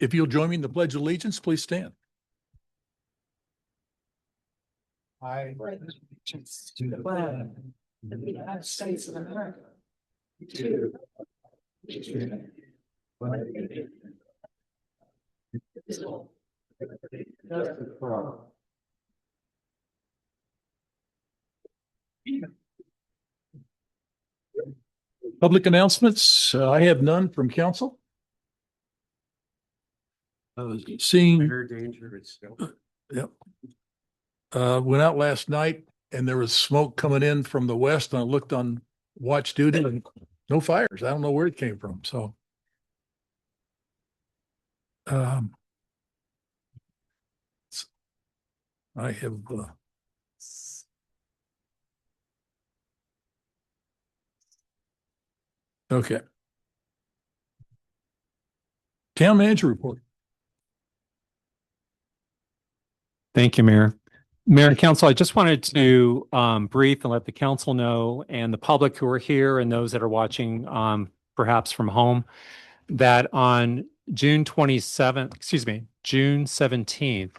If you'll join me in the Pledge of Allegiance, please stand. I pledge allegiance to the flag of the United States of America, to Public announcements. I have none from council. Seeing. Yep. Went out last night and there was smoke coming in from the west, and I looked on watch duty and no fires. I don't know where it came from. So I have okay. Town manager report. Thank you, Mayor. Mayor and Council, I just wanted to brief and let the council know, and the public who are here and those that are watching perhaps from home, that on June 17th,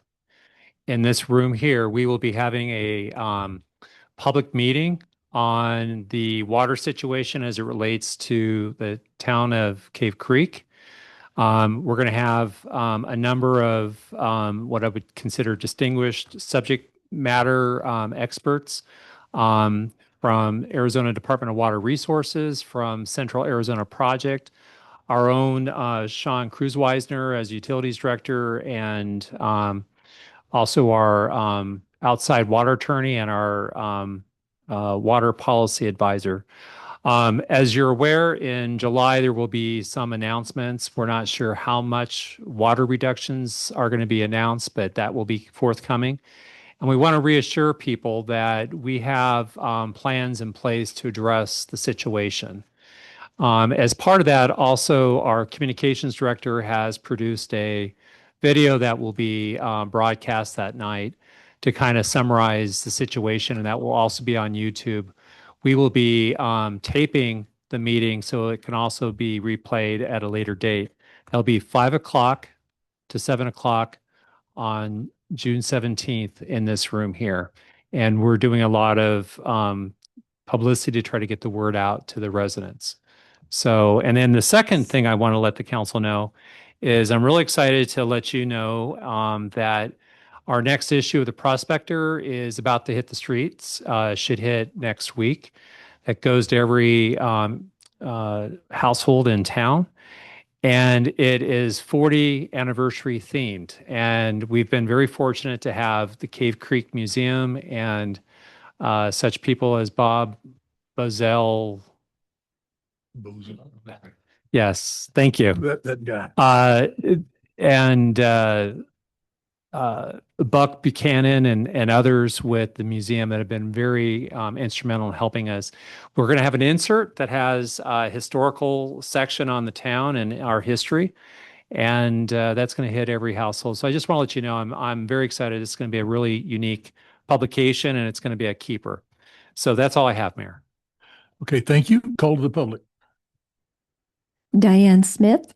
in this room here, we will be having a public meeting on the water situation as it relates to the town of Cave Creek. We're going to have a number of what I would consider distinguished subject matter experts from Arizona Department of Water Resources, from Central Arizona Project, our own Sean Kruzweisner as Utilities Director, and also our outside water attorney and our water policy advisor. As you're aware, in July, there will be some announcements. We're not sure how much water reductions are going to be announced, but that will be forthcoming. And we want to reassure people that we have plans in place to address the situation. As part of that, also, our communications director has produced a video that will be broadcast that night to kind of summarize the situation, and that will also be on YouTube. We will be taping the meeting so it can also be replayed at a later date. That'll be 5 o'clock to 7 o'clock on June 17th in this room here. And we're doing a lot of publicity to try to get the word out to the residents. So, and then the second thing I want to let the council know is I'm really excited to let you know that our next issue of the Prospector is about to hit the streets, should hit next week. That goes to every household in town. And it is 40 anniversary themed. And we've been very fortunate to have the Cave Creek Museum and such people as Bob Bozell. Yes, thank you. That guy. And Buck Buchanan and others with the museum that have been very instrumental in helping us. We're going to have an insert that has a historical section on the town and our history, and that's going to hit every household. So I just want to let you know I'm very excited. It's going to be a really unique publication, and it's going to be a keeper. So that's all I have, Mayor. Okay, thank you. Call to the public. Diane Smith.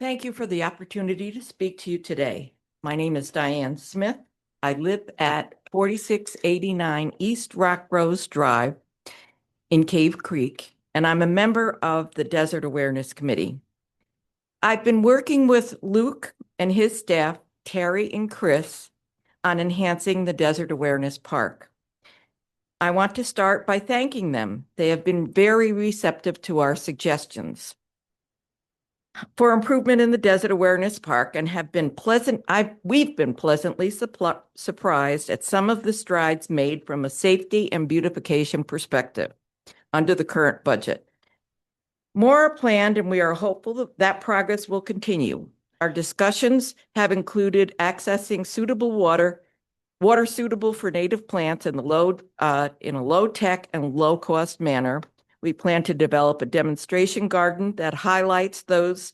Thank you for the opportunity to speak to you today. My name is Diane Smith. I live at 4689 East Rock Rose Drive in Cave Creek, and I'm a member of the Desert Awareness Committee. I've been working with Luke and his staff, Terry and Chris, on enhancing the Desert Awareness Park. I want to start by thanking them. They have been very receptive to our suggestions for improvement in the Desert Awareness Park, and have been we've been pleasantly surprised at some of the strides made from a safety and beautification perspective under the current budget. More are planned, and we are hopeful that progress will continue. Our discussions have included accessing suitable water suitable for native plants in a low-tech and low-cost manner. We plan to develop a demonstration garden that highlights those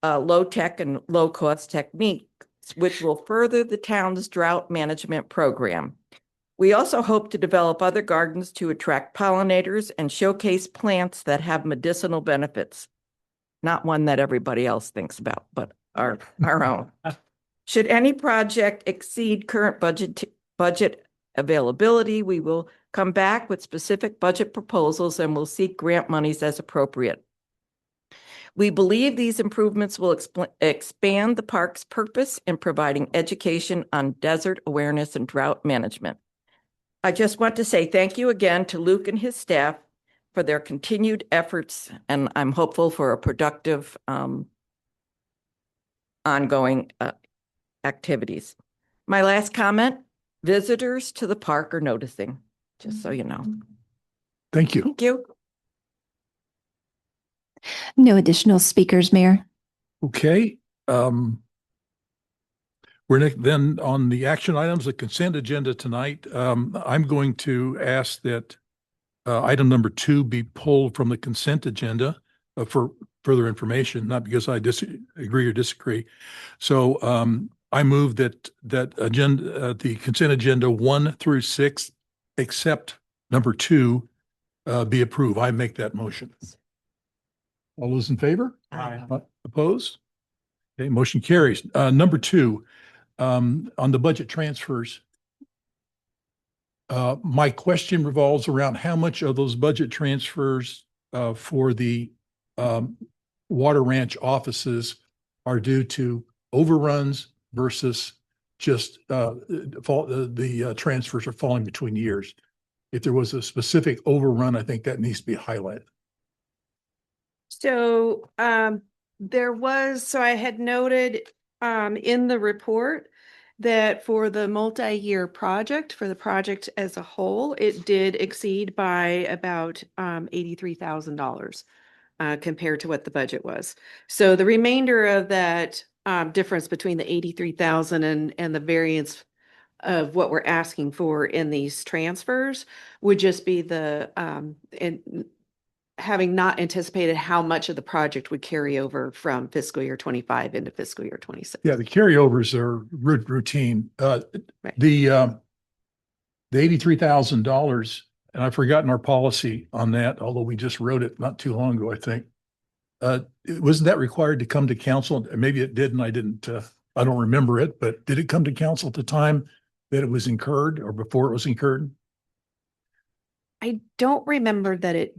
low-tech and low-cost techniques, which will further the town's drought management program. We also hope to develop other gardens to attract pollinators and showcase plants that have medicinal benefits. Not one that everybody else thinks about, but our own. Should any project exceed current budget availability, we will come back with specific budget proposals and will seek grant monies as appropriate. We believe these improvements will expand the park's purpose in providing education on desert awareness and drought management. I just want to say thank you again to Luke and his staff for their continued efforts, and I'm hopeful for a productive ongoing activities. My last comment, visitors to the park are noticing, just so you know. Thank you. Thank you. No additional speakers, Mayor. Okay. We're then on the action items, the consent agenda tonight. I'm going to ask that item number 2 be pulled from the consent agenda for further information, not because I agree or disagree. So I move that agenda, the consent agenda 1 through 6, except number 2, be approved. I make that motion. All those in favor? Aye. Opposed? Okay, motion carries. Number 2, on the budget transfers. My question revolves around how much of those budget transfers for the Water Ranch offices are due to overruns versus just the transfers are falling between years. If there was a specific overrun, I think that needs to be highlighted. So so I had noted in the report that for the multi-year project, for the project as a whole, it did exceed by about $83,000 compared to what the budget was. So the remainder of that difference between the 83,000 and the variance of what we're asking for in these transfers would just be the having not anticipated how much of the project would carry over from fiscal year 25 into fiscal year 26. Yeah, the carryovers are routine. The $83,000, and I've forgotten our policy on that, although we just wrote it not too long ago, I think. Wasn't that required to come to council? Maybe it did, and I didn't. I don't remember it, but did it come to council at the time that it was incurred or before it was incurred? I don't remember that it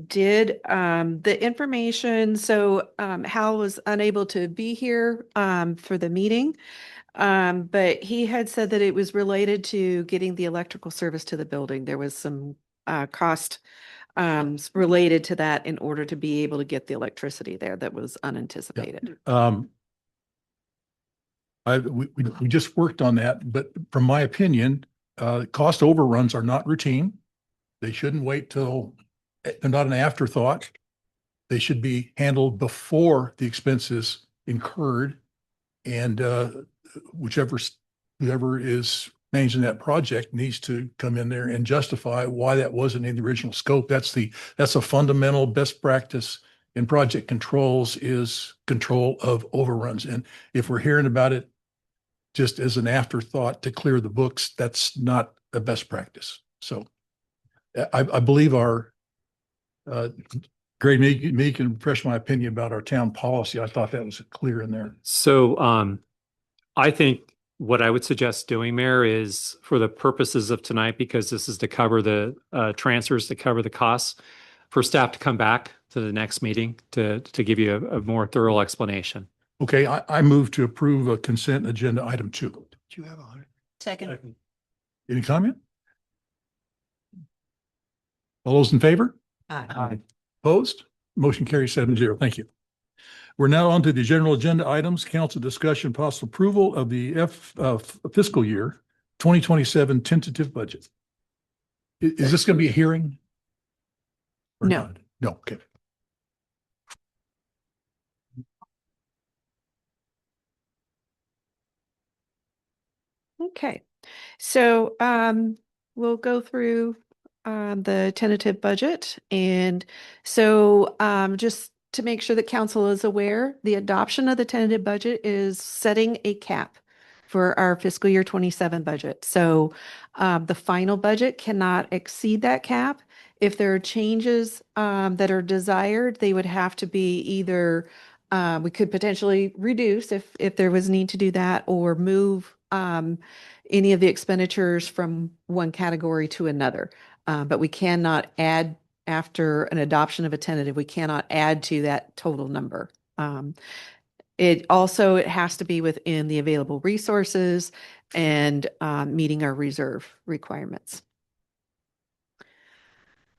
did. The information, so Hal was unable to be here for the meeting, but he had said that it was related to getting the electrical service to the building. There was some cost related to that in order to be able to get the electricity there that was unanticipated. We just worked on that, but from my opinion, cost overruns are not routine. They shouldn't wait till they're not an afterthought. They should be handled before the expenses incurred, and whoever is managing that project needs to come in there and justify why that wasn't in the original scope. That's a fundamental best practice in project controls, is control of overruns. And if we're hearing about it just as an afterthought to clear the books, that's not a best practice. So I believe our Greg, me can refresh my opinion about our town policy. I thought that was clear in there. So I think what I would suggest doing, Mayor, is for the purposes of tonight, because this is to cover the transfers, to cover the costs, for staff to come back to the next meeting to give you a more thorough explanation. Okay, I move to approve a consent agenda item 2. Do you have on it? Second. Any comment? All those in favor? Aye. Opposed? Motion carries 7-0. Thank you. We're now on to the general agenda items. Council discussion, possible approval of the fiscal year 2027 tentative budget. Is this going to be a hearing? Or No. not? No. Okay. Okay, so we'll go through the tentative budget. And so just to make sure that council is aware, the adoption of the tentative budget is setting a cap for our fiscal year 27 budget. So the final budget cannot exceed that cap. If there are changes that are desired, they would have to be either we could potentially reduce if there was need to do that, or move any of the expenditures from one category to another. But we cannot add after an adoption of a tentative. We cannot add to that total number. It has to be within the available resources and meeting our reserve requirements.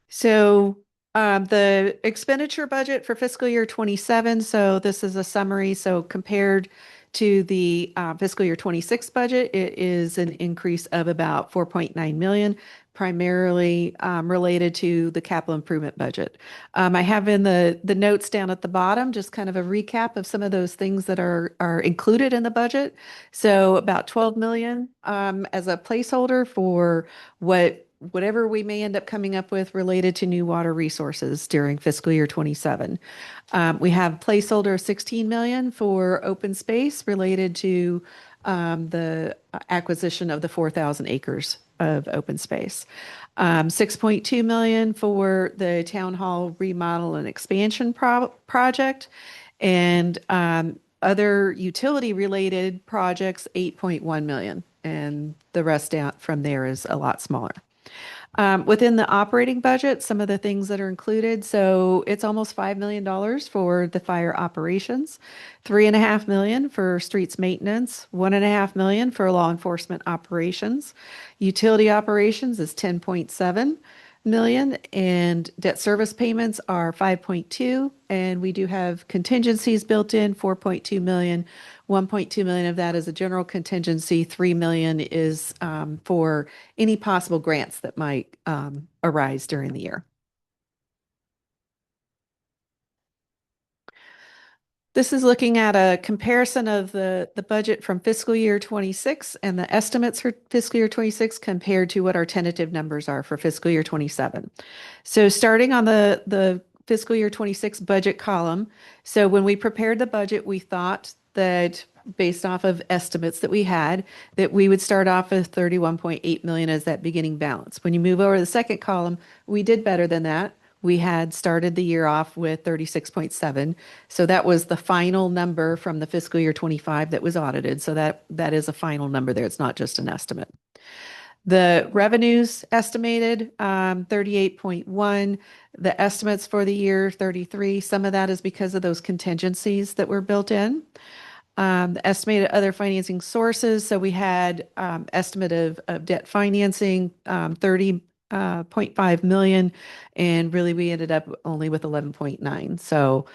So the expenditure budget for fiscal year 27, so this is a summary. So compared to the fiscal year 26 budget, it is an increase of about 4.9 million, primarily related to the capital improvement budget. I have in the notes down at the bottom just kind of a recap of some of those things that are included in the budget. So about 12 million as a placeholder for whatever we may end up coming up with related to new water resources during fiscal year 27. We have placeholder of 16 million for open space related to the acquisition of the 4,000 acres of open space. 6.2 million for the town hall remodel and expansion project, and other utility related projects, 8.1 million. And the rest out from there is a lot smaller. Within the operating budget, some of the things that are included. So it's almost $5 million for the fire operations, $3.5 million for streets maintenance, $1.5 million for law enforcement operations. Utility operations is 10.7 million, and debt service payments are 5.2, and we do have contingencies built in, 4.2 million. 1.2 million of that is a general contingency. 3 million is for any possible grants that might arise during the year. This is looking at a comparison of the budget from fiscal year 26 and the estimates for fiscal year 26 compared to what our tentative numbers are for fiscal year 27. So starting on the fiscal year 26 budget column. So when we prepared the budget, we thought that based off of estimates that we had, that we would start off with 31.8 million as that beginning balance. When you move over to the second column, we did better than that. We had started the year off with 36.7. So that was the final number from the fiscal year 25 that was audited. So that is a final number there. It's not just an estimate. The revenues estimated 38.1. The estimates for the year 33. Some of that is because of those contingencies that were built in. The estimated other financing sources. So we had estimate of debt financing 30.5 million, and really we ended up only with 11.9. So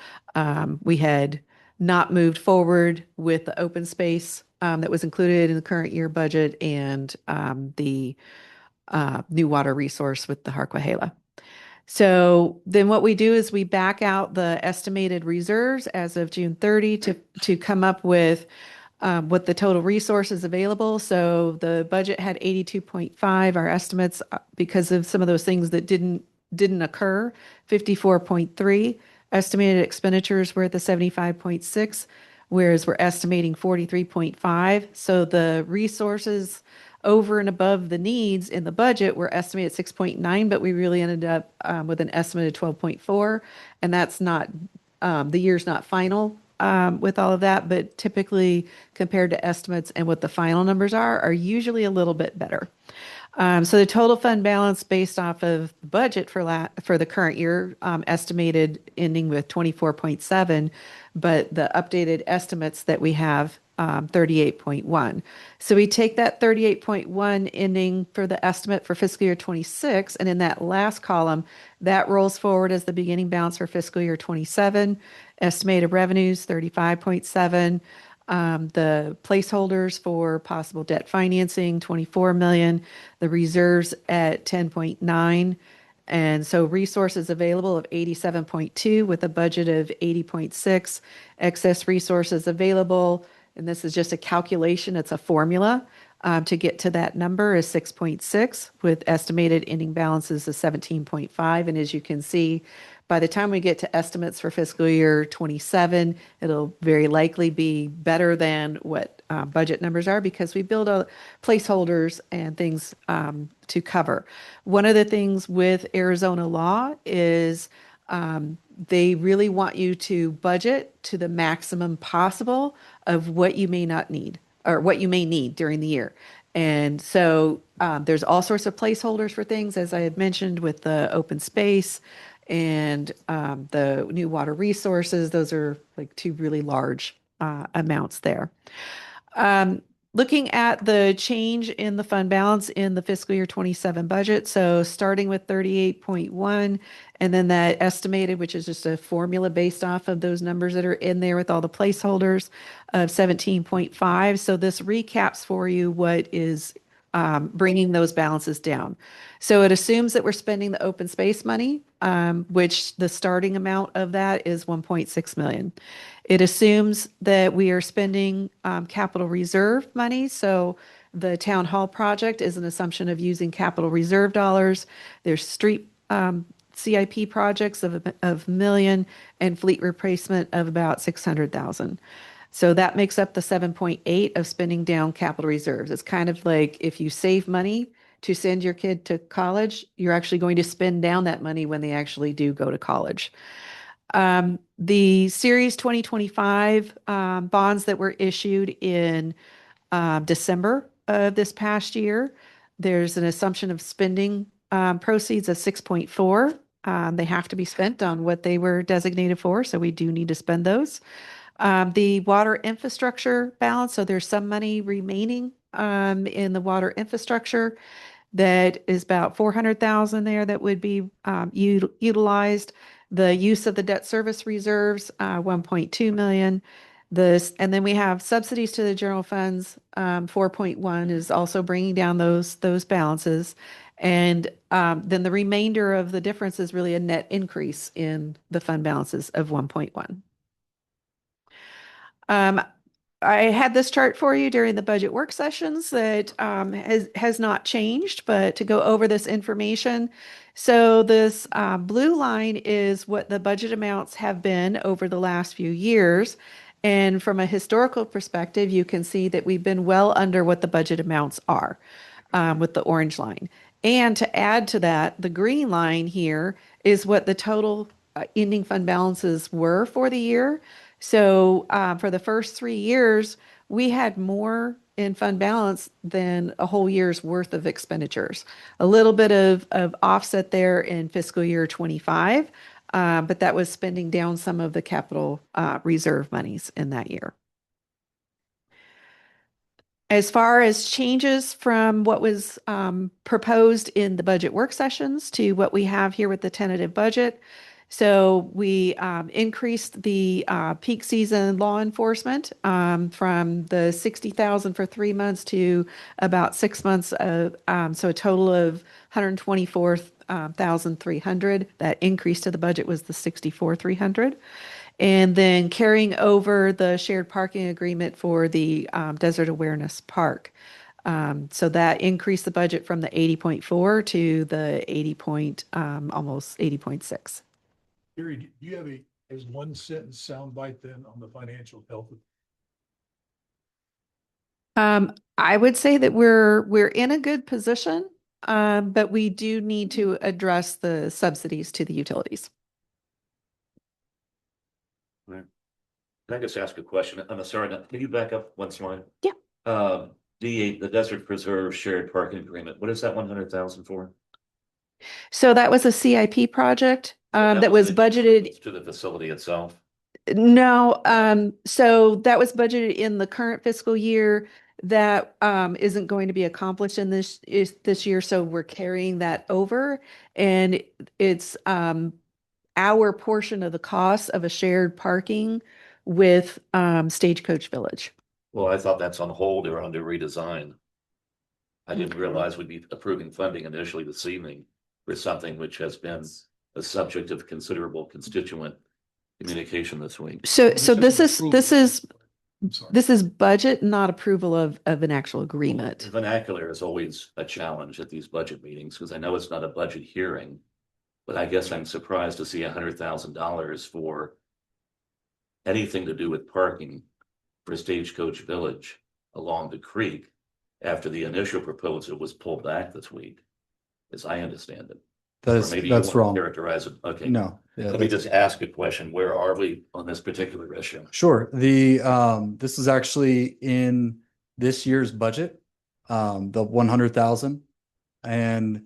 we had not moved forward with the open space that was included in the current year budget, and the new water resource with the Harquahala. So then what we do is we back out the estimated reserves as of June 30 to come up with what the total resources available. So the budget had 82.5. Our estimates, because of some of those things that didn't occur, 54.3. Estimated expenditures were at the 75.6, whereas we're estimating 43.5. So the resources over and above the needs in the budget were estimated 6.9, but we really ended up with an estimate of 12.4, and that's not the year's not final with all of that, but typically compared to estimates and what the final numbers are usually a little bit better. So the total fund balance based off of the budget for the current year estimated ending with 24.7, but the updated estimates that we have 38.1. So we take that 38.1 ending for the estimate for fiscal year 26, and in that last column, that rolls forward as the beginning balance for fiscal year 27. Estimated revenues 35.7. The placeholders for possible debt financing 24 million. The reserves at 10.9. And so resources available of 87.2 with a budget of 80.6. Excess resources available, and this is just a calculation, it's a formula to get to that number, is 6.6 with estimated ending balances of 17.5. And as you can see, by the time we get to estimates for fiscal year 27, it'll very likely be better than what budget numbers are because we build placeholders and things to cover. One of the things with Arizona law is they really want you to budget to the maximum possible of what you may not need or what you may need during the year. And so there's all sorts of placeholders for things, as I had mentioned, with the open space and the new water resources. Those are like two really large amounts there. Looking at the change in the fund balance in the fiscal year 27 budget. So starting with 38.1 and then that estimated, which is just a formula based off of those numbers that are in there with all the placeholders of 17.5. So this recaps for you what is bringing those balances down. So it assumes that we're spending the open space money, which the starting amount of that is 1.6 million. It assumes that we are spending capital reserve money. So the town hall project is an assumption of using capital reserve dollars. There's street CIP projects of million and fleet replacement of about 600,000. So that makes up the 7.8 of spending down capital reserves. It's kind of like if you save money to send your kid to college, you're actually going to spend down that money when they actually do go to college. The Series 2025 bonds that were issued in December of this past year, there's an assumption of spending proceeds of 6.4. They have to be spent on what they were designated for, so we do need to spend those. The water infrastructure balance, so there's some money remaining in the water infrastructure that is about 400,000 there that would be utilized. The use of the debt service reserves, 1.2 million. And then we have subsidies to the general funds, 4.1 is also bringing down those balances. And then the remainder of the difference is really a net increase in the fund balances of 1.1. I had this chart for you during the budget work sessions that has not changed, but to go over this information. So this blue line is what the budget amounts have been over the last few years. And from a historical perspective, you can see that we've been well under what the budget amounts are with the orange line. And to add to that, the green line here is what the total ending fund balances were for the year. So for the first 3 years, we had more in fund balance than a whole year's worth of expenditures. A little bit of offset there in fiscal year 25, but that was spending down some of the capital reserve monies in that year. As far as changes from what was proposed in the budget work sessions to what we have here with the tentative budget, so we increased the peak season law enforcement from the 60,000 for 3 months to about 6 months of, so a total of 124,300. That increase to the budget was the 64,300. And then carrying over the shared parking agreement for the Desert Awareness Park. So that increased the budget from the 80.4 to the 80 almost 80.6. Gary, do you have a one sentence soundbite then on the financial health? I would say that we're in a good position, but we do need to address the subsidies to the utilities. Right. Can I just ask a question? I'm sorry, can you back up one slide? Yeah. The Desert Preserve shared parking agreement, what is that 100,000 for? So that was a CIP project that was budgeted to the facility itself. No, so that was budgeted in the current fiscal year. That isn't going to be accomplished in this year, so we're carrying that over, and it's our portion of the cost of a shared parking with Stagecoach Village. Well, I thought that's on hold or under redesign. I didn't realize we'd be approving funding initially this evening for something which has been a subject of considerable constituent communication this week. So this is I'm sorry. this is budget, not approval of an actual agreement. Vernacular is always a challenge at these budget meetings because I know it's not a budget hearing, but I guess I'm surprised to see $100,000 for anything to do with parking for Stagecoach Village. along the creek after the initial proposal was pulled back this week, as I understand it. Or maybe you That's want to wrong. Characterize it. Okay. No. Yeah, Let me just ask a question. Where are we on this particular issue? Sure. This is actually in this year's budget, the 100,000. And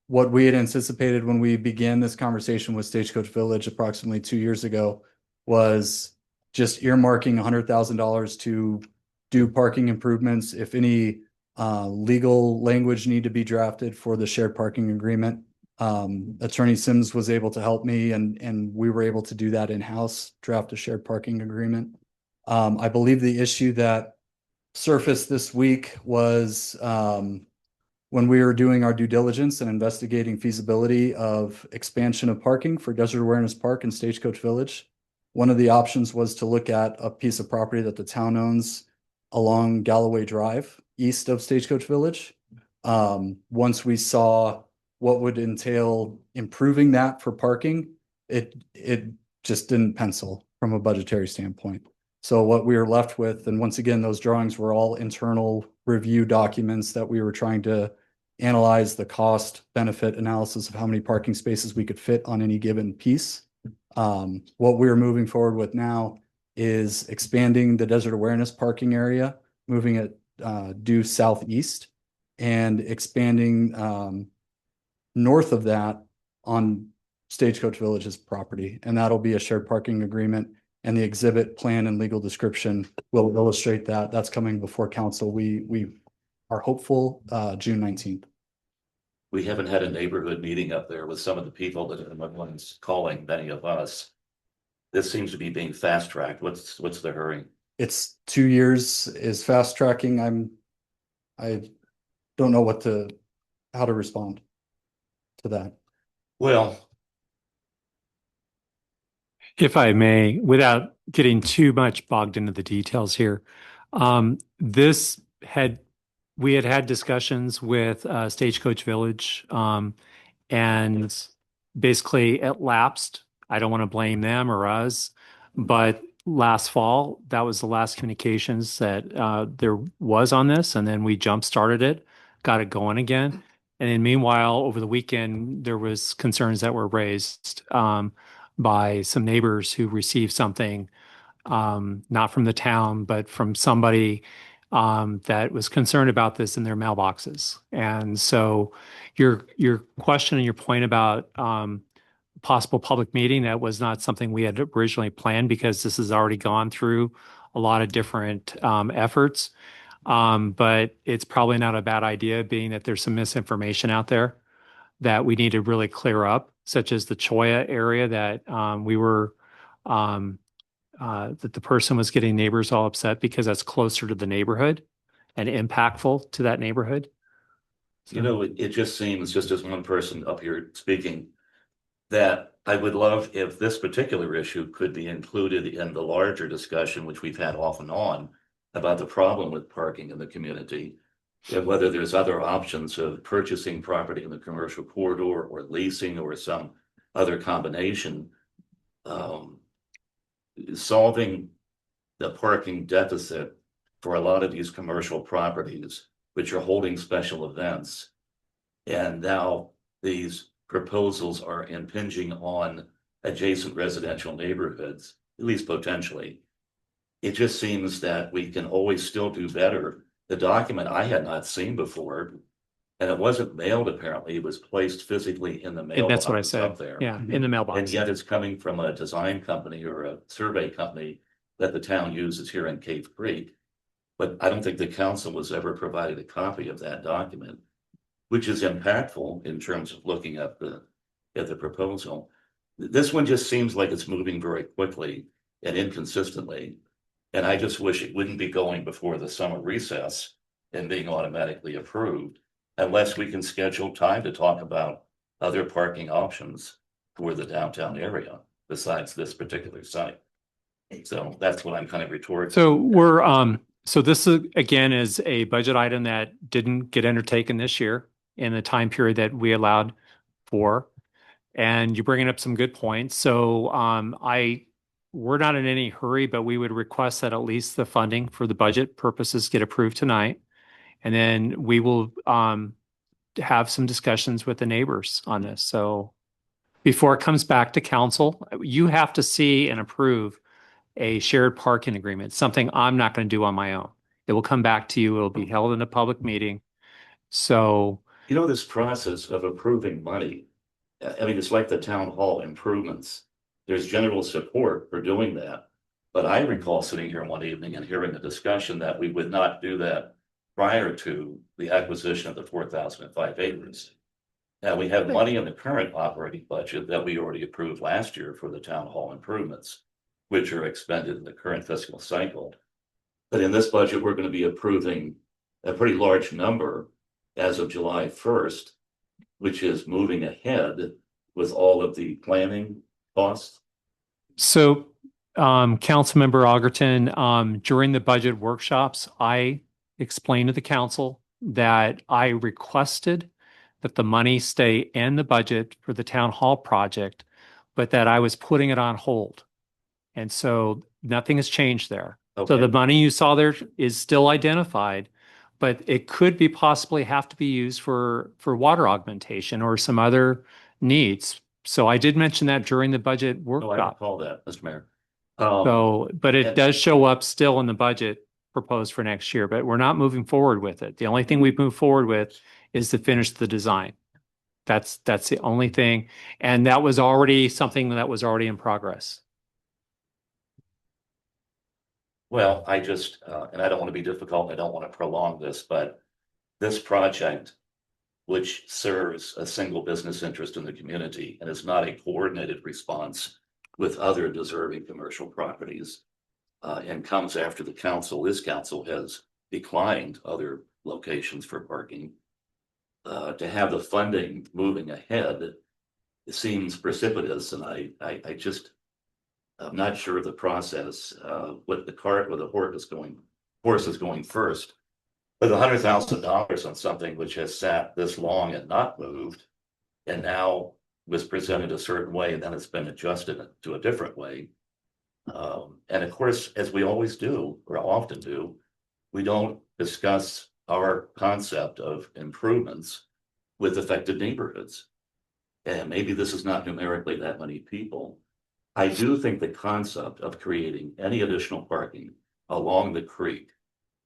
what we had anticipated when we began this conversation with Stagecoach Village approximately 2 years ago was just earmarking $100,000 to do parking improvements. If any legal language need to be drafted for the shared parking agreement, Attorney Sims was able to help me and we were able to do that in-house, draft a shared parking agreement. I believe the issue that surfaced this week was when we were doing our due diligence and investigating feasibility of expansion of parking for Desert Awareness Park in Stagecoach Village. One of the options was to look at a piece of property that the town owns along Galloway Drive, east of Stagecoach Village. Once we saw what would entail improving that for parking, it just didn't pencil from a budgetary standpoint. So what we were left with, and once again, those drawings were all internal review documents that we were trying to analyze the cost benefit analysis of how many parking spaces we could fit on any given piece. What we're moving forward with now is expanding the Desert Awareness parking area, moving it due southeast, and expanding north of that on Stagecoach Village's property. And that'll be a shared parking agreement, and the exhibit plan and legal description will illustrate that. That's coming before council. We are hopeful June 19th. We haven't had a neighborhood meeting up there with some of the people that are the ones calling many of us. This seems to be being fast tracked. What's the hurry? It's 2 years is fast tracking. I don't know how to respond to that. Well, If I may, without getting too much bogged into the details here, we had discussions with Stagecoach Village, and basically it lapsed. I don't want to blame them or us, but last fall, that was the last communications that there was on this, and then we jump started it, got it going again. And then meanwhile, over the weekend, there was concerns that were raised by some neighbors who received something, not from the town, but from somebody that was concerned about this in their mailboxes. And so your question and your point about possible public meeting, that was not something we had originally planned because this has already gone through a lot of different efforts. But it's probably not a bad idea, being that there's some misinformation out there that we need to really clear up, such as the Cholla area that that the person was getting neighbors all upset because that's closer to the neighborhood and impactful to that neighborhood. you know, it just seems, just as one person up here speaking, that I would love if this particular issue could be included in the larger discussion, which we've had off and on, about the problem with parking in the community, and whether there's other options of purchasing property in the commercial corridor or leasing or some other combination. Solving the parking deficit for a lot of these commercial properties, which are holding special events. And now these proposals are impinging on adjacent residential neighborhoods, at least potentially. It just seems that we can always still do better. The document I had not seen before, and it wasn't mailed apparently, it was placed physically in the mailbox. That's what I up said. there. Yeah, in the mailbox. And yet it's coming from a design company or a survey company that the town uses here in Cave Creek. But I don't think the council was ever provided a copy of that document, which is impactful in terms of looking at the proposal. This one just seems like it's moving very quickly and inconsistently. And I just wish it wouldn't be going before the summer recess and being automatically approved, unless we can schedule time to talk about other parking options for the downtown area besides this particular site. So that's what I'm kind of retorting. So so this is, again, is a budget item that didn't get undertaken this year in the time period that we allowed for. And you're bringing up some good points. So I we're not in any hurry, but we would request that at least the funding for the budget purposes get approved tonight. And then we will have some discussions with the neighbors on this. So before it comes back to council, you have to see and approve a shared parking agreement, something I'm not going to do on my own. It will come back to you. It will be held in a public meeting. So, You know, this process of approving money, I mean, it's like the town hall improvements. There's general support for doing that. But I recall sitting here one evening and hearing a discussion that we would not do that prior to the acquisition of the 4,005 acres. Now, we have money in the current operating budget that we already approved last year for the town hall improvements, which are expended in the current fiscal cycle. But in this budget, we're going to be approving a pretty large number as of July 1st, which is moving ahead with all of the planning costs. so Councilmember Augerton, during the budget workshops, I explained to the council that I requested that the money stay in the budget for the town hall project, but that I was putting it on hold. And so nothing has changed there. So Okay. the money you saw there is still identified, but it could be possibly have to be used for water augmentation or some other needs. So I did mention that during the budget No, I workshop. recall that, Mr. Mayor. So, but it and- does show up still in the budget proposed for next year, but we're not moving forward with it. The only thing we've moved forward with is to finish the design. That's the only thing. And that was already something that was already in progress. Well, I just, and I don't want to be difficult, I don't want to prolong this, but this project, which serves a single business interest in the community and is not a coordinated response with other deserving commercial properties, and comes after this council has declined other locations for parking, to have the funding moving ahead, it seems precipitous, and I just, I'm not sure of the process, what the cart or the horse is going first. But $100,000 on something which has sat this long and not moved, and now was presented a certain way, and then it's been adjusted to a different way. And of course, as we always do, or often do, we don't discuss our concept of improvements with affected neighborhoods. And maybe this is not numerically that many people. I do think the concept of creating any additional parking along the creek,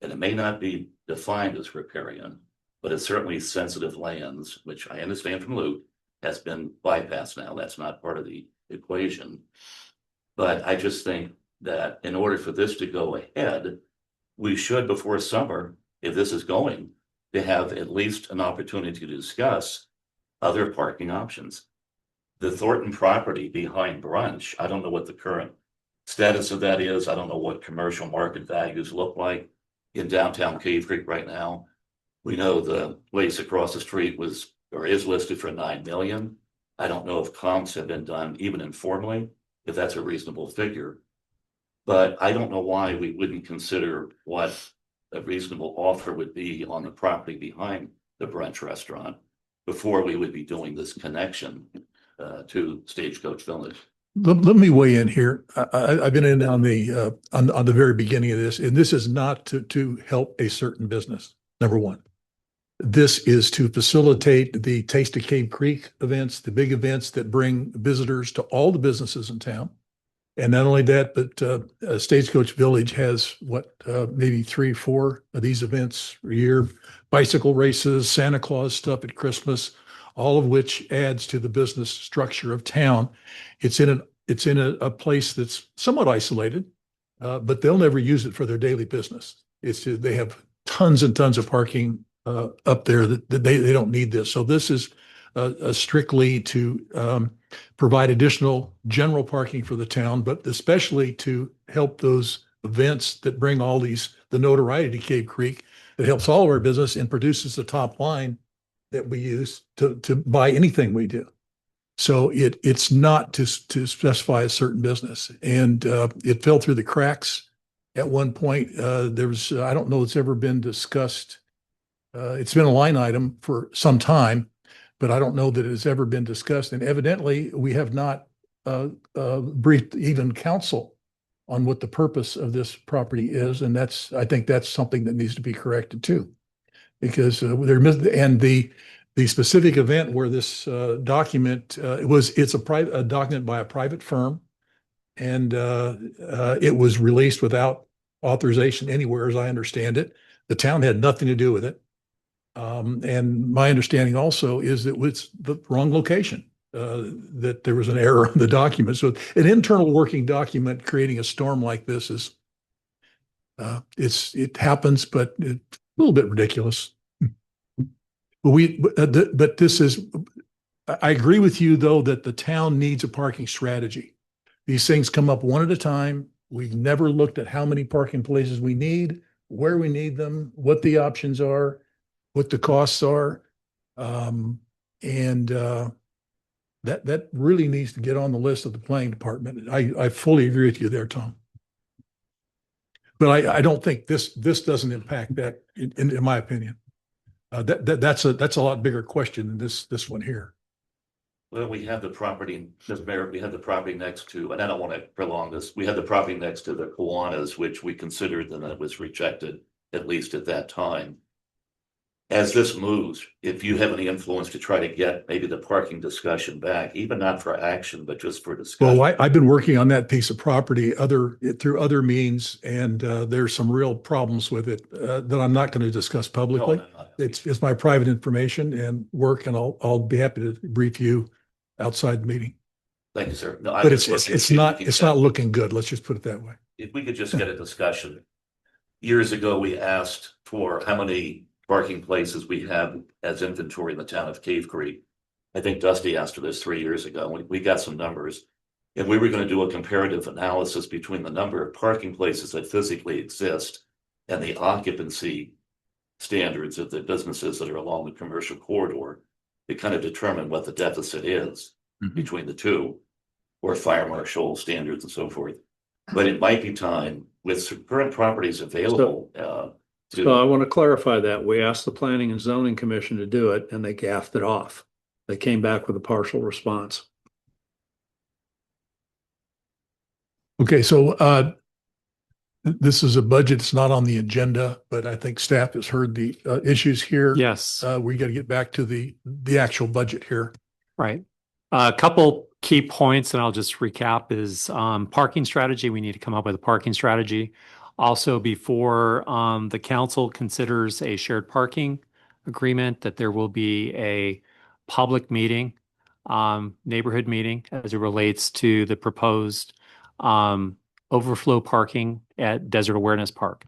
and it may not be defined as riparian, but it's certainly sensitive lands, which I understand from Luke, has been bypassed now. That's not part of the equation. But I just think that in order for this to go ahead, we should, before summer, if this is going, to have at least an opportunity to discuss other parking options. The Thornton property behind Brunch, I don't know what the current status of that is. I don't know what commercial market values look like in downtown Cave Creek right now. We know the place across the street was or is listed for 9 million. I don't know if comps have been done even informally, if that's a reasonable figure. But I don't know why we wouldn't consider what a reasonable offer would be on the property behind the Brunch restaurant before we would be doing this connection to Stagecoach Village. Let me weigh in here. I've been in on the very beginning of this, and this is not to help a certain business. Number one, this is to facilitate the Taste of Cave Creek events, the big events that bring visitors to all the businesses in town. And not only that, but Stagecoach Village has maybe 3, 4 of these events a year, bicycle races, Santa Claus stuff at Christmas, all of which adds to the business structure of town. It's in a place that's somewhat isolated, but they'll never use it for their daily business. They have tons and tons of parking up there that they don't need this. So this is strictly to provide additional general parking for the town, but especially to help those events that bring all the notoriety to Cave Creek. It helps all of our business and produces the top line that we use to buy anything we do. So it's not to specify a certain business, and it fell through the cracks at one point. There was, I don't know, it's ever been discussed. It's been a line item for some time, but I don't know that it has ever been discussed. And evidently, we have not briefed even council on what the purpose of this property is. And I think that's something that needs to be corrected too. Because and the specific event where this document, it's a document by a private firm. And it was released without authorization anywhere, as I understand it. The town had nothing to do with it. And my understanding also is that it's the wrong location, that there was an error in the document. So an internal working document creating a storm like this it happens, but it's a little bit ridiculous. But this is, I agree with you though, that the town needs a parking strategy. These things come up one at a time. We've never looked at how many parking places we need, where we need them, what the options are, what the costs are. That really needs to get on the list of the planning department. I fully agree with you there, Tom. But I don't think this doesn't impact that in my opinion. That's a lot bigger question than this one here. Well, we have the property, Mr. Mayor, we have the property next to, and I don't want to prolong this, we had the property next to the Kiwanis, which we considered, and it was rejected, at least at that time. As this moves, if you have any influence to try to get maybe the parking discussion back, even not for action, but just for discussion. Well, I've been working on that piece of property through other means, and there's some real problems with it that I'm not going to discuss publicly. No. It's my private information and work, and I'll be happy to brief you outside the meeting. Thank you, sir. No, But it's not looking good. Let's just put it that way. If we could just get a discussion. Years ago, we asked for how many parking places we have as inventory in the town of Cave Creek. I think Dusty asked for this 3 years ago. We got some numbers, and we were going to do a comparative analysis between the number of parking places that physically exist and the occupancy standards of the businesses that are along the commercial corridor to kind of determine what the deficit is between the two, or fire marshal standards and so forth. But it might be time with current properties available. So I want to clarify that. We asked the Planning and Zoning Commission to do it, and they gaffed it off. They came back with a partial response. Okay, so this is a budget. It's not on the agenda, but I think staff has heard the issues here. Yes. We got to get back to the actual budget here. Right. A couple key points, and I'll just recap, is parking strategy. We need to come up with a parking strategy. Also, before the council considers a shared parking agreement, that there will be a public meeting, neighborhood meeting, as it relates to the proposed overflow parking at Desert Awareness Park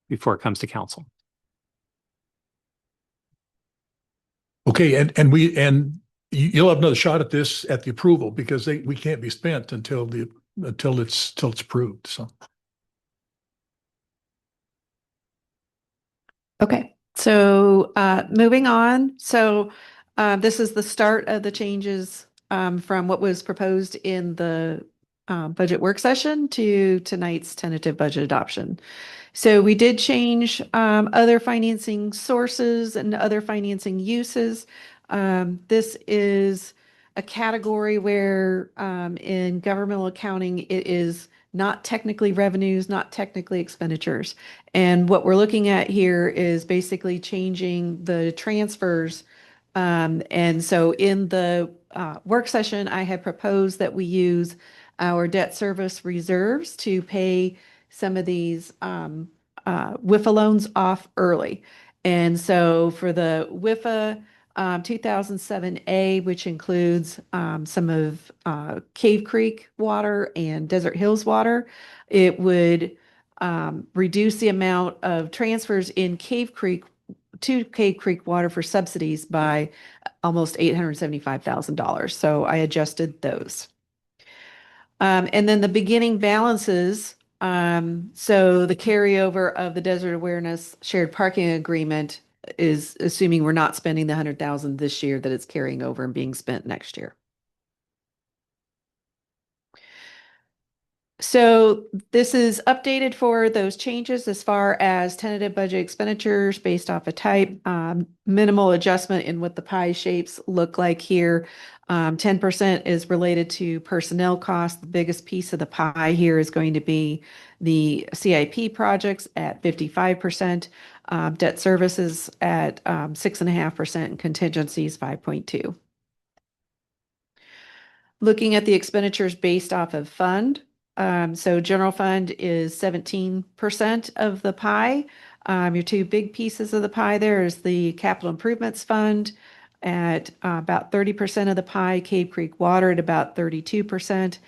before it comes to council. Okay, and you'll have another shot at this at the approval, because we can't be spent until it's approved. So. Okay, so moving on. So this is the start of the changes from what was proposed in the budget work session to tonight's tentative budget adoption. So we did change other financing sources and other financing uses. This is a category where in governmental accounting, it is not technically revenues, not technically expenditures. And what we're looking at here is basically changing the transfers. And so in the work session, I had proposed that we use our debt service reserves to pay some of these WIFA loans off early. And so for the WIFA 2007A, which includes some of Cave Creek water and Desert Hills water, it would reduce the amount of transfers in Cave Creek to Cave Creek water for subsidies by almost $875,000. So I adjusted those. And then the beginning balances. So the carryover of the Desert Awareness Shared Parking Agreement is assuming we're not spending the $100,000 this year, that it's carrying over and being spent next year. So this is updated for those changes as far as tentative budget expenditures based off a type, minimal adjustment in what the pie shapes look like here. 10% is related to personnel costs. The biggest piece of the pie here is going to be the CIP projects at 55%, debt services at 6.5%, and contingencies 5.2. Looking at the expenditures based off of fund. So general fund is 17% of the pie. Your two big pieces of the pie there is the capital improvements fund at about 30% of the pie, Cave Creek Water at about 32%.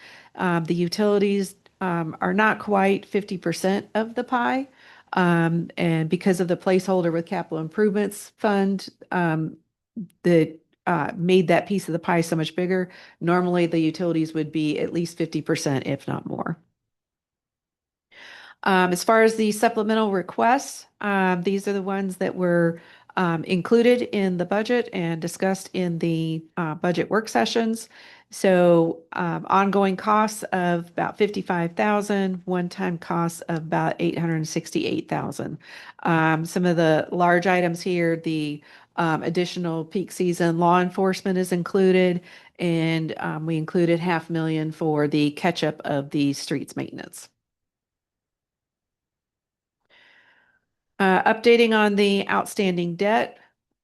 The utilities are not quite 50% of the pie. And because of the placeholder with capital improvements fund, that made that piece of the pie so much bigger. Normally, the utilities would be at least 50%, if not more. As far as the supplemental requests, these are the ones that were included in the budget and discussed in the budget work sessions. So ongoing costs of about 55,000, one-time costs of about 868,000. Some of the large items here, the additional peak season law enforcement is included, and we included $500,000 for the catch-up of the streets maintenance. Updating on the outstanding debt.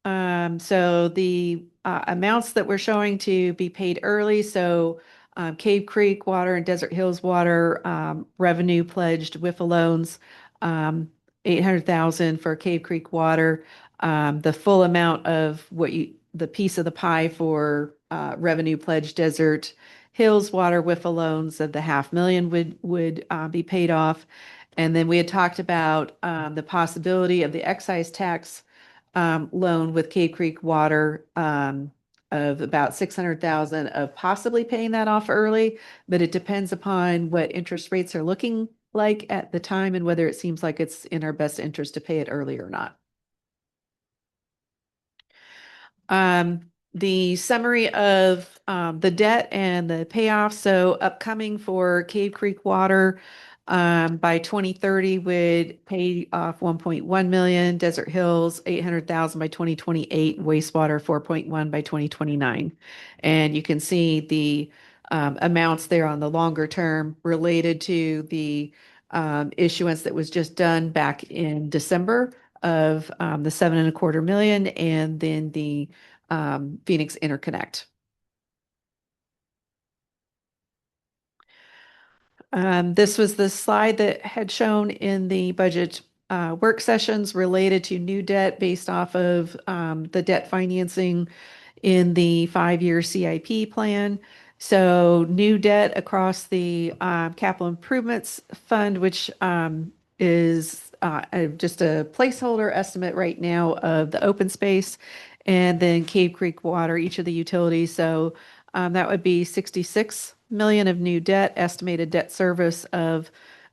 So the amounts that we're showing to be paid early. So Cave Creek Water and Desert Hills Water revenue pledged WIFA loans, 800,000 for Cave Creek Water. The full amount of the piece of the pie for revenue pledged Desert Hills Water WIFA loans of the $500,000 would be paid off. And then we had talked about the possibility of the excise tax loan with Cave Creek Water of about 600,000 of possibly paying that off early, but it depends upon what interest rates are looking like at the time and whether it seems like it's in our best interest to pay it early or not. The summary of the debt and the payoff. So upcoming for Cave Creek Water, by 2030 would pay off 1.1 million, Desert Hills 800,000 by 2028, wastewater 4.1 by 2029. And you can see the amounts there on the longer term related to the issuance that was just done back in December of the 7.25 million, and then the Phoenix Interconnect. This was the slide that had shown in the budget work sessions related to new debt based off of the debt financing in the 5-year CIP plan. So new debt across the capital improvements fund, which is just a placeholder estimate right now of the open space, and then Cave Creek Water, each of the utilities. So that would be 66 million of new debt, estimated debt service of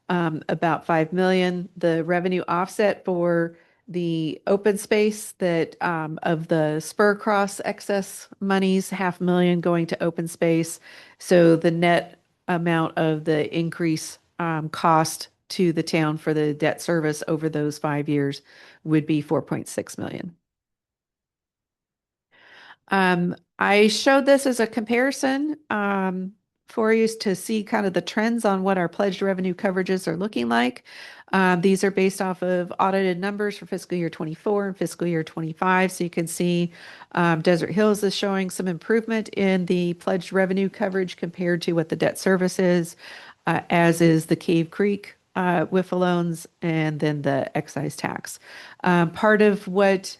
about 5 million. The revenue offset for the open space that of the spur cross excess monies, 500,000 going to open space. So the net amount of the increase cost to the town for the debt service over those 5 years would be 4.6 million. I showed this as a comparison for you to see kind of the trends on what our pledged revenue coverages are looking like. These are based off of audited numbers for fiscal year 24 and fiscal year 25. So you can see Desert Hills is showing some improvement in the pledged revenue coverage compared to what the debt service is, as is the Cave Creek WIFA loans, and then the excise tax. Part of what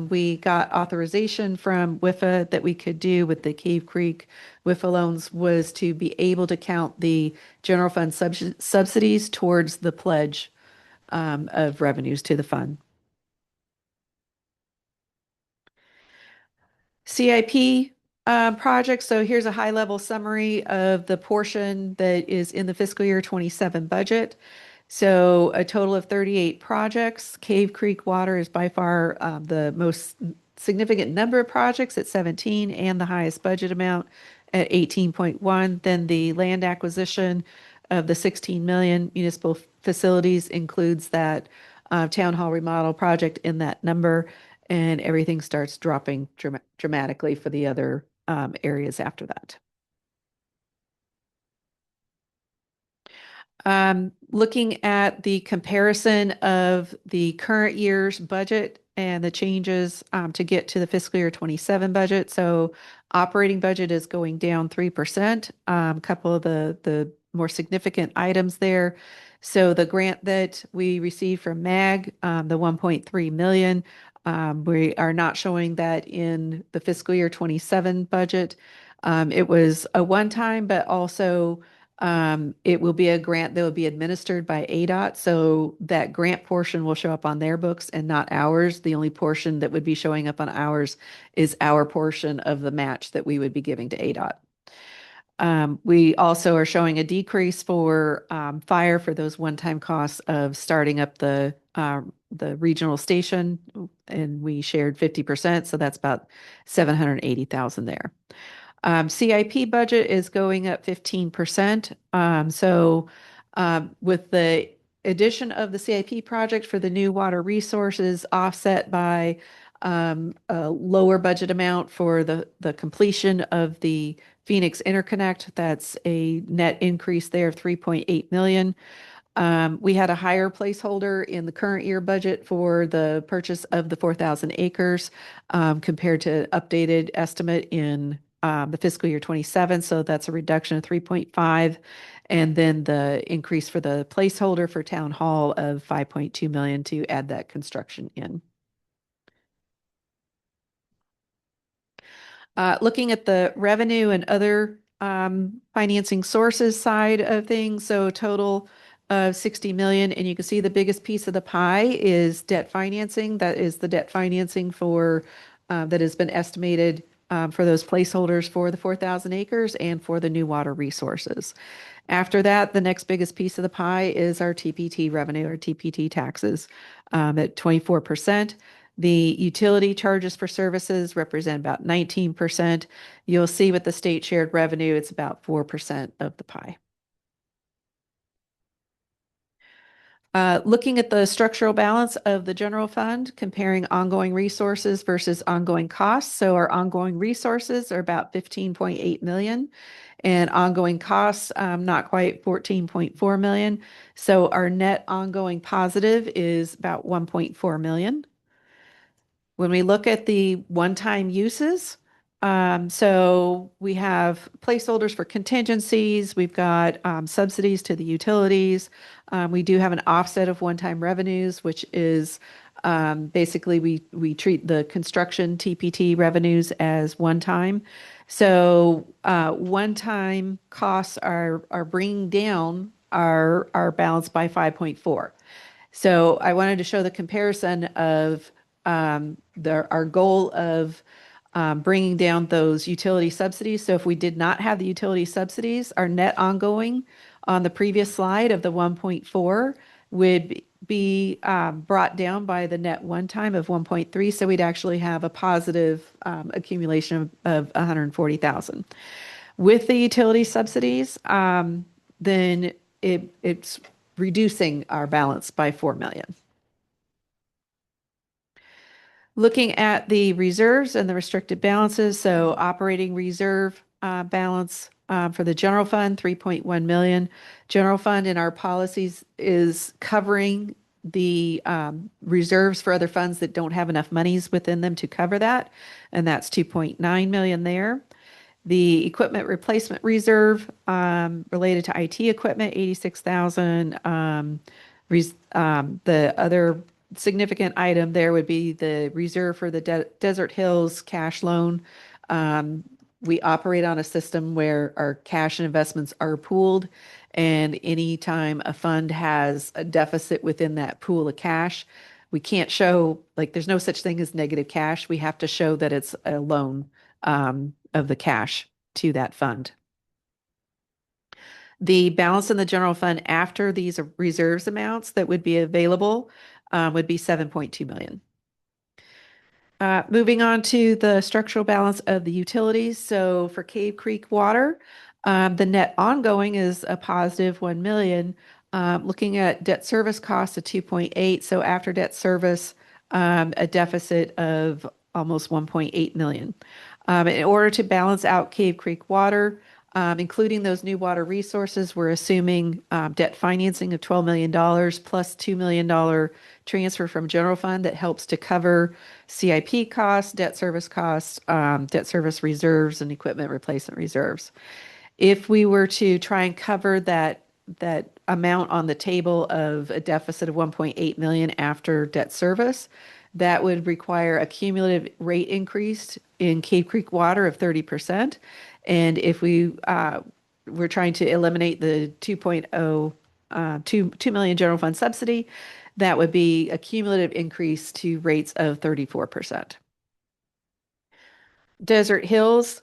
we got authorization from WIFA that we could do with the Cave Creek WIFA loans was to be able to count the general fund subsidies towards the pledge of revenues to the fund. CIP project. So here's a high level summary of the portion that is in the fiscal year 27 budget. So a total of 38 projects. Cave Creek Water is by far the most significant number of projects at 17 and the highest budget amount at 18.1. Then the land acquisition of the 16 million. Municipal facilities includes that town hall remodel project in that number, and everything starts dropping dramatically for the other areas after that. Looking at the comparison of the current year's budget and the changes to get to the fiscal year 27 budget. So operating budget is going down 3%. A couple of the more significant items there. So the grant that we received from MAG, the 1.3 million, we are not showing that in the fiscal year 27 budget. It was a one-time, but also it will be a grant that will be administered by ADOT. So that grant portion will show up on their books and not ours. The only portion that would be showing up on ours is our portion of the match that we would be giving to ADOT. We also are showing a decrease for fire for those one-time costs of starting up the regional station, and we shared 50%, so that's about 780,000 there. CIP budget is going up 15%. With the addition of the CIP project for the new water resources offset by a lower budget amount for the completion of the Phoenix Interconnect, that's a net increase there of 3.8 million. We had a higher placeholder in the current year budget for the purchase of the 4,000 acres compared to updated estimate in the fiscal year 27. So that's a reduction of 3.5. And then the increase for the placeholder for town hall of 5.2 million to add that construction in. Looking at the revenue and other financing sources side of things, so total of 60 million, and you can see the biggest piece of the pie is debt financing. That is the debt financing for that has been estimated for those placeholders for the 4,000 acres and for the new water resources. After that, the next biggest piece of the pie is our TPT revenue, or TPT taxes at 24%. The utility charges for services represent about 19%. You'll see with the state shared revenue, it's about 4% of the pie. Looking at the structural balance of the general fund, comparing ongoing resources versus ongoing costs. So our ongoing resources are about 15.8 million and ongoing costs, not quite 14.4 million. So our net ongoing positive is about 1.4 million. When we look at the one-time uses, so we have placeholders for contingencies. We've got subsidies to the utilities. We do have an offset of one-time revenues, which is basically we treat the construction TPT revenues as one-time. So one-time costs are bringing down our balance by 5.4. So I wanted to show the comparison of our goal of bringing down those utility subsidies. So if we did not have the utility subsidies, our net ongoing on the previous slide of the 1.4 would be brought down by the net one time of 1.3. So we'd actually have a positive accumulation of 140,000. With the utility subsidies, then it's reducing our balance by 4 million. Looking at the reserves and the restricted balances, so operating reserve balance for the general fund, 3.1 million. General fund in our policies is covering the reserves for other funds that don't have enough monies within them to cover that, and that's 2.9 million there. The equipment replacement reserve related to IT equipment, 86,000. The other significant item there would be the reserve for the Desert Hills cash loan. We operate on a system where our cash and investments are pooled, and anytime a fund has a deficit within that pool of cash, we can't show, like, there's no such thing as negative cash. We have to show that it's a loan of the cash to that fund. The balance in the general fund after these reserves amounts that would be available would be 7.2 million. Moving on to the structural balance of the utilities. So for Cave Creek Water, The net ongoing is a positive 1 million. Looking at debt service costs of 2.8, so after debt service, a deficit of almost 1.8 million. In order to balance out Cave Creek water, including those new water resources, we're assuming debt financing of $12 million plus $2 million transfer from general fund that helps to cover CIP costs, debt service reserves, and equipment replacement reserves. If we were to try and cover that amount on the table of a deficit of 1.8 million after debt service, that would require a cumulative rate increase in Cave Creek water of 30%. And if we're trying to eliminate the 2 million general fund subsidy, that would be a cumulative increase to rates of 34%. Desert Hills,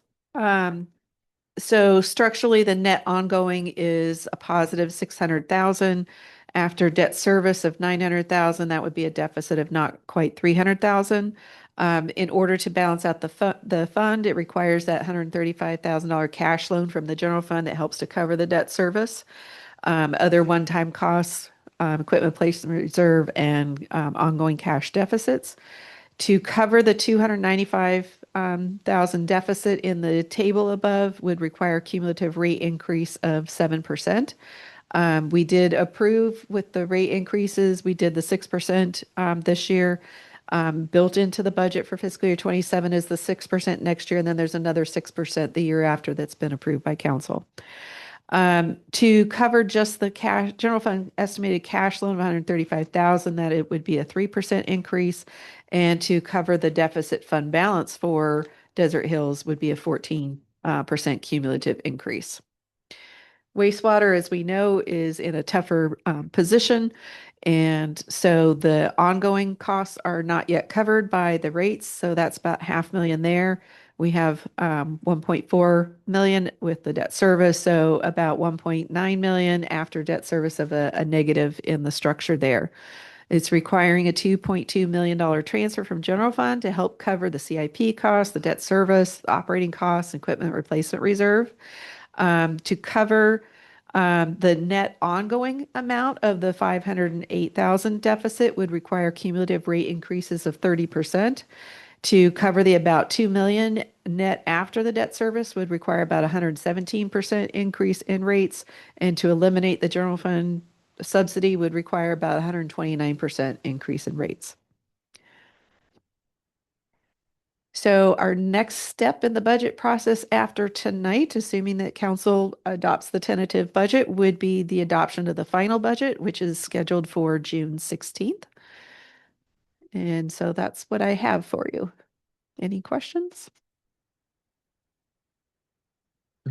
so structurally, the net ongoing is a positive 600,000. After debt service of 900,000, that would be a deficit of not quite 300,000. In order to balance out the fund, it requires that $135,000 cash loan from the general fund that helps to cover the debt service. Other one-time costs, equipment placement reserve, and ongoing cash deficits. To cover the 295,000 deficit in the table above would require cumulative rate increase of 7%. We did approve with the rate increases. We did the 6% this year. Built into the budget for fiscal year 27 is the 6% next year, and then there's another 6% the year after that's been approved by council. To cover just the general fund estimated cash loan of 135,000, that it would be a 3% increase, and to cover the deficit fund balance for Desert Hills would be a 14% cumulative increase. Wastewater, as we know, is in a tougher position, and so the ongoing costs are not yet covered by the rates, so that's about $500,000 there. We have 1.4 million with the debt service, so about 1.9 million after debt service of a negative in the structure there. It's requiring a $2.2 million transfer from general fund to help cover the CIP costs, the debt service, operating costs, equipment replacement reserve. To cover the net ongoing amount of the 508,000 deficit would require cumulative rate increases of 30%. To cover the about 2 million net after the debt service would require about 117% increase in rates, and to eliminate the general fund subsidy would require about 129% increase in rates. So our next step in the budget process after tonight, assuming that council adopts the tentative budget, would be the adoption of the final budget, which is scheduled for June 16th. And so that's what I have for you. Any questions?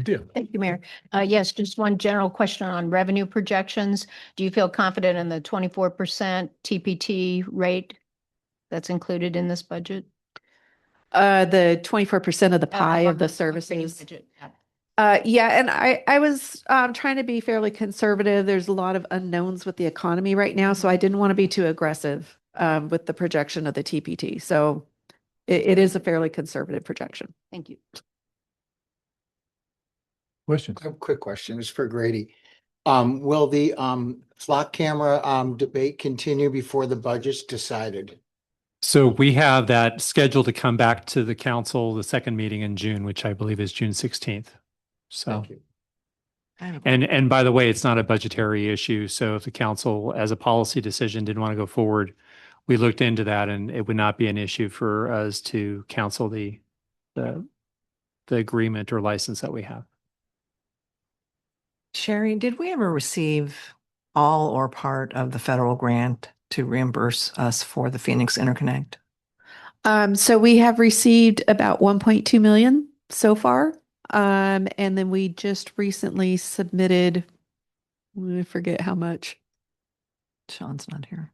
Thank you, Mayor. Yes, just one general question on revenue projections. Do you feel confident in the 24% TPT rate that's included in this budget? The 24% of the pie of the services. Yeah, and I was trying to be fairly conservative. There's a lot of unknowns with the economy right now, so I didn't want to be too aggressive with the projection of the TPT. So it is a fairly conservative projection. Thank you. Questions? A quick question is for Grady. Will the flock camera debate continue before the budget's decided? So we have that scheduled to come back to the council, the second meeting in June, which I believe is June 16th. So, Thank you. and by the way, it's not a budgetary issue. So if the council, as a policy decision, didn't want to go forward, we looked into that, and it would not be an issue for us to cancel the agreement or license that we have. Sherry, did we ever receive all or part of the federal grant to reimburse us for the Phoenix Interconnect? So we have received about 1.2 million so far. And then we just recently submitted, I forget how much. Sean's not here.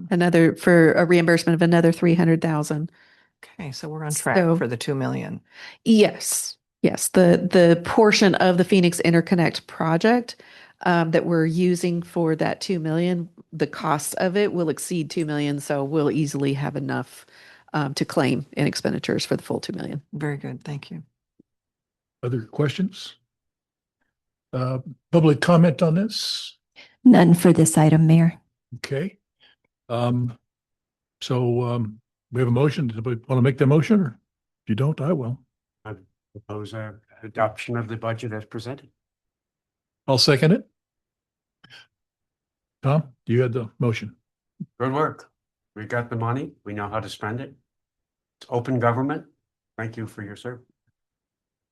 Another for a reimbursement of another 300,000. Okay, so we're on track for the 2 million. Yes. Yes. The portion of the Phoenix Interconnect project that we're using for that 2 million, the cost of it will exceed 2 million. So we'll easily have enough to claim in expenditures for the full 2 million. Very good. Thank you. Other questions? Public comment on this? None for this item, Mayor. Okay. We have a motion. Do we want to make the motion, or if you don't, I will. I propose adoption of the budget as presented. I'll second it. Tom, you had the motion. Good work. We got the money. We know how to spend it. It's open government. Thank you for your service.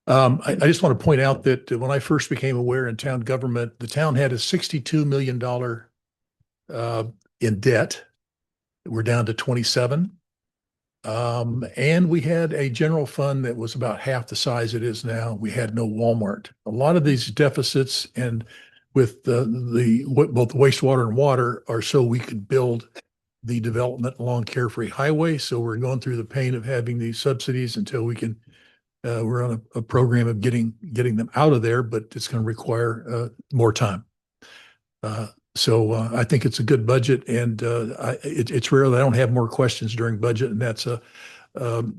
I just want to point out that when I first became aware in town government, the town had a $62 million in debt. We're down to 27. And we had a general fund that was about half the size it is now. We had no Walmart. A lot of these deficits and with both wastewater and water are so we could build the development along Carefree Highway. So we're going through the pain of having these subsidies until we can, we're on a program of getting them out of there, but it's going to require more time. So I think it's a good budget, and it's rare that I don't have more questions during budget, and that's due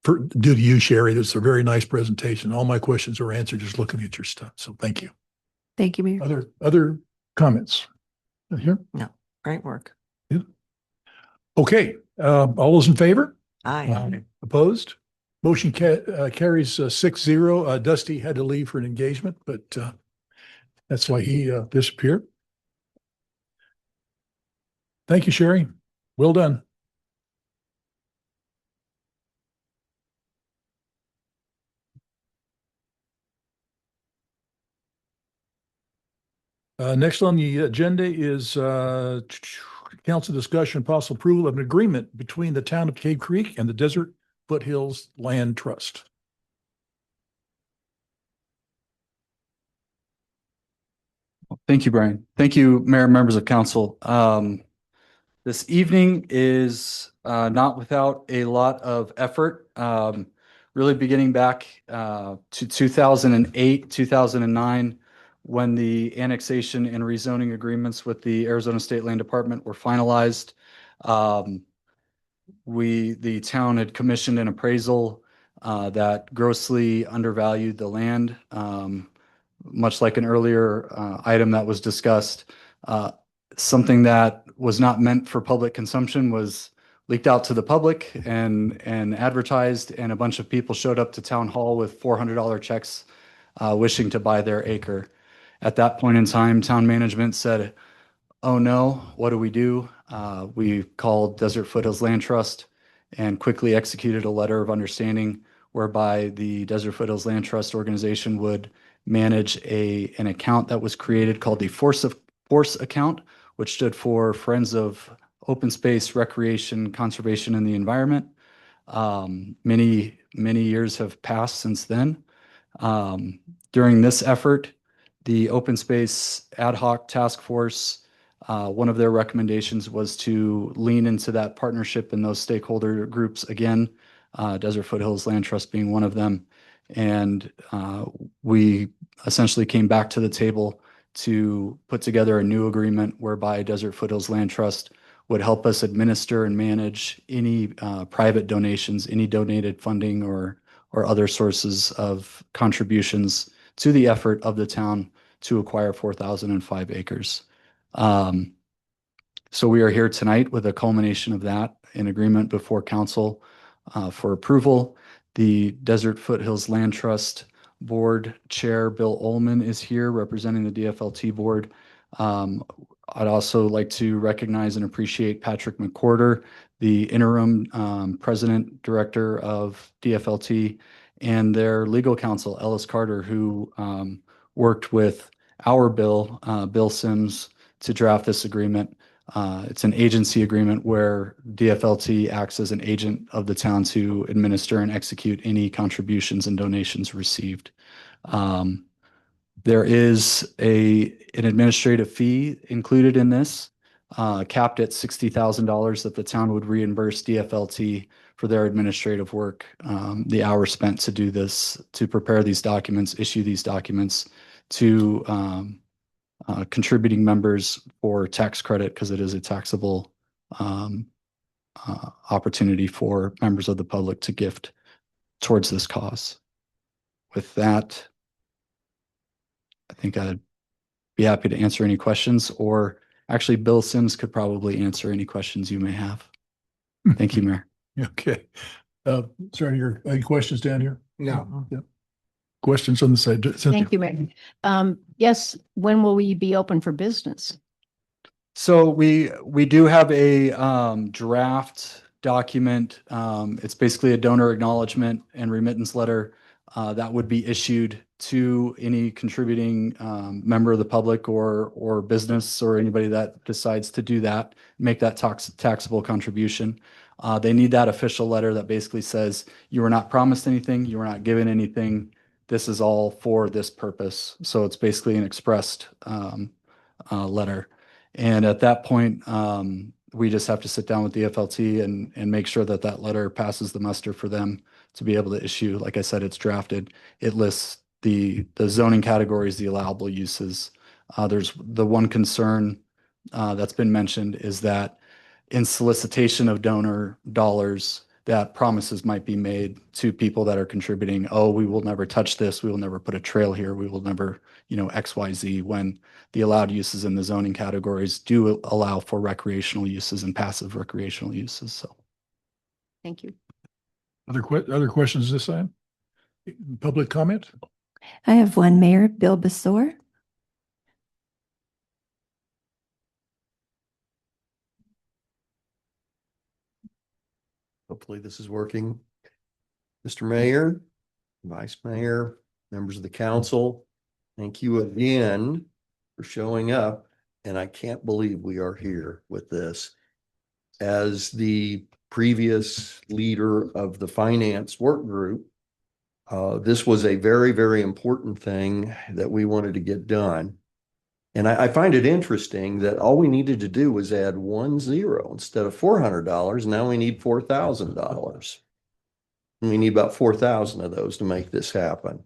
to you, Sherry. That's a very nice presentation. All my questions were answered just looking at your stuff. So thank you. Thank you, Mayor. Other comments here? No, great work. Okay, all those in favor? Aye. Opposed? Motion carries 6-0. Dusty had to leave for an engagement, but that's why he disappeared. Thank you, Sherry. Well done. Next on the agenda is council discussion, possible approval of an agreement between the town of Cave Creek and the Desert Foothills Land Trust. Thank you, Brian. Thank you, Mayor and members of council. This evening is not without a lot of effort. Really beginning back to 2008, 2009, when the annexation and rezoning agreements with the Arizona State Land Department were finalized. The town had commissioned an appraisal that grossly undervalued the land, much like an earlier item that was discussed. Something that was not meant for public consumption was leaked out to the public and advertised, and a bunch of people showed up to town hall with $400 checks wishing to buy their acre. At that point in time, town management said, "Oh no, what do we do?" We called Desert Foothills Land Trust and quickly executed a letter of understanding whereby the Desert Foothills Land Trust organization would manage an account that was created called the Force account, which stood for Friends of Open Space, Recreation, Conservation, and the Environment. Many years have passed since then. During this effort, the Open Space Ad Hoc Task Force, one of their recommendations was to lean into that partnership and those stakeholder groups again, Desert Foothills Land Trust being one of them. And we essentially came back to the table to put together a new agreement whereby Desert Foothills Land Trust would help us administer and manage any private donations, any donated funding or other sources of contributions to the effort of the town to acquire 4,005 acres. So we are here tonight with a culmination of that in agreement before council for approval. The Desert Foothills Land Trust Board Chair, Bill Ullman, is here representing the DFLT board. I'd also like to recognize and appreciate Patrick McWhorter, the interim president director of DFLT, and their legal counsel, Ellis Carter, who worked with our Bill Sims, to draft this agreement. It's an agency agreement where DFLT acts as an agent of the town to administer and execute any contributions and donations received. There is an administrative fee included in this, capped at $60,000 that the town would reimburse DFLT for their administrative work, the hours spent to do this, to prepare these documents, issue these documents to contributing members for tax credit, because it is a taxable opportunity for members of the public to gift towards this cause. with that, I think I'd be happy to answer any questions, or actually Bill Sims could probably answer any questions you may have. Thank you, Mayor. Okay. Sorry, any questions down here? No. Questions on the side? Cynthia? Thank you, Mayor. Yes, when will we be open for business? So we do have a draft document. It's basically a donor acknowledgement and remittance letter that would be issued to any contributing member of the public or business or anybody that decides to do that, make that taxable contribution. They need that official letter that basically says you were not promised anything, you were not given anything. This is all for this purpose. So it's basically an expressed letter. And at that point, we just have to sit down with the FLT and make sure that that letter passes the muster for them to be able to issue. Like I said, it's drafted. It lists the zoning categories, the allowable uses. There's the one concern that's been mentioned is that in solicitation of donor dollars, that promises might be made to people that are contributing. Oh, we will never touch this. We will never put a trail here. We will never, X, Y, Z, when the allowed uses in the zoning categories do allow for recreational uses and passive recreational uses. So. Thank you. Other questions this time? Public comment? I have one, Mayor. Bill Besor. Hopefully this is working. Mr. Mayor, Vice Mayor, members of the council, thank you again for showing up. And I can't believe we are here with this. As the previous leader of the finance work group, this was a very, very important thing that we wanted to get done. And I find it interesting that all we needed to do was add 1 0 instead of $400. Now we need $4,000. We need about 4,000 of those to make this happen.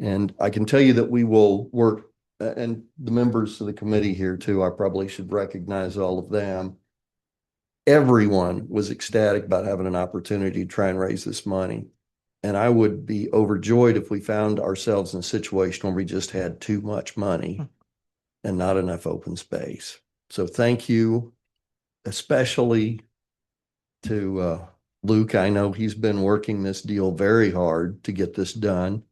And I can tell you that we will work, and the members of the committee here too, I probably should recognize all of them. Everyone was ecstatic about having an opportunity to try and raise this money. And I would be overjoyed if we found ourselves in a situation where we just had too much money and not enough open space. So thank you, especially to Luke. I know he's been working this deal very hard to get this done.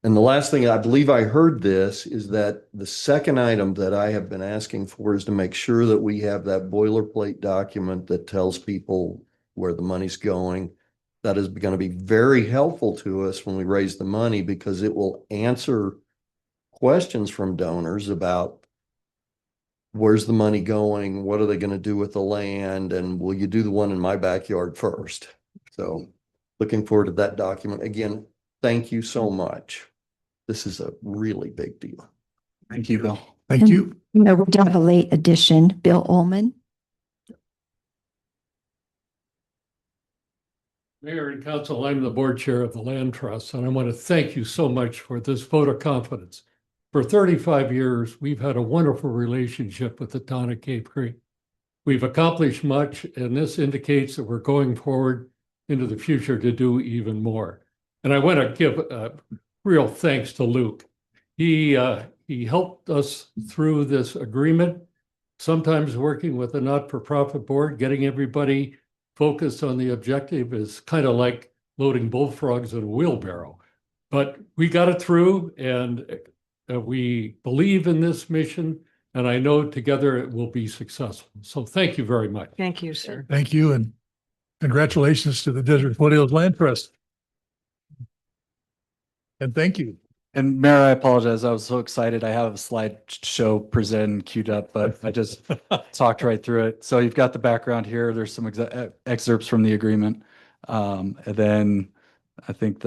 And the last thing I believe I heard this is that the second item that I have been asking for is to make sure that we have that boilerplate document that tells people where the money's going. That is going to be very helpful to us when we raise the money, because it will answer questions from donors about where's the money going, what are they going to do with the land, and will you do the one in my backyard first? So looking forward to that document. Again, thank you so much. This is a really big deal. Thank you, Bill. Thank you. No, we do have a late addition, Bill Ullman. Mayor and Council, I'm the board chair of the Land Trust, and I want to thank you so much for this vote of confidence. For 35 years, we've had a wonderful relationship with the town of Cave Creek. We've accomplished much, and this indicates that we're going forward into the future to do even more. And I want to give real thanks to Luke. He helped us through this agreement, sometimes working with a not-for-profit board, getting everybody focused on the objective is kind of like loading bullfrogs in a wheelbarrow. But we got it through, and we believe in this mission, and I know together it will be successful. So thank you very much. Thank you, sir. Thank you, and congratulations to the Desert Foothills Land Trust. And thank you. And Mayor, I apologize. I was so excited. I have a slideshow present queued up, but I just talked right through it. So you've got the background here. There's some excerpts from the agreement. And then I think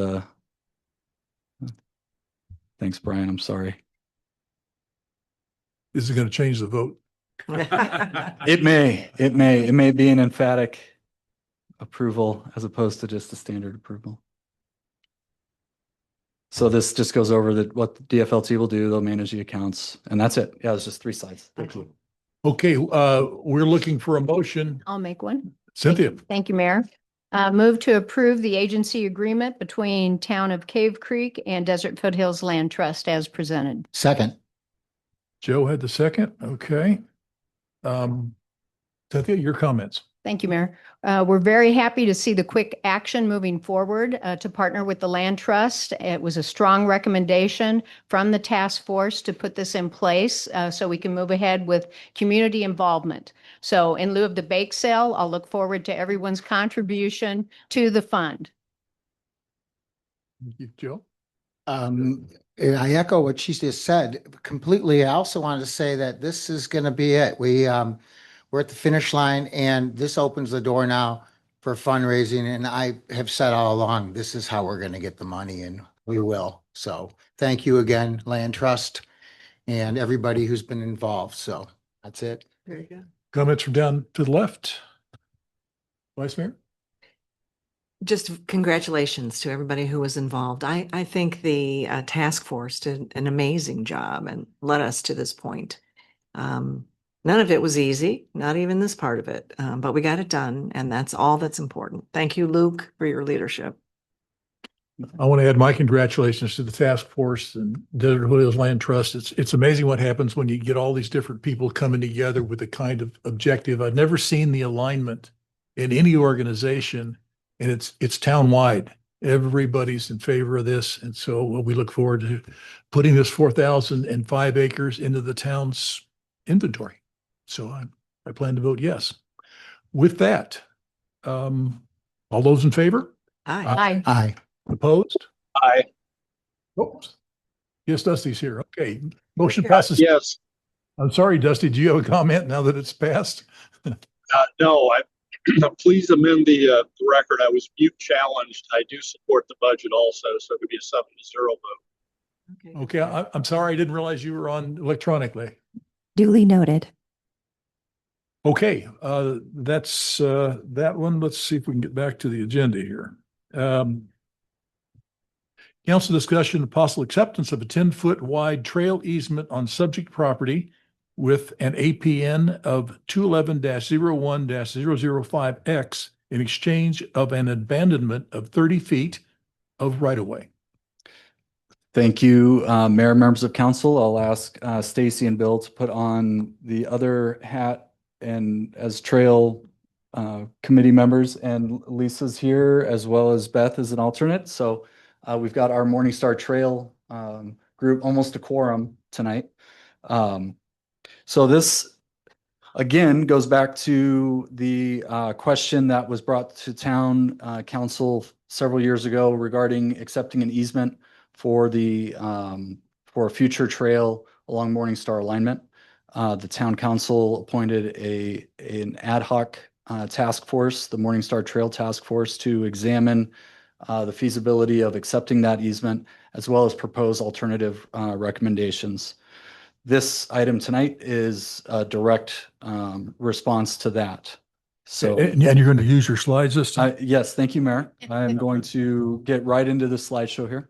thanks, Brian. I'm sorry. This is going to change the vote. It may be an emphatic approval as opposed to just a standard approval. So this just goes over what the DFLT will do. They'll manage the accounts, and that's it. Yeah, it's just 3 slides. Thank you. Okay, we're looking for a motion. I'll make one. Cynthia. Thank you, Mayor. Move to approve the agency agreement between Town of Cave Creek and Desert Foothills Land Trust as presented. Second. Joe had the second. Okay. Cynthia, your comments. Thank you, Mayor. We're very happy to see the quick action moving forward to partner with the Land Trust. It was a strong recommendation from the task force to put this in place so we can move ahead with community involvement. So in lieu of the bake sale, I'll look forward to everyone's contribution to the fund. Thank you, Joe. I echo what she just said completely. I also wanted to say that this is going to be it. We're at the finish line and this opens the door now for fundraising. And I have said all along, this is how we're going to get the money and we will. So thank you again, Land Trust and everybody who's been involved. So that's it. Very good. Comments from down to the left. Vice Mayor? Just congratulations to everybody who was involved. I think the task force did an amazing job and led us to this point. None of it was easy, not even this part of it, but we got it done, and that's all that's important. Thank you, Luke, for your leadership. I want to add my congratulations to the task force and Desert Foothills Land Trust. It's amazing what happens when you get all these different people coming together with a kind of objective. I've never seen the alignment in any organization, and it's town-wide. Everybody's in favor of this, and so we look forward to putting this 4,005 acres into the town's inventory. So I plan to vote yes. With that, all those in favor? Aye. Aye. Opposed? Aye. Opposed? Yes, Dusty's here. Okay, motion passes. Yes. I'm sorry, Dusty, do you have a comment now that it's passed? No, please amend the record. I was mute challenged. I do support the budget also, so it would be a 7-0 vote. Okay, I'm sorry, I didn't realize you were on electronically. Duly noted. Okay, that's that one. Let's see if we can get back to the agenda here. Council discussion and possible acceptance of a 10-foot wide trail easement on subject property with an APN of 211-01-005X in exchange of an abandonment of 30 feet of right-of-way. Thank you, Mayor, members of council. I'll ask Stacy and Bill to put on the other hat and as trail committee members, and Lisa's here as well as Beth as an alternate. So we've got our Morningstar Trail group, almost a quorum tonight. So this again goes back to the question that was brought to town council several years ago regarding accepting an easement for the for a future trail along Morningstar alignment. The town council appointed an ad hoc task force, the Morningstar Trail Task Force, to examine the feasibility of accepting that easement, as well as propose alternative recommendations. This item tonight is a direct response to that. So, and you're going to use your slides this time? yes, thank you, Mayor. I am going to get right into the slideshow here.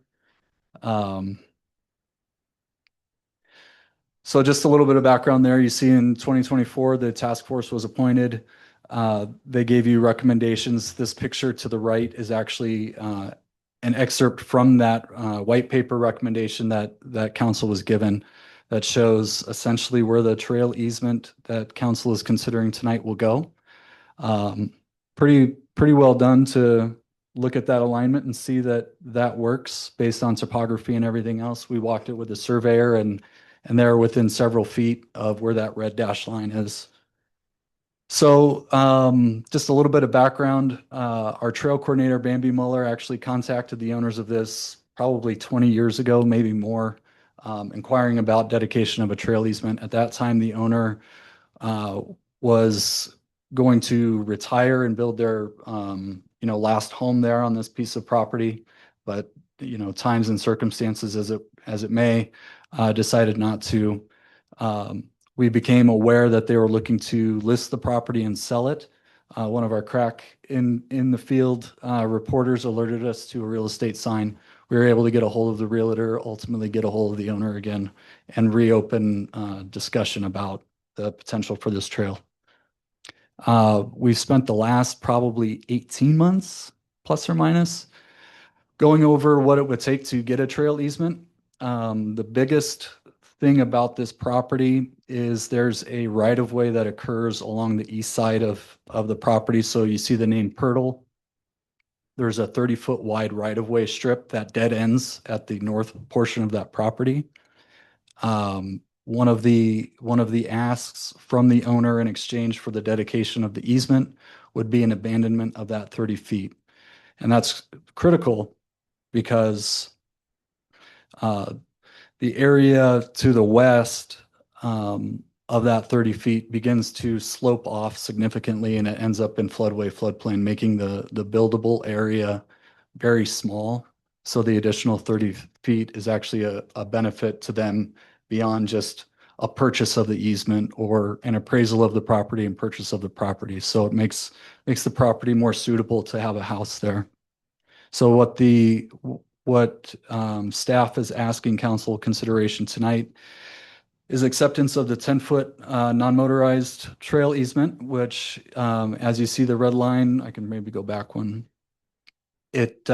So just a little bit of background there. You see in 2024, the task force was appointed. They gave you recommendations. This picture to the right is actually an excerpt from that white paper recommendation that council was given that shows essentially where the trail easement that council is considering tonight will go. Pretty well done to look at that alignment and see that that works based on topography and everything else. We walked it with a surveyor and they're within several feet of where that red dash line is. So just a little bit of background. Our trail coordinator, Bambi Muller, actually contacted the owners of this probably 20 years ago, maybe more, inquiring about dedication of a trail easement. At that time, the owner was going to retire and build their last home there on this piece of property, but times and circumstances as it may, decided not to. We became aware that they were looking to list the property and sell it. One of our crack in the field reporters alerted us to a real estate sign. We were able to get a hold of the realtor, ultimately get a hold of the owner again, and reopen discussion about the potential for this trail. We've spent the last probably 18 months, plus or minus, going over what it would take to get a trail easement. The biggest thing about this property is there's a right-of-way that occurs along the east side of the property. So you see the name Pirtle. There's a 30-foot wide right-of-way strip that dead ends at the north portion of that property. One of the asks from the owner in exchange for the dedication of the easement would be an abandonment of that 30 feet. And that's critical because the area to the west of that 30 feet begins to slope off significantly, and it ends up in floodplain, making the buildable area very small. So the additional 30 feet is actually a benefit to them beyond just a purchase of the easement or an appraisal of the property and purchase of the property. So it makes the property more suitable to have a house there. So what staff is asking council consideration tonight is acceptance of the 10-foot non-motorized trail easement, which as you see the red line, I can maybe go back one. It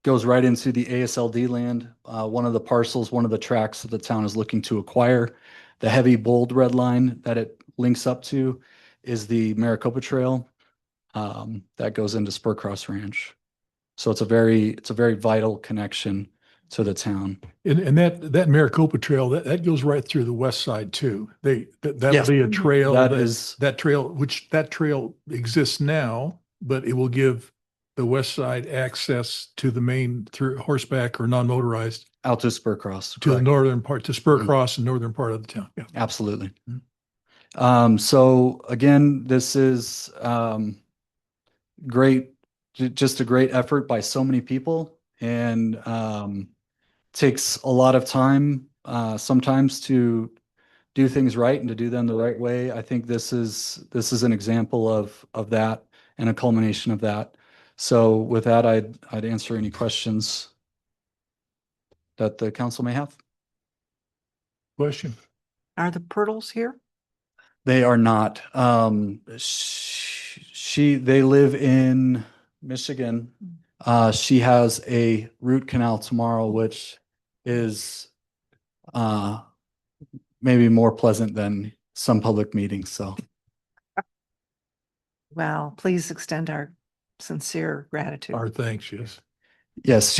goes right into the ASLD land, one of the parcels, one of the tracts that the town is looking to acquire. The heavy bold red line that it links up to is the Maricopa Trail that goes into Spurcross Ranch. So it's a very vital connection to the town. And that Maricopa Trail, that goes right through the west side too. That'll Yes. be a trail. That trail exists now, but it will give the west side access to the main through horseback or non-motorized out to Spurcross. to the correct. northern part, to Spurcross and northern part of the town. Yeah. Absolutely. So again, this is great, just a great effort by so many people, and takes a lot of time sometimes to do things right and to do them the right way. I think this is an example of that and a culmination of that. So with that, I'd answer any questions that the council may have. Question. Are the Pirtles here? They are not. They live in Michigan. She has a root canal tomorrow, which is maybe more pleasant than some public meetings. So, Well, please extend our sincere gratitude. Our thanks, yes. yes,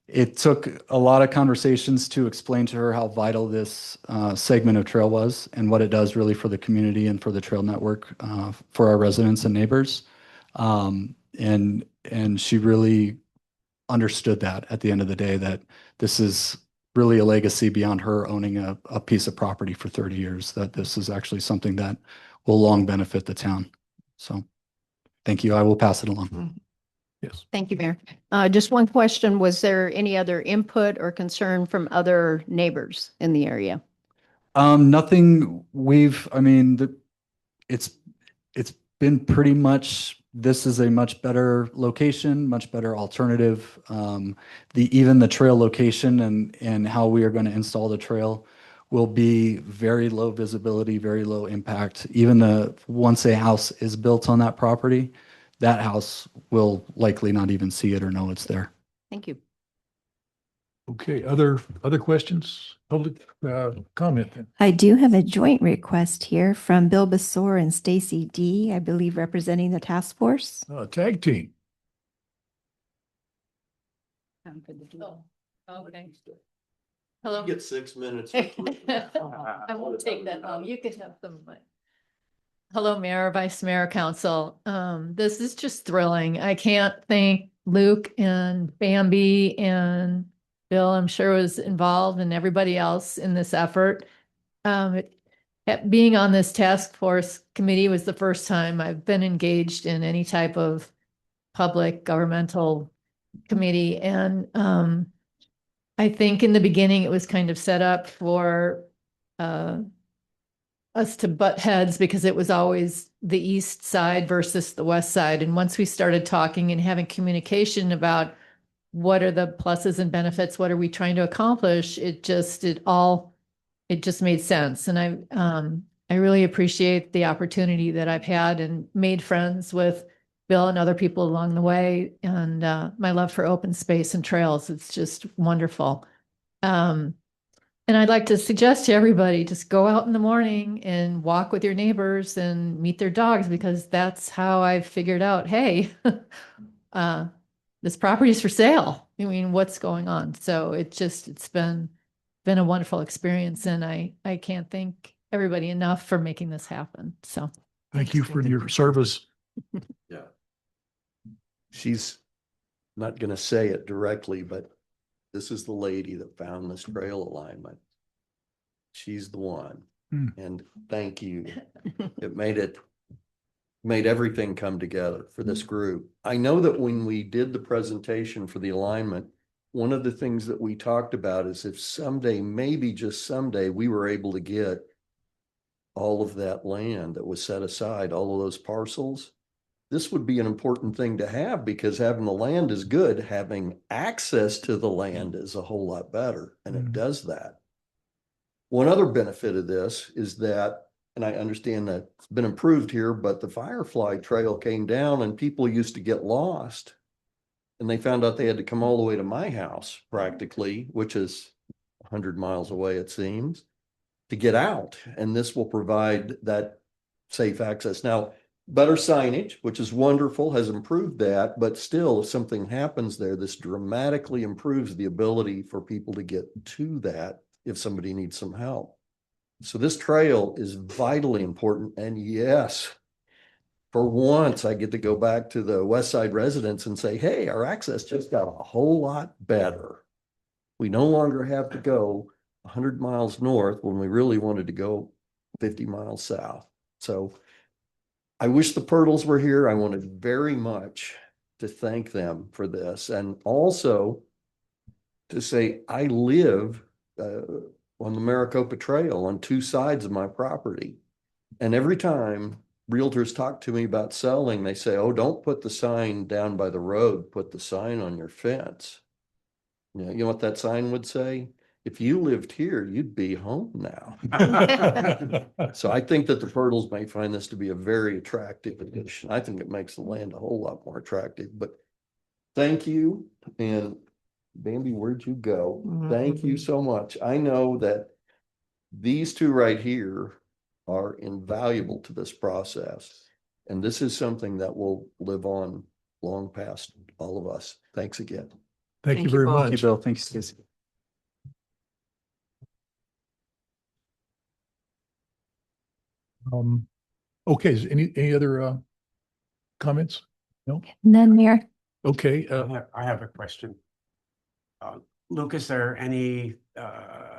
it took a lot of conversations to explain to her how vital this segment of trail was and what it does really for the community and for the trail network, for our residents and neighbors. And she really understood that at the end of the day, that this is really a legacy beyond her owning a piece of property for 30 years, that this is actually something that will long benefit the town. So thank you. I will pass it along. Yes. Thank you, Mayor. Just one question. Was there any other input or concern from other neighbors in the area? Nothing it's been pretty much, this is a much better location, much better alternative. Even the trail location and how we are going to install the trail will be very low visibility, very low impact. Even once a house is built on that property, that house will likely not even see it or know it's there. Thank you. Okay, other questions? Public comment then? I do have a joint request here from Bill Besor and Stacy D, I believe representing the task force. Tag team. Okay. Hello. Get 6 minutes. I won't take that long. You can have some. Hello, Mayor, Vice Mayor, Council. This is just thrilling. I can't thank Luke and Bambi and Bill, I'm sure was involved, and everybody else in this effort. Being on this task force committee was the first time I've been engaged in any type of public governmental committee. And I think in the beginning it was kind of set up for us to butt heads because it was always the east side versus the west side. And once we started talking and having communication about what are the pluses and benefits, what are we trying to accomplish, it just made sense. And I really appreciate the opportunity that I've had and made friends with Bill and other people along the way. And my love for open space and trails, it's just wonderful. And I'd like to suggest to everybody, just go out in the morning and walk with your neighbors and meet their dogs, because that's how I've figured out, hey, this property is for sale. I mean, what's going on? So it's been a wonderful experience, and I can't thank everybody enough for making this happen. So Thank you for your service. Yeah. She's not going to say it directly, but this is the lady that found this trail alignment. She's the one. And thank you. It made everything come together for this group. I know that when we did the presentation for the alignment, one of the things that we talked about is if someday, maybe just someday, we were able to get all of that land that was set aside, all of those parcels, this would be an important thing to have, because having the land is good. Having access to the land is a whole lot better, and it does that. One other benefit of this is that, and I understand that it's been improved here, but the Firefly Trail came down and people used to get lost. And they found out they had to come all the way to my house practically, which is 100 miles away, it seems, to get out. And this will provide that safe access. Now, better signage, which is wonderful, has improved that, but still, if something happens there, this dramatically improves the ability for people to get to that if somebody needs some help. So this trail is vitally important. And yes, for once, I get to go back to the West Side residents and say, hey, our access just got a whole lot better. We no longer have to go 100 miles north when we really wanted to go 50 miles south. So I wish the Pirtles were here. I wanted very much to thank them for this, and also to say I live on the Maricopa Trail on two sides of my property. And every time realtors talk to me about selling, they say, oh, don't put the sign down by the road, put the sign on your fence. You know what that sign would say? If you lived here, you'd be home now. So I think that the Pirtles may find this to be a very attractive addition. I think it makes the land a whole lot more attractive, but thank you. And Bambi, where'd you go? Thank you so much. I know that these two right here are invaluable to this process. And this is something that will live on long past all of us. Thanks again. Thank you very both. much. Thank you, Bill. Thank you, Stacy. Okay, is any other comments? No? None, Mayor. Okay, I have a question. Luke, is there any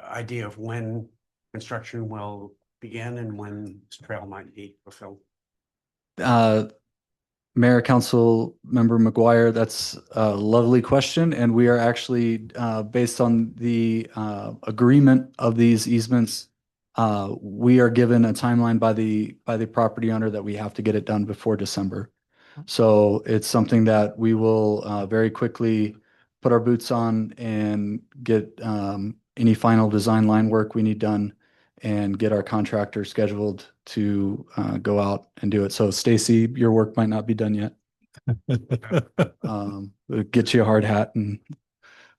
idea of when construction will begin and when this trail might be fulfilled? Mayor, Council Member McGuire, that's a lovely question. And we are actually, based on the agreement of these easements, we are given a timeline by the property owner that we have to get it done before December. So it's something that we will very quickly put our boots on and get any final design line work we need done and get our contractor scheduled to go out and do it. So Stacy, your work might not be done yet. We'll get you a hard hat. And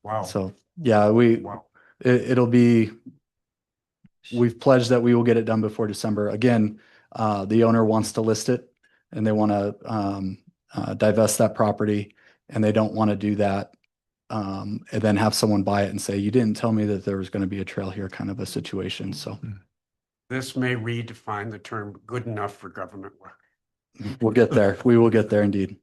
Wow. so, yeah, it'll be, we've pledged that we will get it done before December. Again, the owner wants to list it and they want to divest that property, and they don't want to do that and then have someone buy it and say, you didn't tell me that there was going to be a trail here, kind of a situation. So This may redefine the term good enough for government work. we'll get there. We will get there indeed.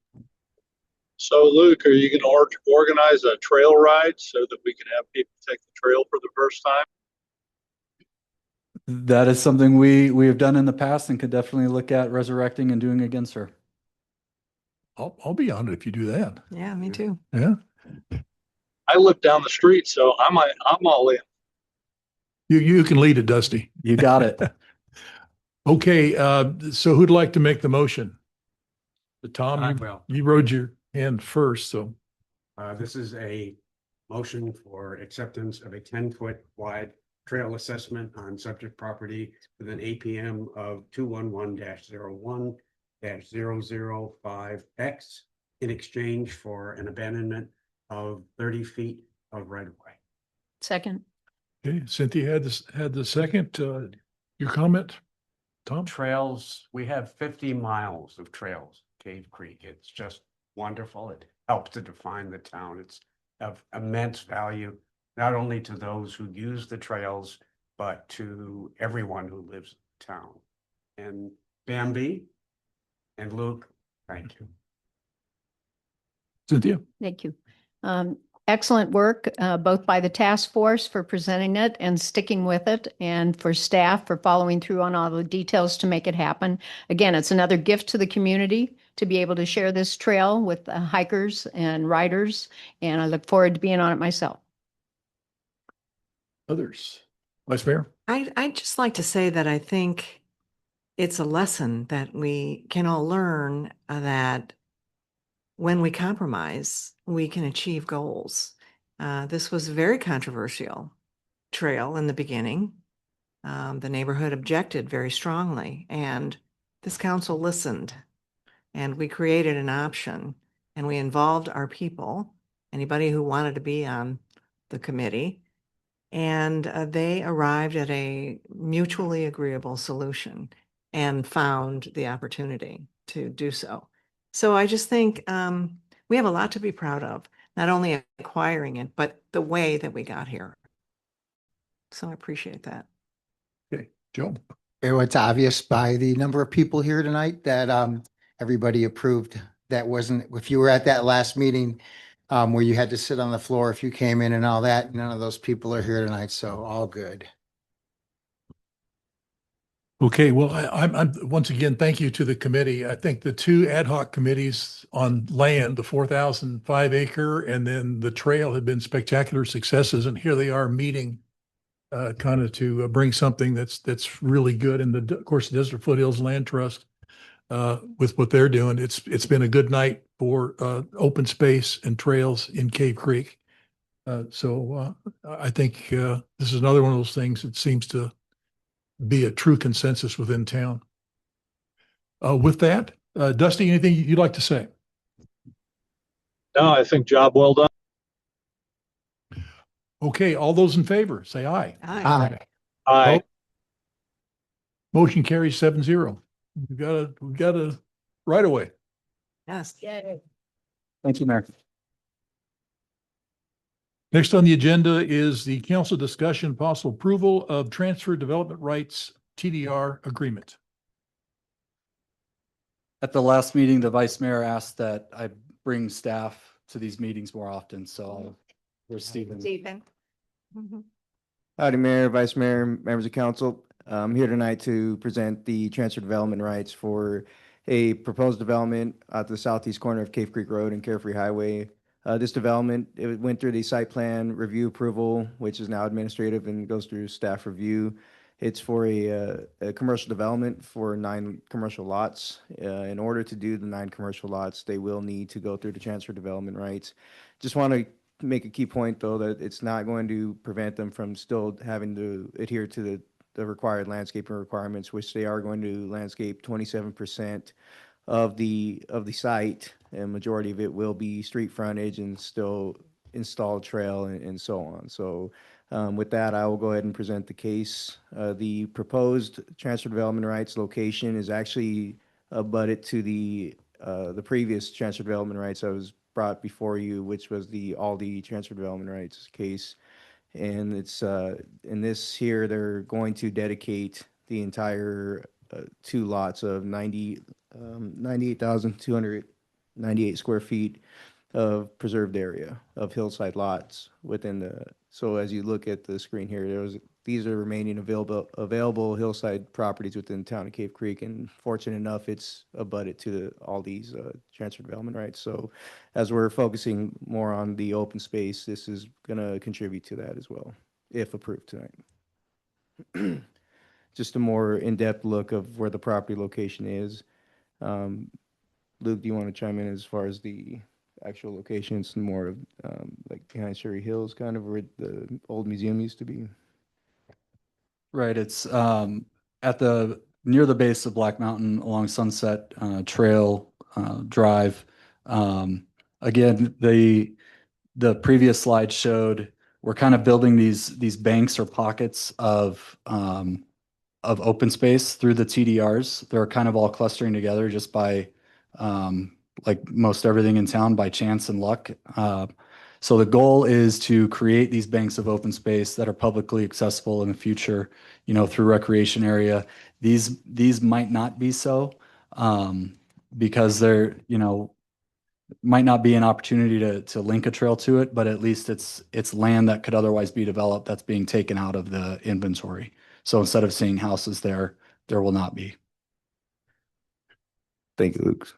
So Luke, are you going to organize a trail ride so that we can have people take the trail for the first time? That is something we have done in the past and could definitely look at resurrecting and doing again, sir. I'll be on it if you do that. Yeah, me too. Yeah. I live down the street, so I'm all in. You can lead it, Dusty. You got it. Okay, so who'd like to make the motion? Tom, I will. you rode your hand first, so. This is a motion for acceptance of a 10-foot wide trail assessment on subject property with an APM of 211-01-005X in exchange for an abandonment of 30 feet of right of way. Second. Okay, Cynthia had the second, your comment, Tom? Trails, we have 50 miles of trails, Cave Creek. It's just wonderful. It helps to define the town. It's of immense value, not only to those who use the trails, but to everyone who lives in town. And Bambi and Luke, thank you. Cynthia? Thank you. Excellent work, both by the task force for presenting it and sticking with it, and for staff for following through on all the details to make it happen. Again, it's another gift to the community to be able to share this trail with hikers and riders, and I look forward to being on it myself. Others? Vice Mayor? I'd just like to say that I think it's a lesson that we can all learn, that when we compromise, we can achieve goals. This was a very controversial trail in the beginning. The neighborhood objected very strongly, and this council listened, and we created an option, and we involved our people, anybody who wanted to be on the committee, and they arrived at a mutually agreeable solution and found the opportunity to do so. So I just think we have a lot to be proud of, not only acquiring it, but the way that we got here. So I appreciate that. Okay, Joe? It's obvious by the number of people here tonight that everybody approved. That wasn't, if you were at that last meeting where you had to sit on the floor if you came in and all that, none of those people are here tonight, so all good. Okay, well, I'm once again, thank you to the committee. I think the two ad hoc committees on land, the 4,005 acre and then the trail have been spectacular successes. And here they are meeting kind of to bring something that's really good. And of course, the Desert Foothills Land Trust with what they're doing, it's been a good night for open space and trails in Cave Creek. So I think this is another one of those things that seems to be a true consensus within town. With that, Dusty, anything you'd like to say? No, I think job well done. Okay, all those in favor, say aye. Aye. Aye. Motion carries 7-0. We got a right away. Yes. Thank you, Mayor. Next on the agenda is the council discussion possible approval of transfer development rights TDR agreement. At the last meeting, the vice mayor asked that I bring staff to these meetings more often, so there's Stephen. Stephen. Howdy, Mayor, Vice Mayor, members of council. I'm here tonight to present the transfer development rights for a proposed development at the southeast corner of Cave Creek Road and Carefree Highway. This development, it went through the site plan review approval, which is now administrative and goes through staff review. It's for a commercial development for 9 commercial lots. In order to do the 9 commercial lots, they will need to go through the transfer development rights. Just want to make a key point, though, that it's not going to prevent them from still having to adhere to the required landscaping requirements, which they are going to landscape 27% of the site, and majority of it will be street frontage and still installed trail and so on. So with that, I will go ahead and present the case. The proposed transfer development rights location is actually abutted to the previous transfer development rights that was brought before you, which was the Aldi transfer development rights case. And it's in this here, they're going to dedicate the entire 2 lots of 98,298 square feet of preserved area of hillside lots within the. So as you look at the screen here, these are remaining available hillside properties within the town of Cave Creek, and fortunate enough, it's abutted to all these transfer development rights. So as we're focusing more on the open space, this is going to contribute to that as well, if approved tonight. Just a more in-depth look of where the property location is. Luke, do you want to chime in as far as the actual location? It's more of like behind Sherry Hills, kind of where the old museum used to be. Right, it's at the near the base of Black Mountain along Sunset Trail Drive. Again, the previous slide showed we're kind of building these banks or pockets of open space through the TDRs. They're kind of all clustering together just by like most everything in town by chance and luck. So the goal is to create these banks of open space that are publicly accessible in the future, you know, through recreation area. These might not be so because they're, you know, might not be an opportunity to link a trail to it, but at least it's land that could otherwise be developed that's being taken out of the inventory. So instead of seeing houses there will not be. Thank you, Luke.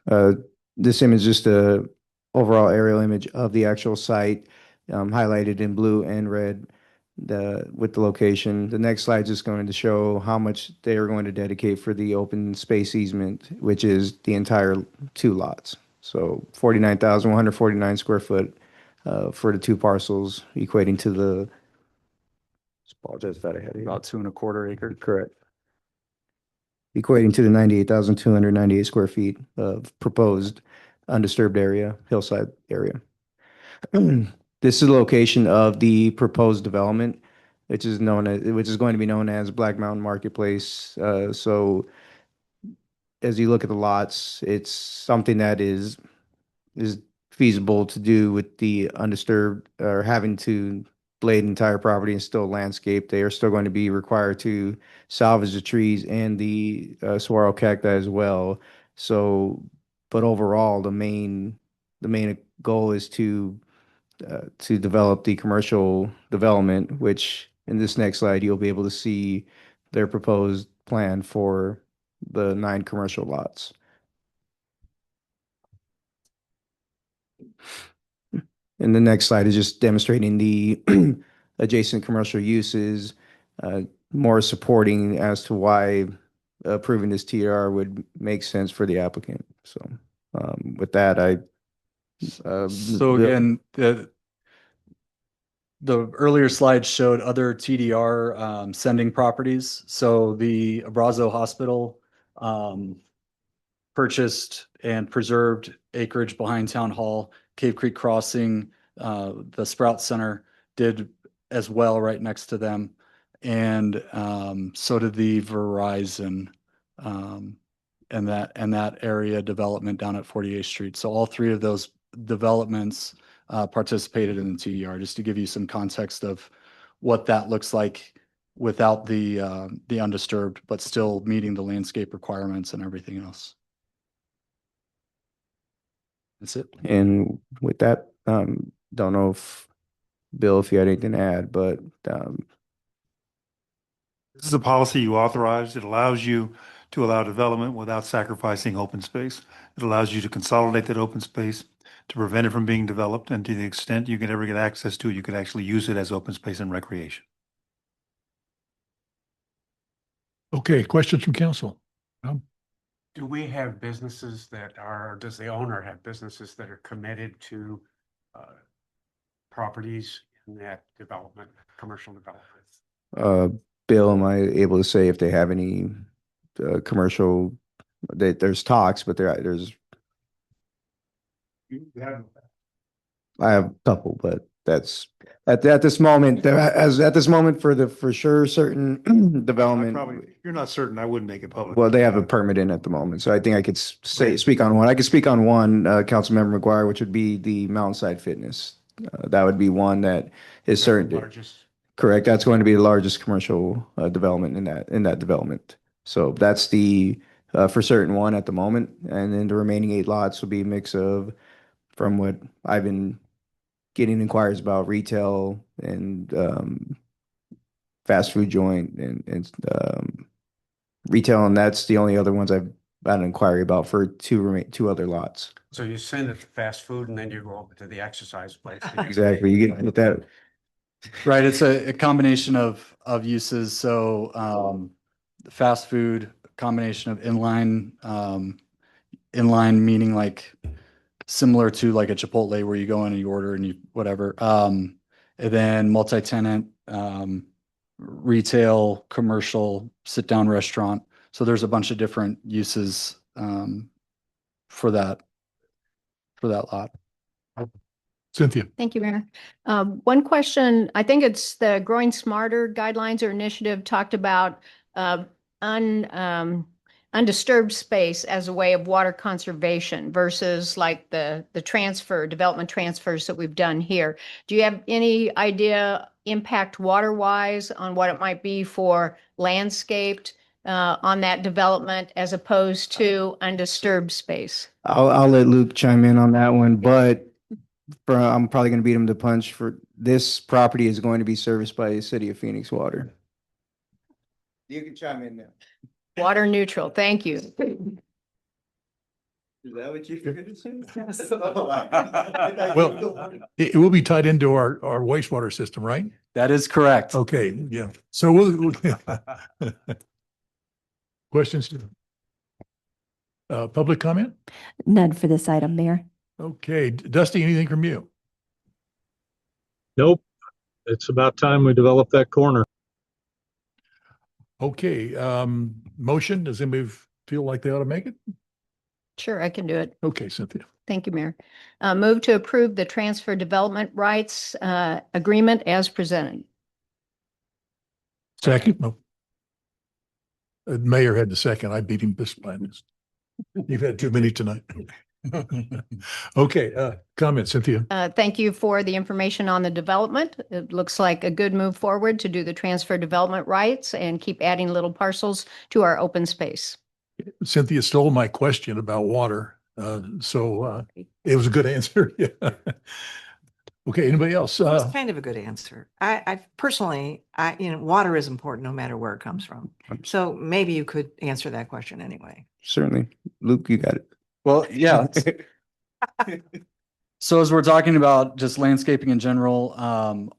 This image is just a overall aerial image of the actual site, highlighted in blue and red with the location. The next slide is just going to show how much they are going to dedicate for the open space easement, which is the entire 2 lots. So 49,149 square foot for the 2 parcels, equating to the, apologize if I had it. About 2.25 acres. Correct. Equating to the 98,298 square feet of proposed undisturbed area, hillside area. This is the location of the proposed development, which is going to be known as Black Mountain Marketplace. So as you look at the lots, it's something that is feasible to do with the undisturbed or having to blade entire property and still landscape. They are still going to be required to salvage the trees and the saguaro cacti as well. So, but overall, the main goal is to develop the commercial development, which in this next slide you'll be able to see their proposed plan for the 9 commercial lots. And the next slide is just demonstrating the adjacent commercial uses, more supporting as to why approving this TR would make sense for the applicant. So with that, So again, the earlier slide showed other TDR sending properties. So the Abrazo Hospital purchased and preserved acreage behind Town Hall. Cave Creek Crossing, the Sprout Center did as well right next to them. And so did the Verizon and that area development down at 48th Street. So all 3 of those developments participated in the TDR, just to give you some context of what that looks like without the undisturbed, but still meeting the landscape requirements and everything else. That's it. And with that, don't know if Bill, if you had anything to add, but this is a policy you authorized. It allows you to allow development without sacrificing open space. It allows you to consolidate that open space to prevent it from being developed, and to the extent you can ever get access to it, you could actually use it as open space and recreation. Okay, questions from council? Do we have businesses that are, does the owner have businesses that are committed to properties in that development, commercial development? Bill, am I able to say if they have any commercial, there's talks, but there's I have a couple, but that's at this moment, for sure certain development. If you're not certain, I wouldn't make it public. Well, they have a permit in at the moment, so I think I could speak on one. I could speak on one, Councilmember McGuire, which would be the Mountainside Fitness. That would be one that is certain. Largest. Correct. That's going to be the largest commercial development in that development. So that's the for certain one at the moment, and then the remaining 8 lots will be a mix of, from what I've been getting inquiries about, retail and fast food joint and retail, and that's the only other ones I've had an inquiry about for 2 other lots. So you send it to fast food and then you go over to the exercise place. Exactly. You get with that. Right. It's a combination of uses. So fast food, combination of inline meaning like similar to like a Chipotle where you go in and you order and you whatever. And then multi-tenant retail, commercial, sit-down restaurant. So there's a bunch of different uses for that lot. Cynthia. Thank you, Mayor. One question, I think it's the Growing Smarter Guidelines or Initiative talked about undisturbed space as a way of water conservation versus like the development transfers that we've done here. Do you have any idea impact water-wise on what it might be for landscaped on that development as opposed to undisturbed space? I'll let Luke chime in on that one, but I'm probably going to beat him to punch. For this property is going to be serviced by the City of Phoenix Water. You can chime in now. Water neutral, thank you. Is that what you figured? Well, it will be tied into our wastewater system, right? That is correct. Okay, yeah. So we'll questions? Public comment? None for this item, Mayor. Okay, Dusty, anything from you? Nope. It's about time we develop that corner. Okay, motion, does anybody feel like they ought to make it? Sure, I can do it. Okay, Cynthia. Thank you, Mayor. Move to approve the transfer development rights agreement as presented. Second? No. Mayor had the second. I beat him this time. You've had too many tonight. Okay, comment, Cynthia. Thank you for the information on the development. It looks like a good move forward to do the transfer development rights and keep adding little parcels to our open space. Cynthia stole my question about water. So it was a good answer. Yeah. Okay, anybody else? It's kind of a good answer. I personally, water is important no matter where it comes from. So maybe you could answer that question anyway. Certainly. Luke, you got it. Well, yeah. So as we're talking about just landscaping in general,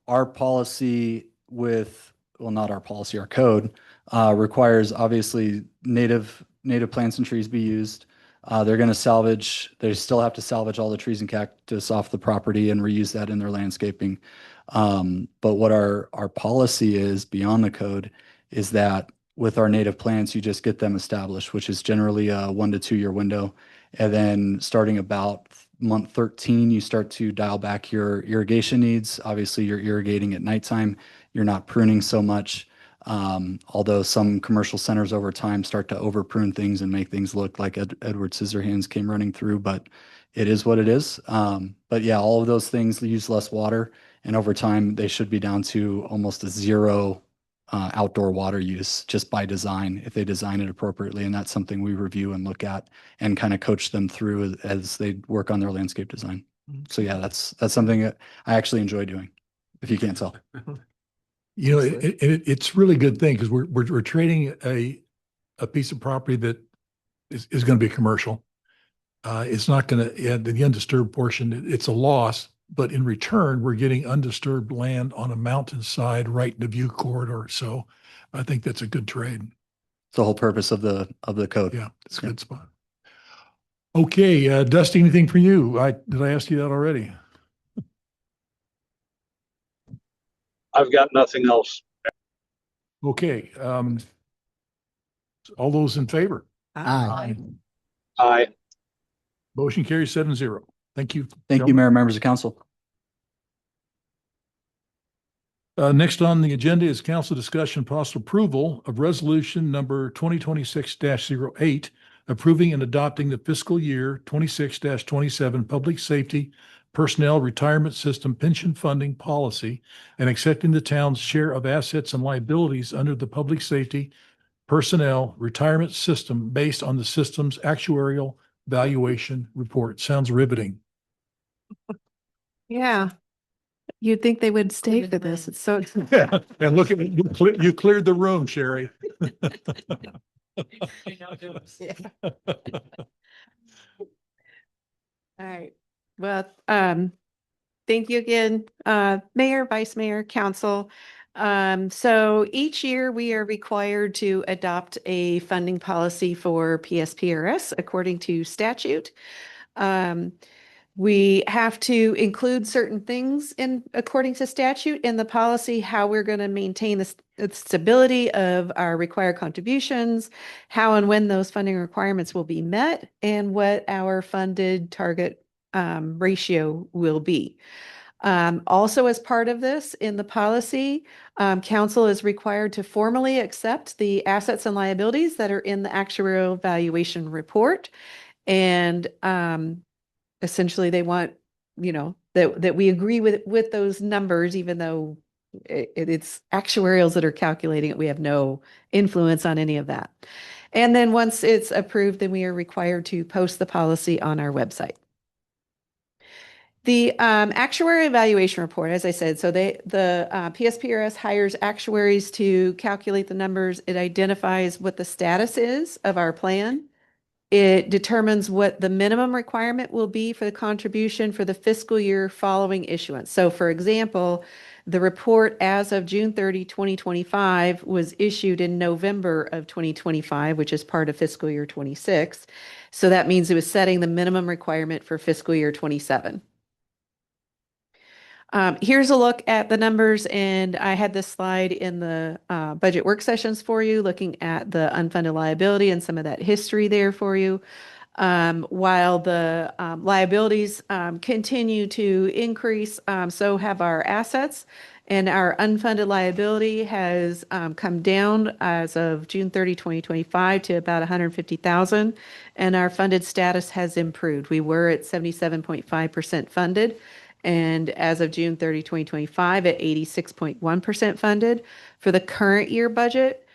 our policy not our policy, our code requires obviously native plants and trees be used. They're going to they still have to salvage all the trees and cactus off the property and reuse that in their landscaping. But what our policy is beyond the code is that with our native plants, you just get them established, which is generally a 1 to 2 year window. And then starting about month 13, you start to dial back your irrigation needs. Obviously, you're irrigating at nighttime. You're not pruning so much. Although some commercial centers over time start to over prune things and make things look like Edward Scissorhands came running through, but it is what it is. But yeah, all of those things use less water, and over time they should be down to almost a zero outdoor water use just by design if they design it appropriately. And that's something we review and look at and kind of coach them through as they work on their landscape design. So yeah, that's something that I actually enjoy doing, if you can't tell. You know, it's really good thing because we're trading a piece of property that is going to be commercial. It's not going to add the undisturbed portion. It's a loss, but in return, we're getting undisturbed land on a mountainside right in the view corridor. So I think that's a good trade. It's the whole purpose of the code. Yeah, it's a good spot. Okay, Dusty, anything for you? Did I ask you that already? I've got nothing else. Okay, all those in favor? Aye. Aye. Motion carries 7-0. Thank you. Thank you, Mayor, members of council. Next on the agenda is council discussion possible approval of resolution number 2026-08, approving and adopting the fiscal year 26-27 public safety personnel retirement system pension funding policy and accepting the town's share of assets and liabilities under the public safety personnel retirement system based on the system's actuarial valuation report. Sounds riveting. Yeah. You'd think they would stay for this. It's so. Yeah. And look at you cleared the room, Sherry. All right. Well, thank you again, Mayor, Vice Mayor, Council. So each year we are required to adopt a funding policy for PSPRS according to statute. We have to include certain things in, according to statute in the policy, how we're going to maintain the stability of our required contributions, how and when those funding requirements will be met, and what our funded target ratio will be. Also, as part of this in the policy, council is required to formally accept the assets and liabilities that are in the actuarial valuation report. And essentially they want, that we agree with those numbers, even though it's actuarials that are calculating it. We have no influence on any of that. And then once it's approved, then we are required to post the policy on our website. The actuary evaluation report, as I said, so the PSPRS hires actuaries to calculate the numbers. It identifies what the status is of our plan. It determines what the minimum requirement will be for the contribution for the fiscal year following issuance. So for example, the report as of June 30, 2025 was issued in November of 2025, which is part of fiscal year 26. So that means it was setting the minimum requirement for fiscal year 27. Here's a look at the numbers, and I had this slide in the budget work sessions for you, looking at the unfunded liability and some of that history there for you. While the liabilities continue to increase, so have our assets, and our unfunded liability has come down as of June 30, 2025 to about $150,000, and our funded status has improved. We were at 77.5% funded, and as of June 30, 2025 at 86.1% funded. For the current year budget,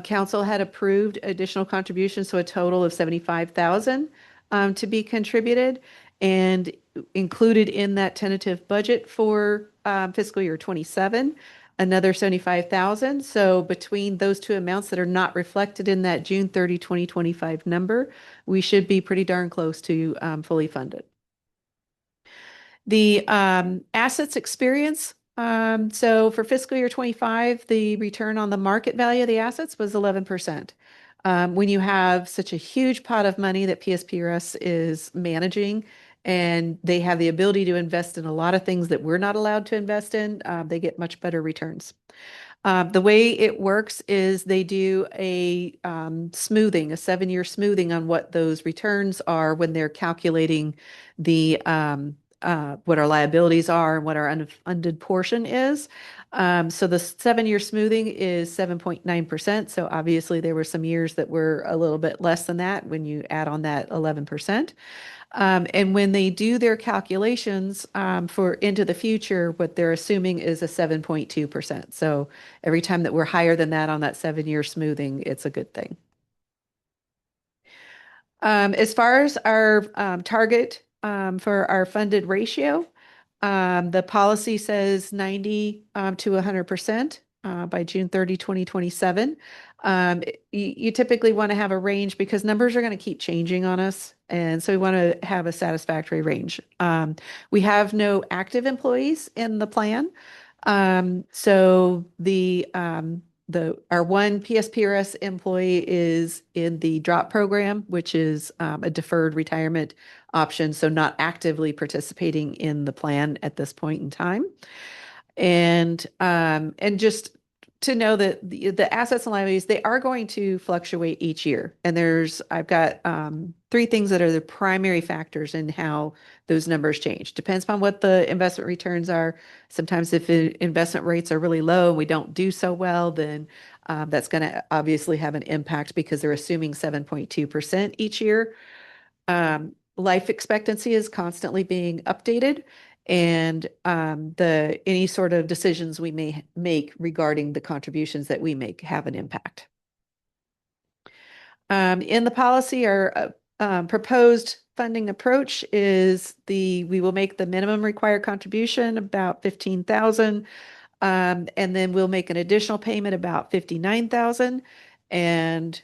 council had approved additional contributions, so a total of $75,000 to be contributed, and included in that tentative budget for fiscal year 27, another $75,000. So between those two amounts that are not reflected in that June 30, 2025 number, we should be pretty darn close to fully funded. The assets experience. So for fiscal year 25, the return on the market value of the assets was 11%. When you have such a huge pot of money that PSPRS is managing, and they have the ability to invest in a lot of things that we're not allowed to invest in, they get much better returns. The way it works is they do a smoothing, a 7-year smoothing on what those returns are when they're calculating the what our liabilities are and what our unfunded portion is. So the 7-year smoothing is 7.9%. So obviously there were some years that were a little bit less than that when you add on that 11%. And when they do their calculations for into the future, what they're assuming is a 7.2%. So every time that we're higher than that on that 7-year smoothing, it's a good thing. As far as our target for our funded ratio, the policy says 90 to 100% by June 30, 2027. You typically want to have a range because numbers are going to keep changing on us. And so we want to have a satisfactory range. We have no active employees in the plan. So our one PSPRS employee is in the DROP program, which is a deferred retirement option, so not actively participating in the plan at this point in time. And just to know that the assets and liabilities, they are going to fluctuate each year. And I've got 3 things that are the primary factors in how those numbers change. Depends upon what the investment returns are. Sometimes if investment rates are really low and we don't do so well, then that's going to obviously have an impact because they're assuming 7.2% each year. Life expectancy is constantly being updated, and any sort of decisions we may make regarding the contributions that we make have an impact. In the policy, our proposed funding approach is we will make the minimum required contribution about $15,000, and then we'll make an additional payment about $59,000, and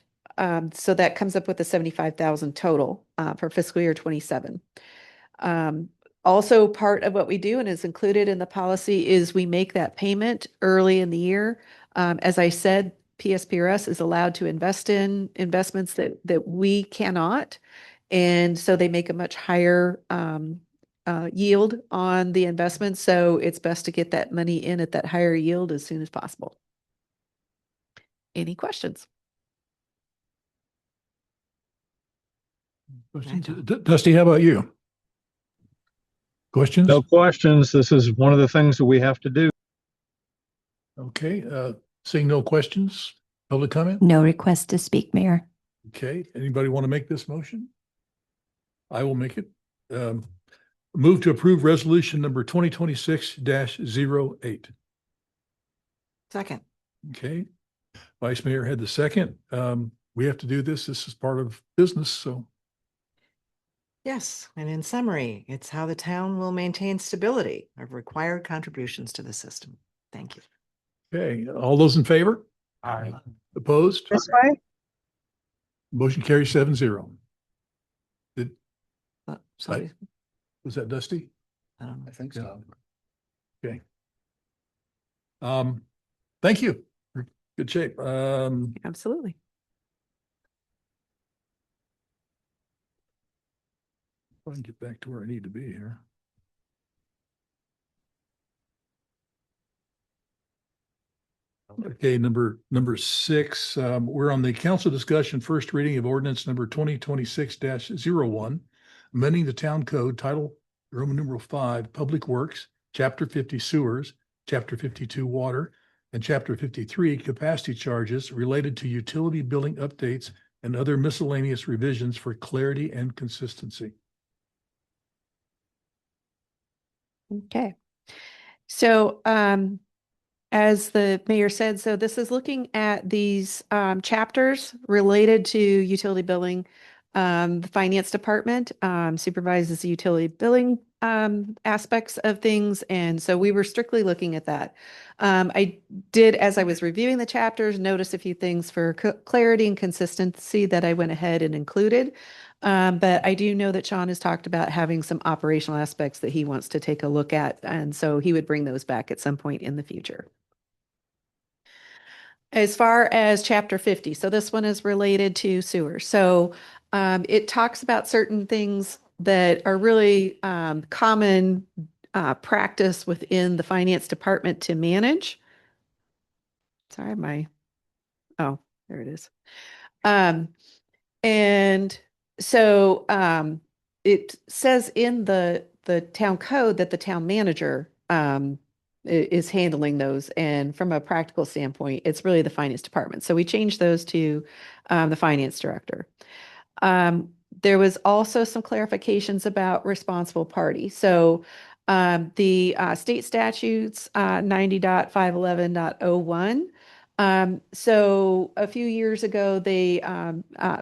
so that comes up with a $75,000 total for fiscal year 27. Also, part of what we do and is included in the policy is we make that payment early in the year. As I said, PSPRS is allowed to invest in investments that we cannot. And so they make a much higher yield on the investment. So it's best to get that money in at that higher yield as soon as possible. Any questions? Questions? Dusty, how about you? Questions? No questions. This is one of the things that we have to do. Okay, seeing no questions, public comment? No request to speak, Mayor. Okay, anybody want to make this motion? I will make it. Move to approve resolution number 2026-08. Second. Okay, Vice Mayor had the second. We have to do this. This is part of business, so. Yes, and in summary, it's how the town will maintain stability of required contributions to the system. Thank you. Okay, all those in favor? Aye. Opposed? This way? Motion carries 7-0. Did, Somebody, was that Dusty? I don't know. I think so. Okay. Thank you. Good shape. Absolutely. I can get back to where I need to be here. Okay, number 6, we're on the council discussion, first reading of ordinance number 2026-01, amending the town code title Roman numeral 5, Public Works, Chapter 50 Sewers, Chapter 52 Water, and Chapter 53 Capacity Charges related to utility billing updates and other miscellaneous revisions for clarity and consistency. Okay. So, as the mayor said, so this is looking at these chapters related to utility billing. The finance department supervises the utility billing aspects of things. And so we were strictly looking at that. I did, as I was reviewing the chapters, notice a few things for clarity and consistency that I went ahead and included. But I do know that Sean has talked about having some operational aspects that he wants to take a look at. And so he would bring those back at some point in the future. As far as Chapter 50, so this one is related to sewer. So it talks about certain things that are really common practice within the finance department to manage. Sorry, oh, there it is. And so it says in the town code that the town manager is handling those. And from a practical standpoint, it's really the finance department. So we changed those to the finance director. There was also some clarifications about responsible party. So the state statutes 90.511.01. So a few years ago, they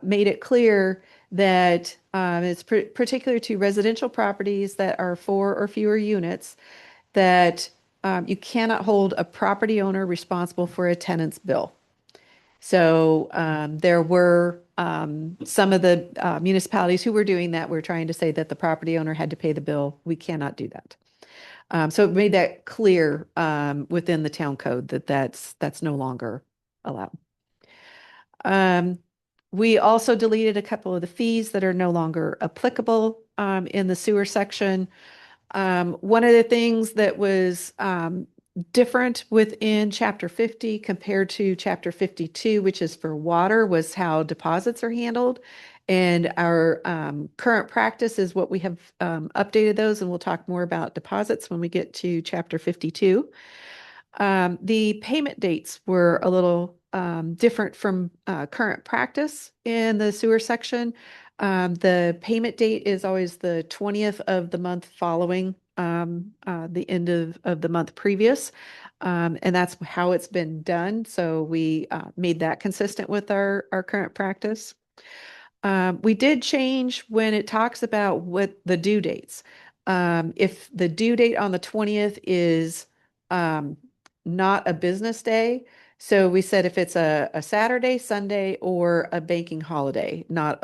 made it clear that it's particular to residential properties that are 4 or fewer units, that you cannot hold a property owner responsible for a tenant's bill. So there were some of the municipalities who were doing that were trying to say that the property owner had to pay the bill. We cannot do that. So it made that clear within the town code that that's no longer allowed. We also deleted a couple of the fees that are no longer applicable in the sewer section. One of the things that was different within Chapter 50 compared to Chapter 52, which is for water, was how deposits are handled. And our current practice is what we have updated those, and we'll talk more about deposits when we get to Chapter 52. The payment dates were a little different from current practice in the sewer section. The payment date is always the 20th of the month following the end of the month previous. And that's how it's been done. So we made that consistent with our current practice. We did change when it talks about what the due dates. If the due date on the 20th is not a business day, so we said if it's a Saturday, Sunday, or a banking holiday, not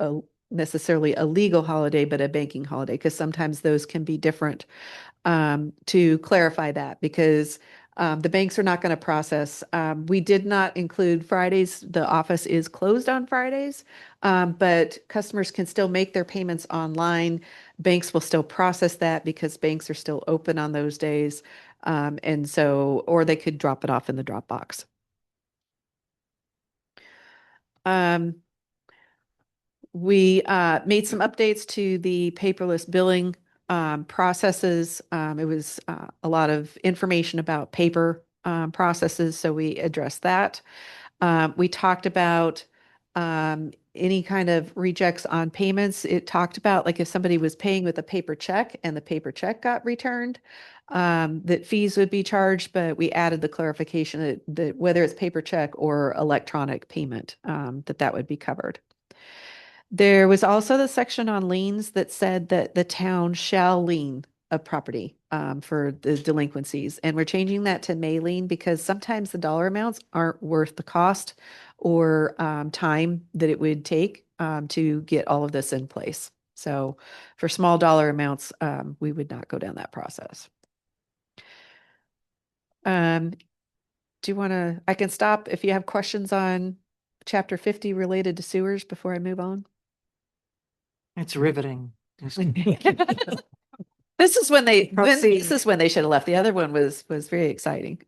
necessarily a legal holiday, but a banking holiday, because sometimes those can be different, to clarify that, because the banks are not going to process. We did not include Fridays. The office is closed on Fridays, but customers can still make their payments online. banks will still process that because banks are still open on those days. And so, or they could drop it off in the Dropbox. We made some updates to the paperless billing processes. It was a lot of information about paper processes, so we addressed that. We talked about any kind of rejects on payments. It talked about like if somebody was paying with a paper check and the paper check got returned, that fees would be charged, but we added the clarification that whether it's paper check or electronic payment, that would be covered. There was also the section on liens that said that the town shall lien a property for the delinquencies. And we're changing that to may lien because sometimes the dollar amounts aren't worth the cost or time that it would take to get all of this in place. So for small dollar amounts, we would not go down that process. Do you want to, I can stop if you have questions on chapter 50 related to sewers before I move on. It's riveting. This is when they this is when they should have left. The other one was very exciting.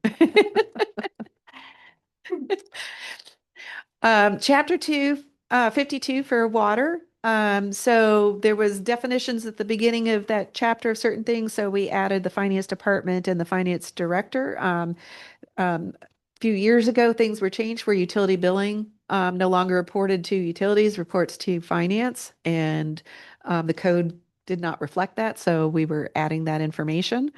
Chapter 2, 52 for water. So there was definitions at the beginning of that chapter of certain things. So we added the finance department and the finance director. A few years ago, things were changed where utility billing no longer reported to utilities, reports to finance, and the code did not reflect that. So we were adding that information.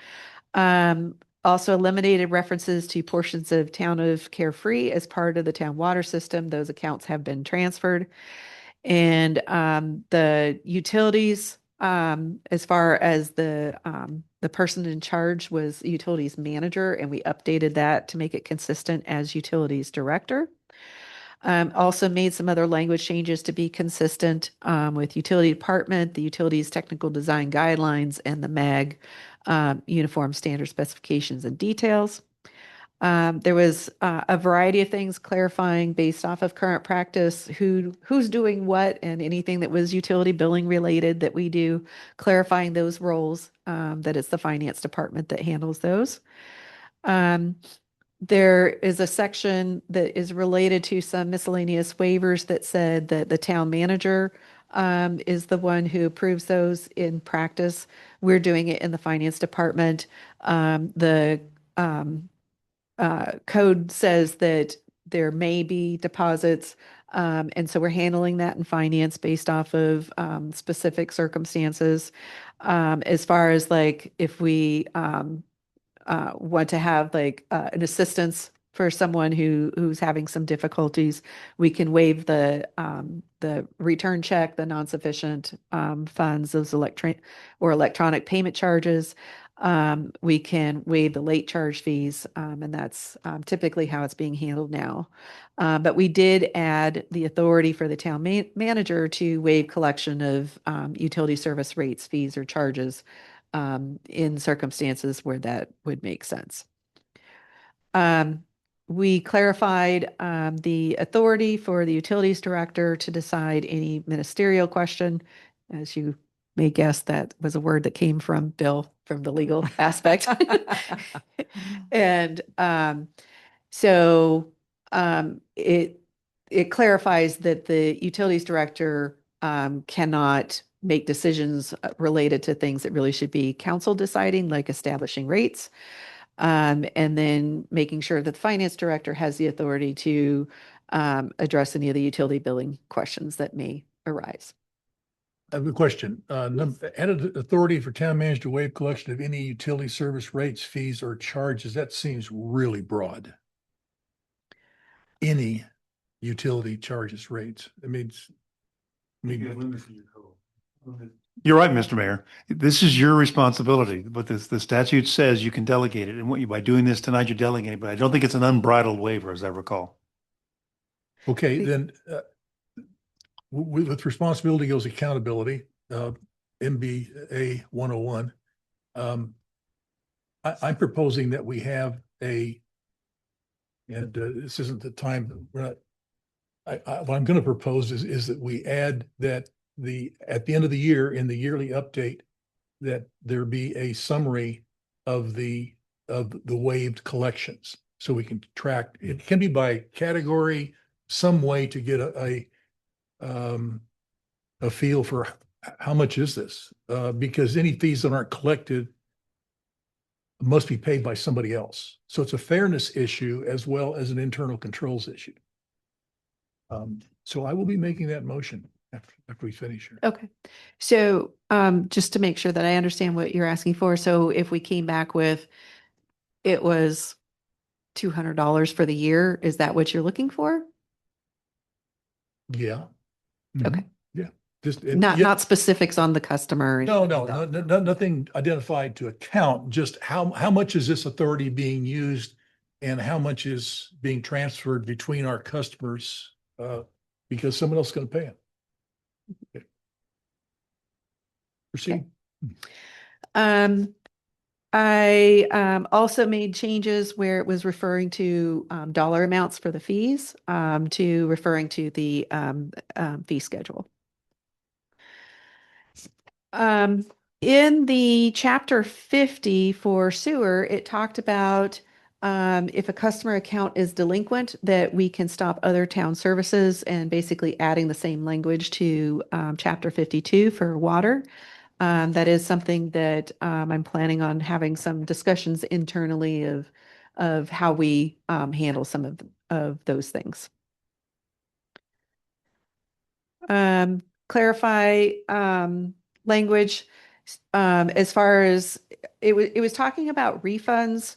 Also eliminated references to portions of town of Carefree as part of the town water system. Those accounts have been transferred. And the utilities, as far as the person in charge was utilities manager, and we updated that to make it consistent as utilities director. Also made some other language changes to be consistent with utility department, the utilities technical design guidelines, and the MAG uniform standard specifications and details. There was a variety of things clarifying based off of current practice, who's doing what, and anything that was utility billing related that we do, clarifying those roles, that it's the finance department that handles those. There is a section that is related to some miscellaneous waivers that said that the town manager is the one who approves those in practice. We're doing it in the finance department. The code says that there may be deposits, and so we're handling that in finance based off of specific circumstances. As far as like if we want to have like an assistance for someone who's having some difficulties, we can waive the return check, the non-sufficient funds, those electronic payment charges. We can waive the late charge fees, and that's typically how it's being handled now. But we did add the authority for the town manager to waive collection of utility service rates, fees, or charges in circumstances where that would make sense. We clarified the authority for the utilities director to decide any ministerial question. As you may guess, that was a word that came from Bill from the legal aspect. And so it clarifies that the utilities director cannot make decisions related to things that really should be council deciding, like establishing rates, and then making sure that the finance director has the authority to address any of the utility billing questions that may arise. I have a question. Added authority for town manager to waive collection of any utility service rates, fees, or charges. That seems really broad. Any utility charges, rates. I mean, You're right, Mr. Mayor. This is your responsibility, but the statute says you can delegate it. And by doing this tonight, you're delegating, but I don't think it's an unbridled waiver, as I recall. Okay, then with responsibility goes accountability, MBA 101. I'm proposing that we have and this isn't the time, what I'm going to propose is that we add that at the end of the year, in the yearly update, that there be a summary of the waived collections. So we can track, it can be by category, some way to get a feel for how much is this? Because any fees that aren't collected must be paid by somebody else. So it's a fairness issue as well as an internal controls issue. So I will be making that motion after we finish here. Okay. So just to make sure that I understand what you're asking for. So if we came back with, it was $200 for the year, is that what you're looking for? Yeah. Okay. Yeah. Not specifics on the customer. or No, anything no, like that. nothing identified to account, just how much is this authority being used and how much is being transferred between our customers, because someone else is going to pay them. Okay. Proceed. I also made changes where it was referring to dollar amounts for the fees to referring to the fee schedule. In the chapter 50 for sewer, it talked about if a customer account is delinquent, that we can stop other town services, and basically adding the same language to chapter 52 for water. That is something that I'm planning on having some discussions internally of how we handle some of those things. Clarify language as far as it was talking about refunds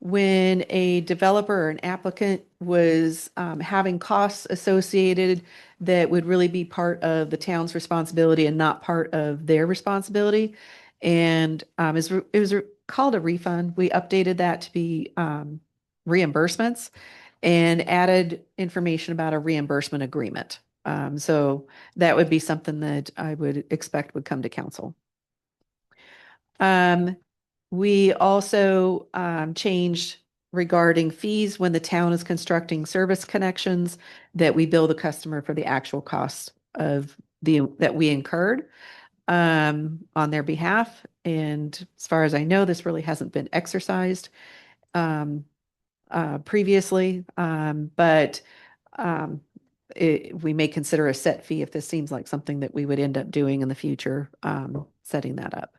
when a developer or an applicant was having costs associated that would really be part of the town's responsibility and not part of their responsibility. And it was called a refund. We updated that to be reimbursements and added information about a reimbursement agreement. So that would be something that I would expect would come to council. We also changed regarding fees when the town is constructing service connections, that we bill the customer for the actual cost of that we incurred on their behalf. And as far as I know, this really hasn't been exercised previously, but we may consider a set fee if this seems like something that we would end up doing in the future, setting that up.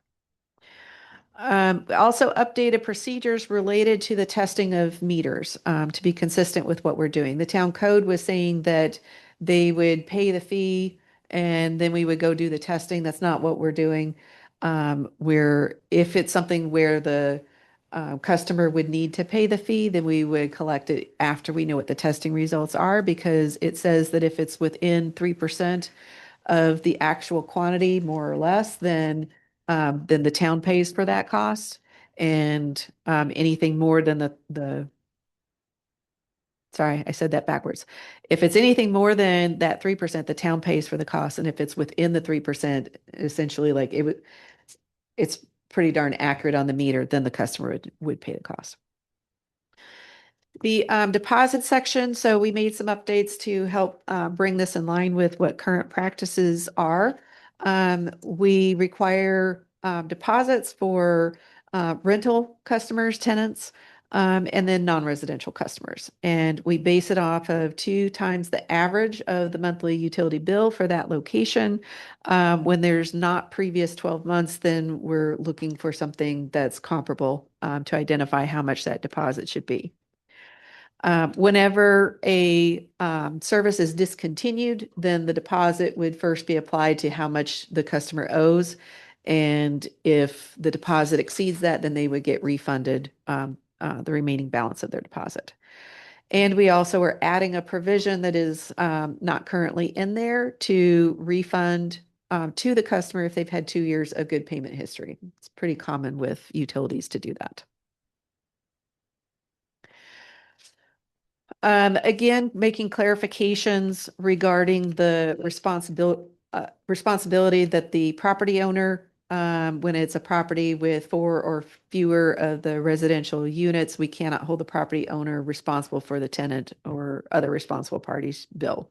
Also updated procedures related to the testing of meters to be consistent with what we're doing. The town code was saying that they would pay the fee and then we would go do the testing. That's not what we're doing. If it's something where the customer would need to pay the fee, then we would collect it after we know what the testing results are, because it says that if it's within 3% of the actual quantity, more or less, then the town pays for that cost. And anything more than sorry, I said that backwards. If it's anything more than that 3%, the town pays for the cost. And if it's within the 3%, essentially like it's pretty darn accurate on the meter, then the customer would pay the cost. The deposit section, so we made some updates to help bring this in line with what current practices are. We require deposits for rental customers, tenants, and then non-residential customers. And we base it off of 2 times the average of the monthly utility bill for that location. When there's not previous 12 months, then we're looking for something that's comparable to identify how much that deposit should be. Whenever a service is discontinued, then the deposit would first be applied to how much the customer owes. And if the deposit exceeds that, then they would get refunded the remaining balance of their deposit. And we also are adding a provision that is not currently in there to refund to the customer if they've had 2 years of good payment history. It's pretty common with utilities to do that. Again, making clarifications regarding the responsibility that the property owner, when it's a property with 4 or fewer of the residential units, we cannot hold the property owner responsible for the tenant or other responsible parties' bill.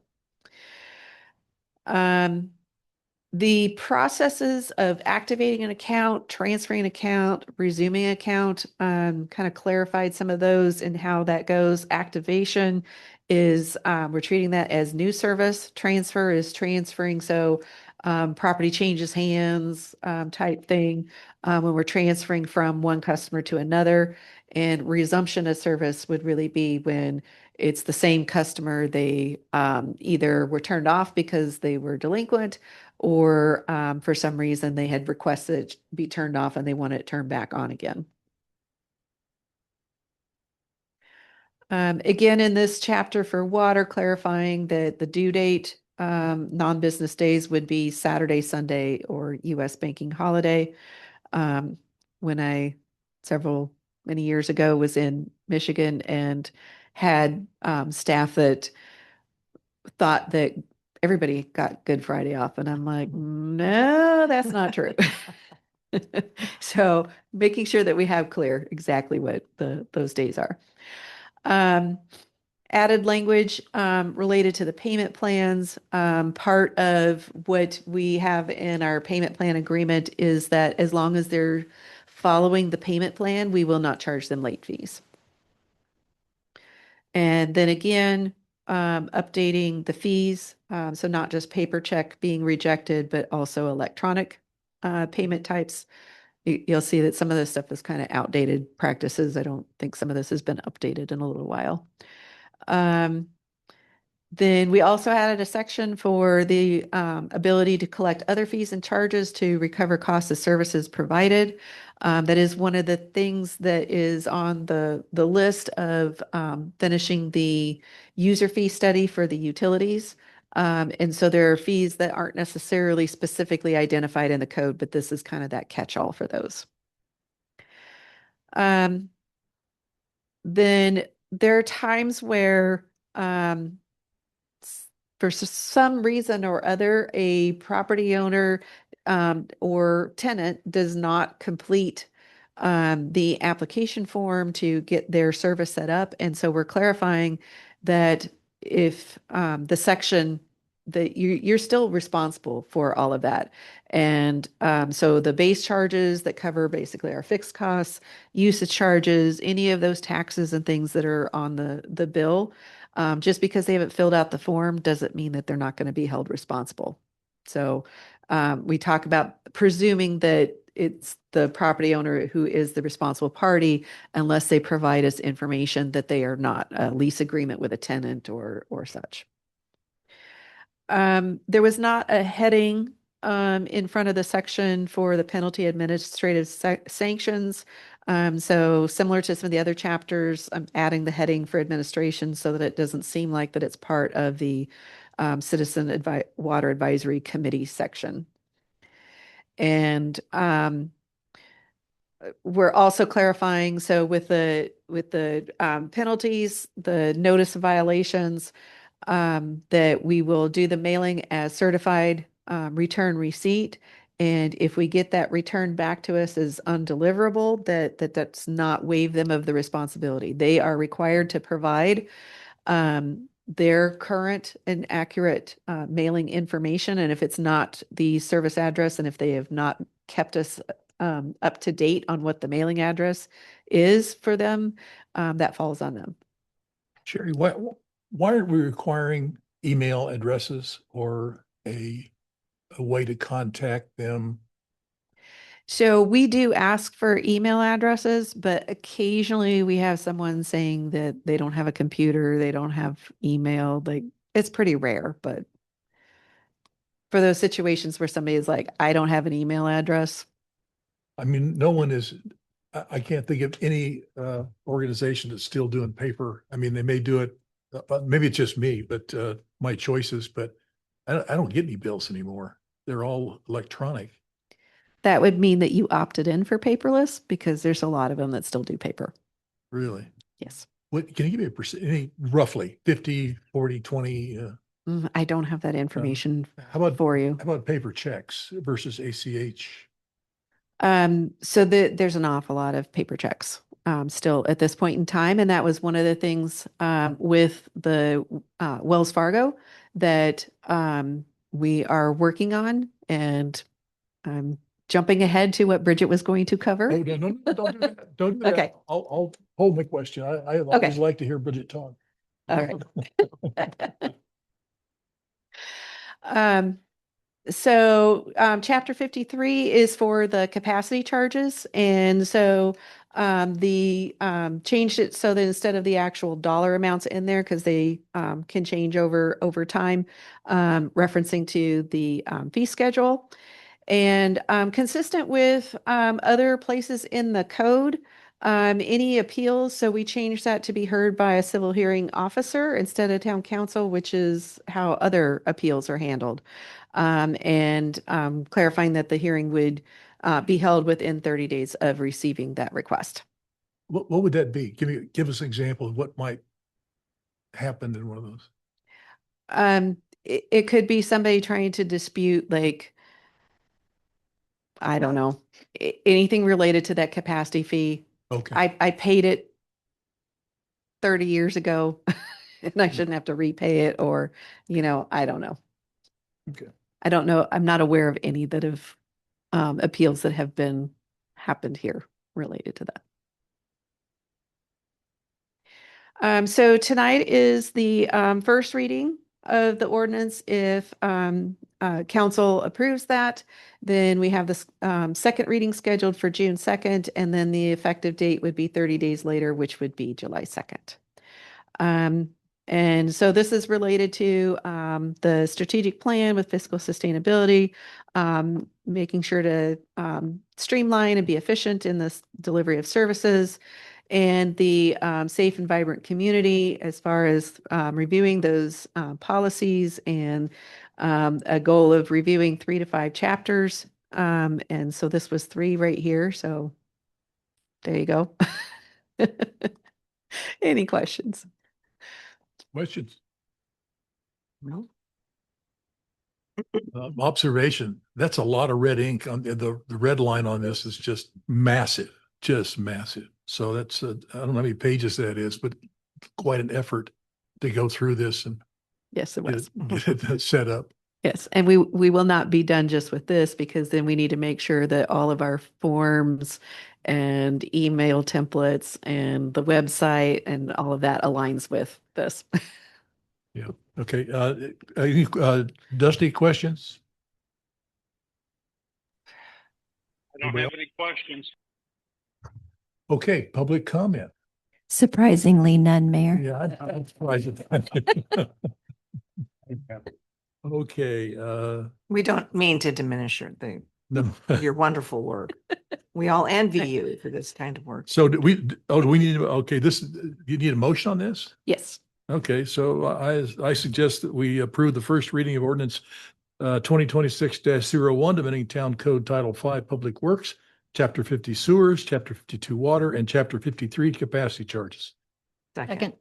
The processes of activating an account, transferring an account, resuming an account, kind of clarified some of those and how that goes. Activation is, we're treating that as new service. Transfer is transferring. So property changes hands type thing when we're transferring from one customer to another. And resumption of service would really be when it's the same customer. They either were turned off because they were delinquent, or for some reason they had requested it be turned off and they want it turned back on again. Again, in this chapter for water, clarifying that the due date, non-business days would be Saturday, Sunday, or U.S. banking holiday. When I, many years ago, was in Michigan and had staff that thought that everybody got Good Friday off. And I'm like, no, that's not true. So making sure that we have clear exactly what those days are. Added language related to the payment plans. Part of what we have in our payment plan agreement is that as long as they're following the payment plan, we will not charge them late fees. And then again, updating the fees. So not just paper check being rejected, but also electronic payment types. You'll see that some of this stuff is kind of outdated practices. I don't think some of this has been updated in a little while. Then we also added a section for the ability to collect other fees and charges to recover costs of services provided. That is one of the things that is on the list of finishing the user fee study for the utilities. And so there are fees that aren't necessarily specifically identified in the code, but this is kind of that catch-all for those. Then there are times where for some reason or other, a property owner or tenant does not complete the application form to get their service set up. And so we're clarifying that if the section that you're still responsible for all of that. And so the base charges that cover basically our fixed costs, usage charges, any of those taxes and things that are on the bill, just because they haven't filled out the form doesn't mean that they're not going to be held responsible. So we talk about presuming that it's the property owner who is the responsible party unless they provide us information that they are not a lease agreement with a tenant or such. There was not a heading in front of the section for the penalty administrative sanctions. So similar to some of the other chapters, I'm adding the heading for administration so that it doesn't seem like that it's part of the Citizen Water Advisory Committee section. And we're also clarifying, so with the penalties, the notice of violations, that we will do the mailing as certified return receipt. And if we get that returned back to us as undeliverable, that's not waive them of the responsibility. They are required to provide their current and accurate mailing information. And if it's not the service address, and if they have not kept us up to date on what the mailing address is for them, that falls on them. Sherry, why aren't we requiring email addresses or a way to contact them? So we do ask for email addresses, but occasionally we have someone saying that they don't have a computer, they don't have email. Like, it's pretty rare, but for those situations where somebody is like, I don't have an email address. I mean, no one is, I can't think of any organization that's still doing paper. I mean, they may do it, maybe it's just me, but my choices, but I don't get any bills anymore. They're all electronic. That would mean that you opted in for paperless, because there's a lot of them that still do paper. Really? Yes. What, can you give me a percent, any roughly 50, 40, 20? I don't have that information How about for you. How about paper checks versus ACH? So there's an awful lot of paper checks still at this point in time. And that was one of the things with the Wells Fargo that we are working on, and I'm jumping ahead to what Bridget was going to cover. Oh, no, don't do that. Don't do that. Okay. I'll hold my question. I always like to hear Bridget talk. All right. Chapter 53 is for the capacity charges. And so changed it so that instead of the actual dollar amounts in there, because they can change over time, referencing to the fee schedule. And consistent with other places in the code, any appeals, so we changed that to be heard by a civil hearing officer instead of town council, which is how other appeals are handled. And clarifying that the hearing would be held within 30 days of receiving that request. What would that be? Give us an example of what might happen in one of those. It could be somebody trying to dispute, like, I don't know, anything related to that capacity fee. Okay. I paid it 30 years ago and I shouldn't have to repay it, or, I don't know. Okay. I don't know. I'm not aware of any that have appeals that have happened here related to that. So tonight is the first reading of the ordinance. If council approves that, then we have this second reading scheduled for June 2nd, and then the effective date would be 30 days later, which would be July 2nd. And so this is related to the strategic plan with fiscal sustainability, making sure to streamline and be efficient in this delivery of services, and the safe and vibrant community as far as reviewing those policies, and a goal of reviewing 3 to 5 chapters. And so this was 3 right here. So there you go. Any questions? Questions? No. Observation. That's a lot of red ink on the red line on this is just massive, just massive. So that's, I don't know how many pages that is, but quite an effort to go through this and Yes, it was. get it set up. Yes, and we will not be done just with this, because then we need to make sure that all of our forms and email templates and the website and all of that aligns with this. Yeah. Okay. Any, Dusty, questions? I don't have any questions. Okay. Public comment. Surprisingly, none, Mayor. Yeah, I'm surprised at that. Okay. We don't mean to diminish No. your wonderful work. We all envy you for this kind of work. So do we need, okay, you need a motion on this? Yes. Okay, so I suggest that we approve the first reading of ordinance 2026-01, amending Town Code Title 5 Public Works, Chapter 50 Sewers, Chapter 52 Water, and Chapter 53 Capacity Charges. Second.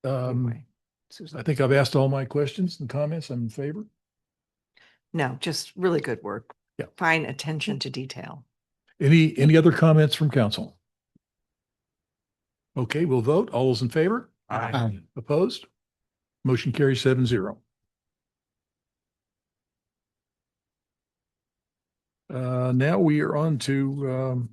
I think I've asked all my questions and comments. I'm in favor. No, just really good work. Yeah. Fine attention to detail. Any other comments from council? Okay, we'll vote. All those in favor? Aye. Opposed? Motion carries 7-0. Now we are on to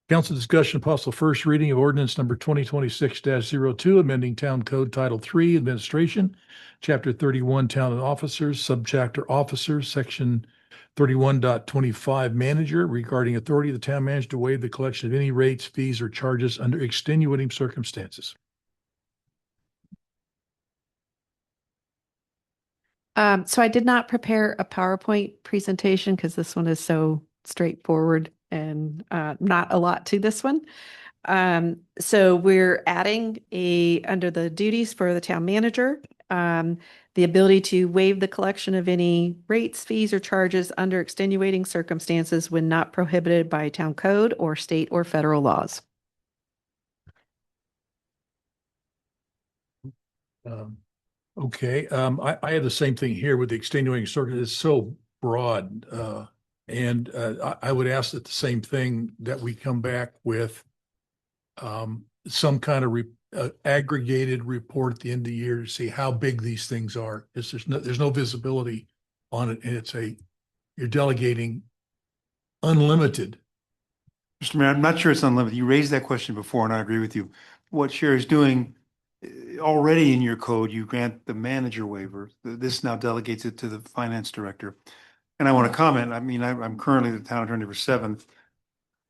council discussion, possible first reading of ordinance number 2026-02, amending Town Code Title 3 Administration, Chapter 31 Town and Officers, Subchapter Officers, Section 31.25 Manager, regarding authority of the town manager to waive the collection of any rates, fees, or charges under extenuating circumstances. So I did not prepare a PowerPoint presentation because this one is so straightforward and not a lot to this one. So we're adding under the duties for the town manager, the ability to waive the collection of any rates, fees, or charges under extenuating circumstances when not prohibited by town code or state or federal laws. Okay, I have the same thing here with the extenuating circumstances. It's so broad. And I would ask that the same thing, that we come back with some kind of a aggregated report at the end of the year to see how big these things are. There's no visibility on it, and you're delegating unlimited. Mr. Mayor, I'm not sure it's unlimited. You raised that question before, and I agree with you. What Sherry's doing, already in your code, you grant the manager waiver. This now delegates it to the finance director. And I want to comment, I mean, I'm currently the town attorney for 7th.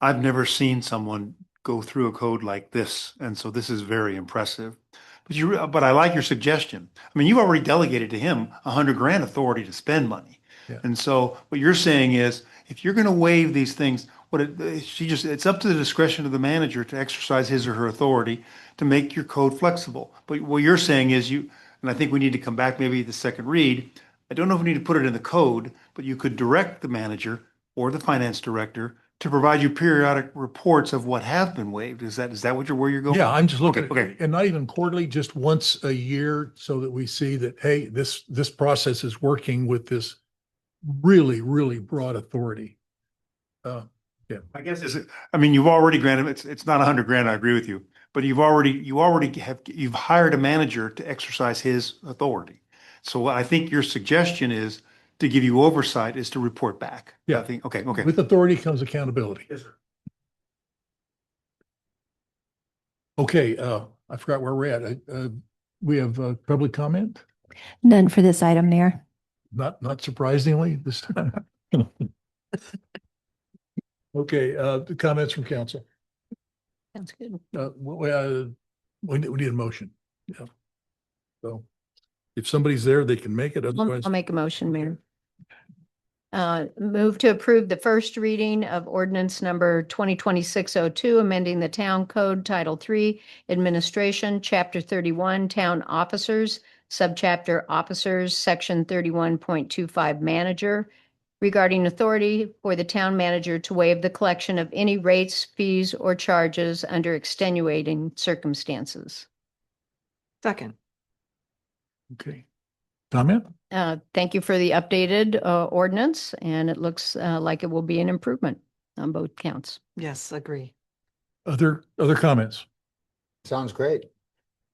I've never seen someone go through a code like this, and so this is very impressive. But I like your suggestion. I mean, you already delegated to him $100,000 authority to spend money. Yeah. And so what you're saying is, if you're going to waive these things, it's up to the discretion of the manager to exercise his or her authority to make your code flexible. But what you're saying is and I think we need to come back maybe the second read. I don't know if we need to put it in the code, but you could direct the manager or the finance director to provide you periodic reports of what have been waived. Is that where you're going? Yeah, I'm just looking, Okay. and not even quarterly, just once a year, so that we see that, hey, this process is working with this really, really broad authority. Yeah. I guess you've already granted, it's not $100,000, I agree with you, but you've hired a manager to exercise his authority. So what I think your suggestion is to give you oversight is to report back. Yeah. I think, okay. With authority comes accountability. Yes, sir. Okay, I forgot where we're at. We have public comment? None for this item, Mayor. Not surprisingly this time. Okay, the comments from council. Sounds good. We need a motion. Yeah. So if somebody's there, they can make it. Otherwise, I'll make a motion, Mayor. Move to approve the first reading of ordinance number 2026-02, amending the Town Code Title III, Administration, Chapter 31, Town Officers, Subchapter Officers, Section 31.25, Manager, regarding authority for the town manager to waive the collection of any rates, fees, or charges under extenuating circumstances. Second. okay. Comment? Thank you for the updated ordinance, and it looks like it will be an improvement on both counts. Yes, agree. Other comments? Sounds great.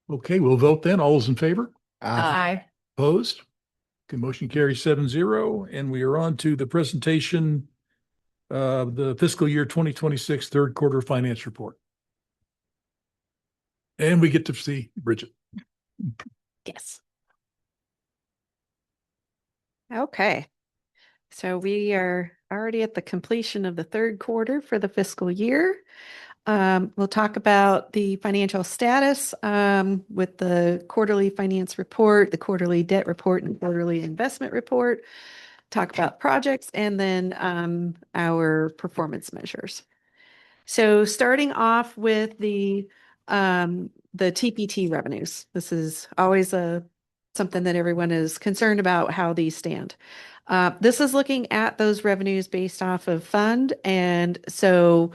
Okay, we'll vote then. All those in favor? Aye. Opposed? Okay, motion carries 7-0, and we are on to the presentation of the fiscal year 2026 third quarter finance report. And we get to see Bridget. Yes. Okay. So we are already at the completion of the third quarter for the fiscal year. We'll talk about the financial status with the quarterly finance report, the quarterly debt report, and quarterly investment report. Talk about projects and then our performance measures. So starting off with the TPT revenues. This is always something that everyone is concerned about how these stand. This is looking at those revenues based off of fund, and so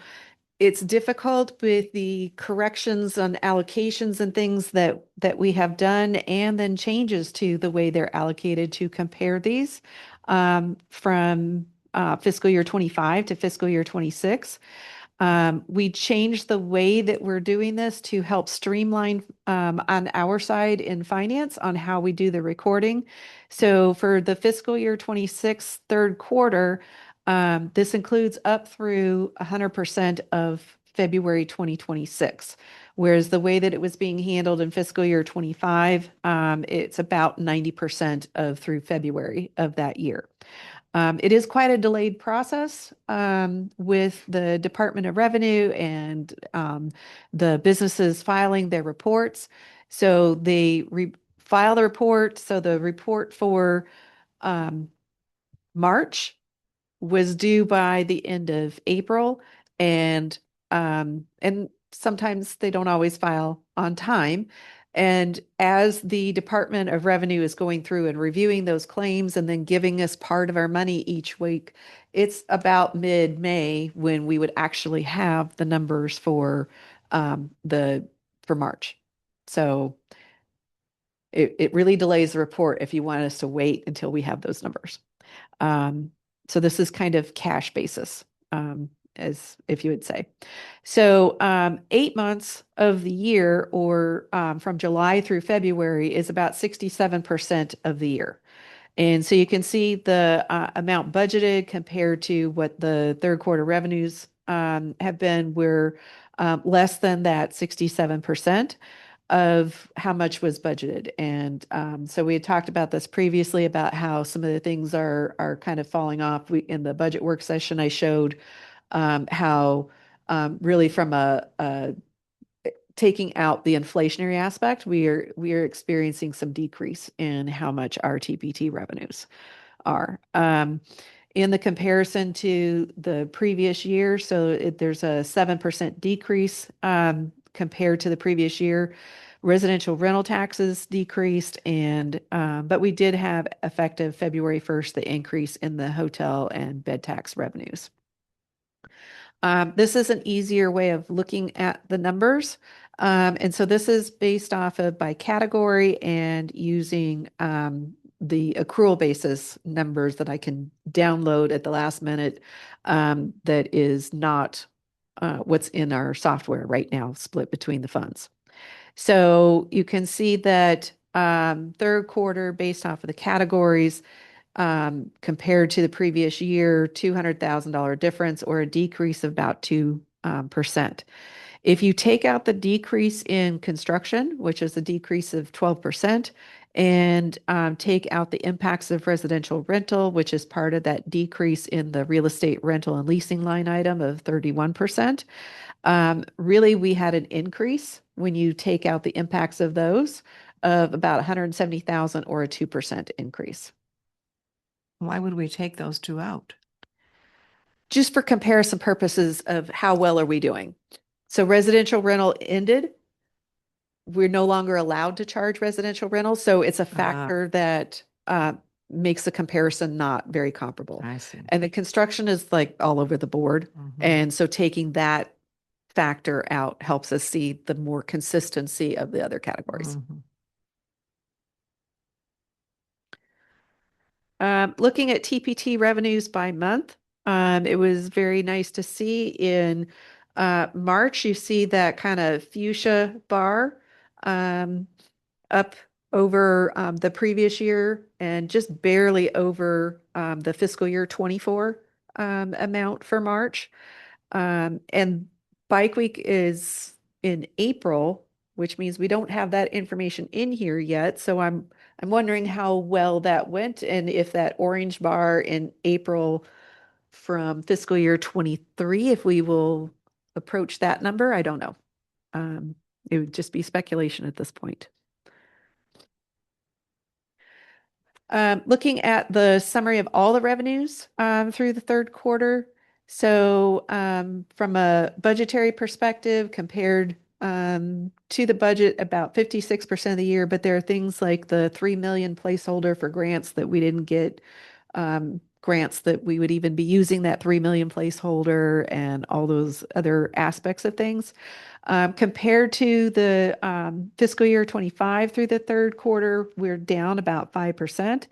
it's difficult with the corrections on allocations and things that we have done, and then changes to the way they're allocated to compare these from fiscal year 25 to fiscal year 26. We changed the way that we're doing this to help streamline on our side in finance on how we do the recording. So for the fiscal year 26 third quarter, this includes up through 100% of February 2026, whereas the way that it was being handled in fiscal year 25, it's about 90% of through February of that year. It is quite a delayed process with the Department of Revenue and the businesses filing their reports. So they file the report. So the report for March was due by the end of April, and sometimes they don't always file on time. And as the Department of Revenue is going through and reviewing those claims and then giving us part of our money each week, it's about mid-May when we would actually have the numbers for March. So it really delays the report if you want us to wait until we have those numbers. So this is kind of cash basis as if you would say. So 8 months of the year, or from July through February, is about 67% of the year. And so you can see the amount budgeted compared to what the third quarter revenues have been. We're less than that 67% of how much was budgeted. And so we had talked about this previously about how some of the things are kind of falling off. In the budget work session, I showed how really from a taking out the inflationary aspect, we are experiencing some decrease in how much our TPT revenues are. In the comparison to the previous year, so there's a 7% decrease compared to the previous year. Residential rental taxes decreased, and but we did have effective February 1st the increase in the hotel and bed tax revenues. This is an easier way of looking at the numbers. And so this is based off of by category and using the accrual basis numbers that I can download at the last minute that is not what's in our software right now, split between the funds. So you can see that third quarter based off of the categories compared to the previous year, $200,000 difference or a decrease of about 2%. If you take out the decrease in construction, which is a decrease of 12%, and take out the impacts of residential rental, which is part of that decrease in the real estate rental and leasing line item of 31%, really we had an increase when you take out the impacts of those of about 170,000 or a 2% increase. Why would we take those two out? Just for comparison purposes of how well are we doing. So residential rental ended. We're no longer allowed to charge residential rental. So it's a factor that makes the comparison not very comparable. I see. And the construction is like all over the board. And so taking that factor out helps us see the more consistency of the other categories. Looking at TPT revenues by month, it was very nice to see in March, you see that kind of fuchsia bar up over the previous year and just barely over the fiscal year 24 amount for March. And Bike Week is in April, which means we don't have that information in here yet. So I'm wondering how well that went and if that orange bar in April from fiscal year 23, if we will approach that number, I don't know. It would just be speculation at this point. Looking at the summary of all the revenues through the third quarter. So from a budgetary perspective, compared to the budget about 56% of the year, but there are things like the 3 million placeholder for grants that we didn't get, grants that we would even be using that 3 million placeholder and all those other aspects of things. Compared to the fiscal year 25 through the third quarter, we're down about 5%.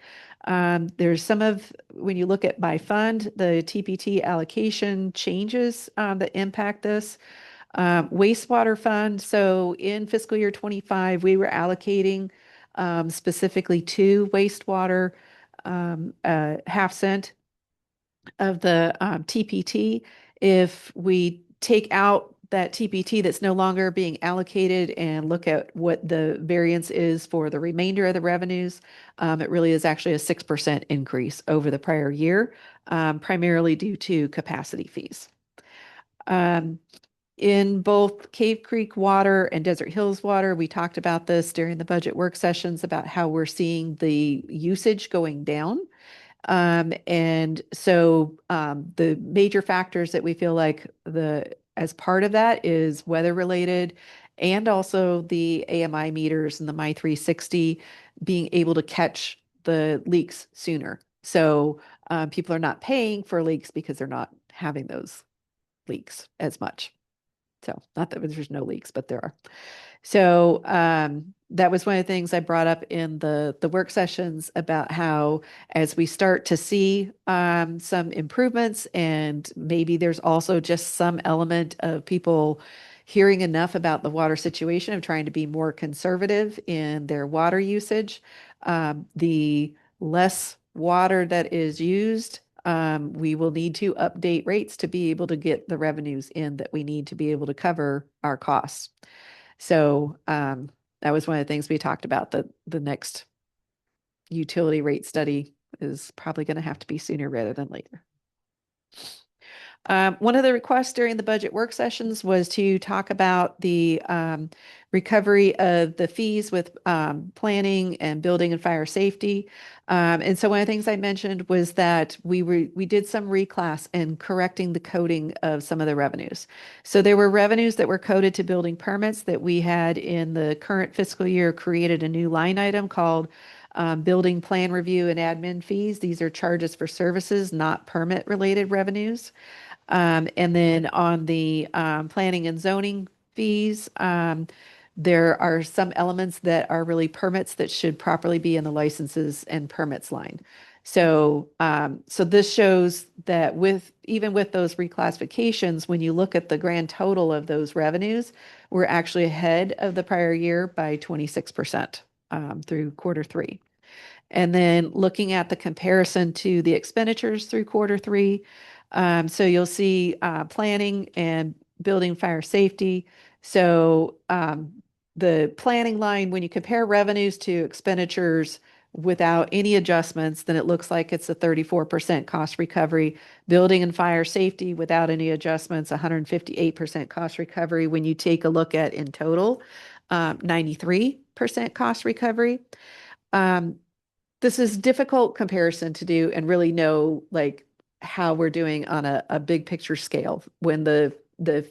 There's some of, when you look at by fund, the TPT allocation changes that impact this. Wastewater fund. So in fiscal year 25, we were allocating specifically to wastewater half cent of the TPT. If we take out that TPT that's no longer being allocated and look at what the variance is for the remainder of the revenues, it really is actually a 6% increase over the prior year, primarily due to capacity fees. In both Cave Creek Water and Desert Hills Water, we talked about this during the budget work sessions about how we're seeing the usage going down. And so the major factors that we feel like as part of that is weather related and also the AMI meters and the My360 being able to catch the leaks sooner. So people are not paying for leaks because they're not having those leaks as much. So not that there's no leaks, but there are. So that was one of the things I brought up in the work sessions about how as we start to see some improvements, and maybe there's also just some element of people hearing enough about the water situation of trying to be more conservative in their water usage. The less water that is used, we will need to update rates to be able to get the revenues in that we need to be able to cover our costs. So that was one of the things we talked about. The next utility rate study is probably going to have to be sooner rather than later. One of the requests during the budget work sessions was to talk about the recovery of the fees with planning and building and fire safety. And so one of the things I mentioned was that we did some reclass and correcting the coding of some of the revenues. So there were revenues that were coded to building permits that we had in the current fiscal year created a new line item called building plan review and admin fees. These are charges for services, not permit related revenues. And then on the planning and zoning fees, there are some elements that are really permits that should properly be in the licenses and permits line. So, so this shows that even with those reclassifications, when you look at the grand total of those revenues, we're actually ahead of the prior year by 26% through Q3. And then looking at the comparison to the expenditures through Q3, so you'll see planning and building fire safety. So the planning line, when you compare revenues to expenditures without any adjustments, then it looks like it's a 34% cost recovery. Building and fire safety without any adjustments, 158% cost recovery. When you take a look at in total, 93% cost recovery. This is difficult comparison to do and really know like how we're doing on a big picture scale. When the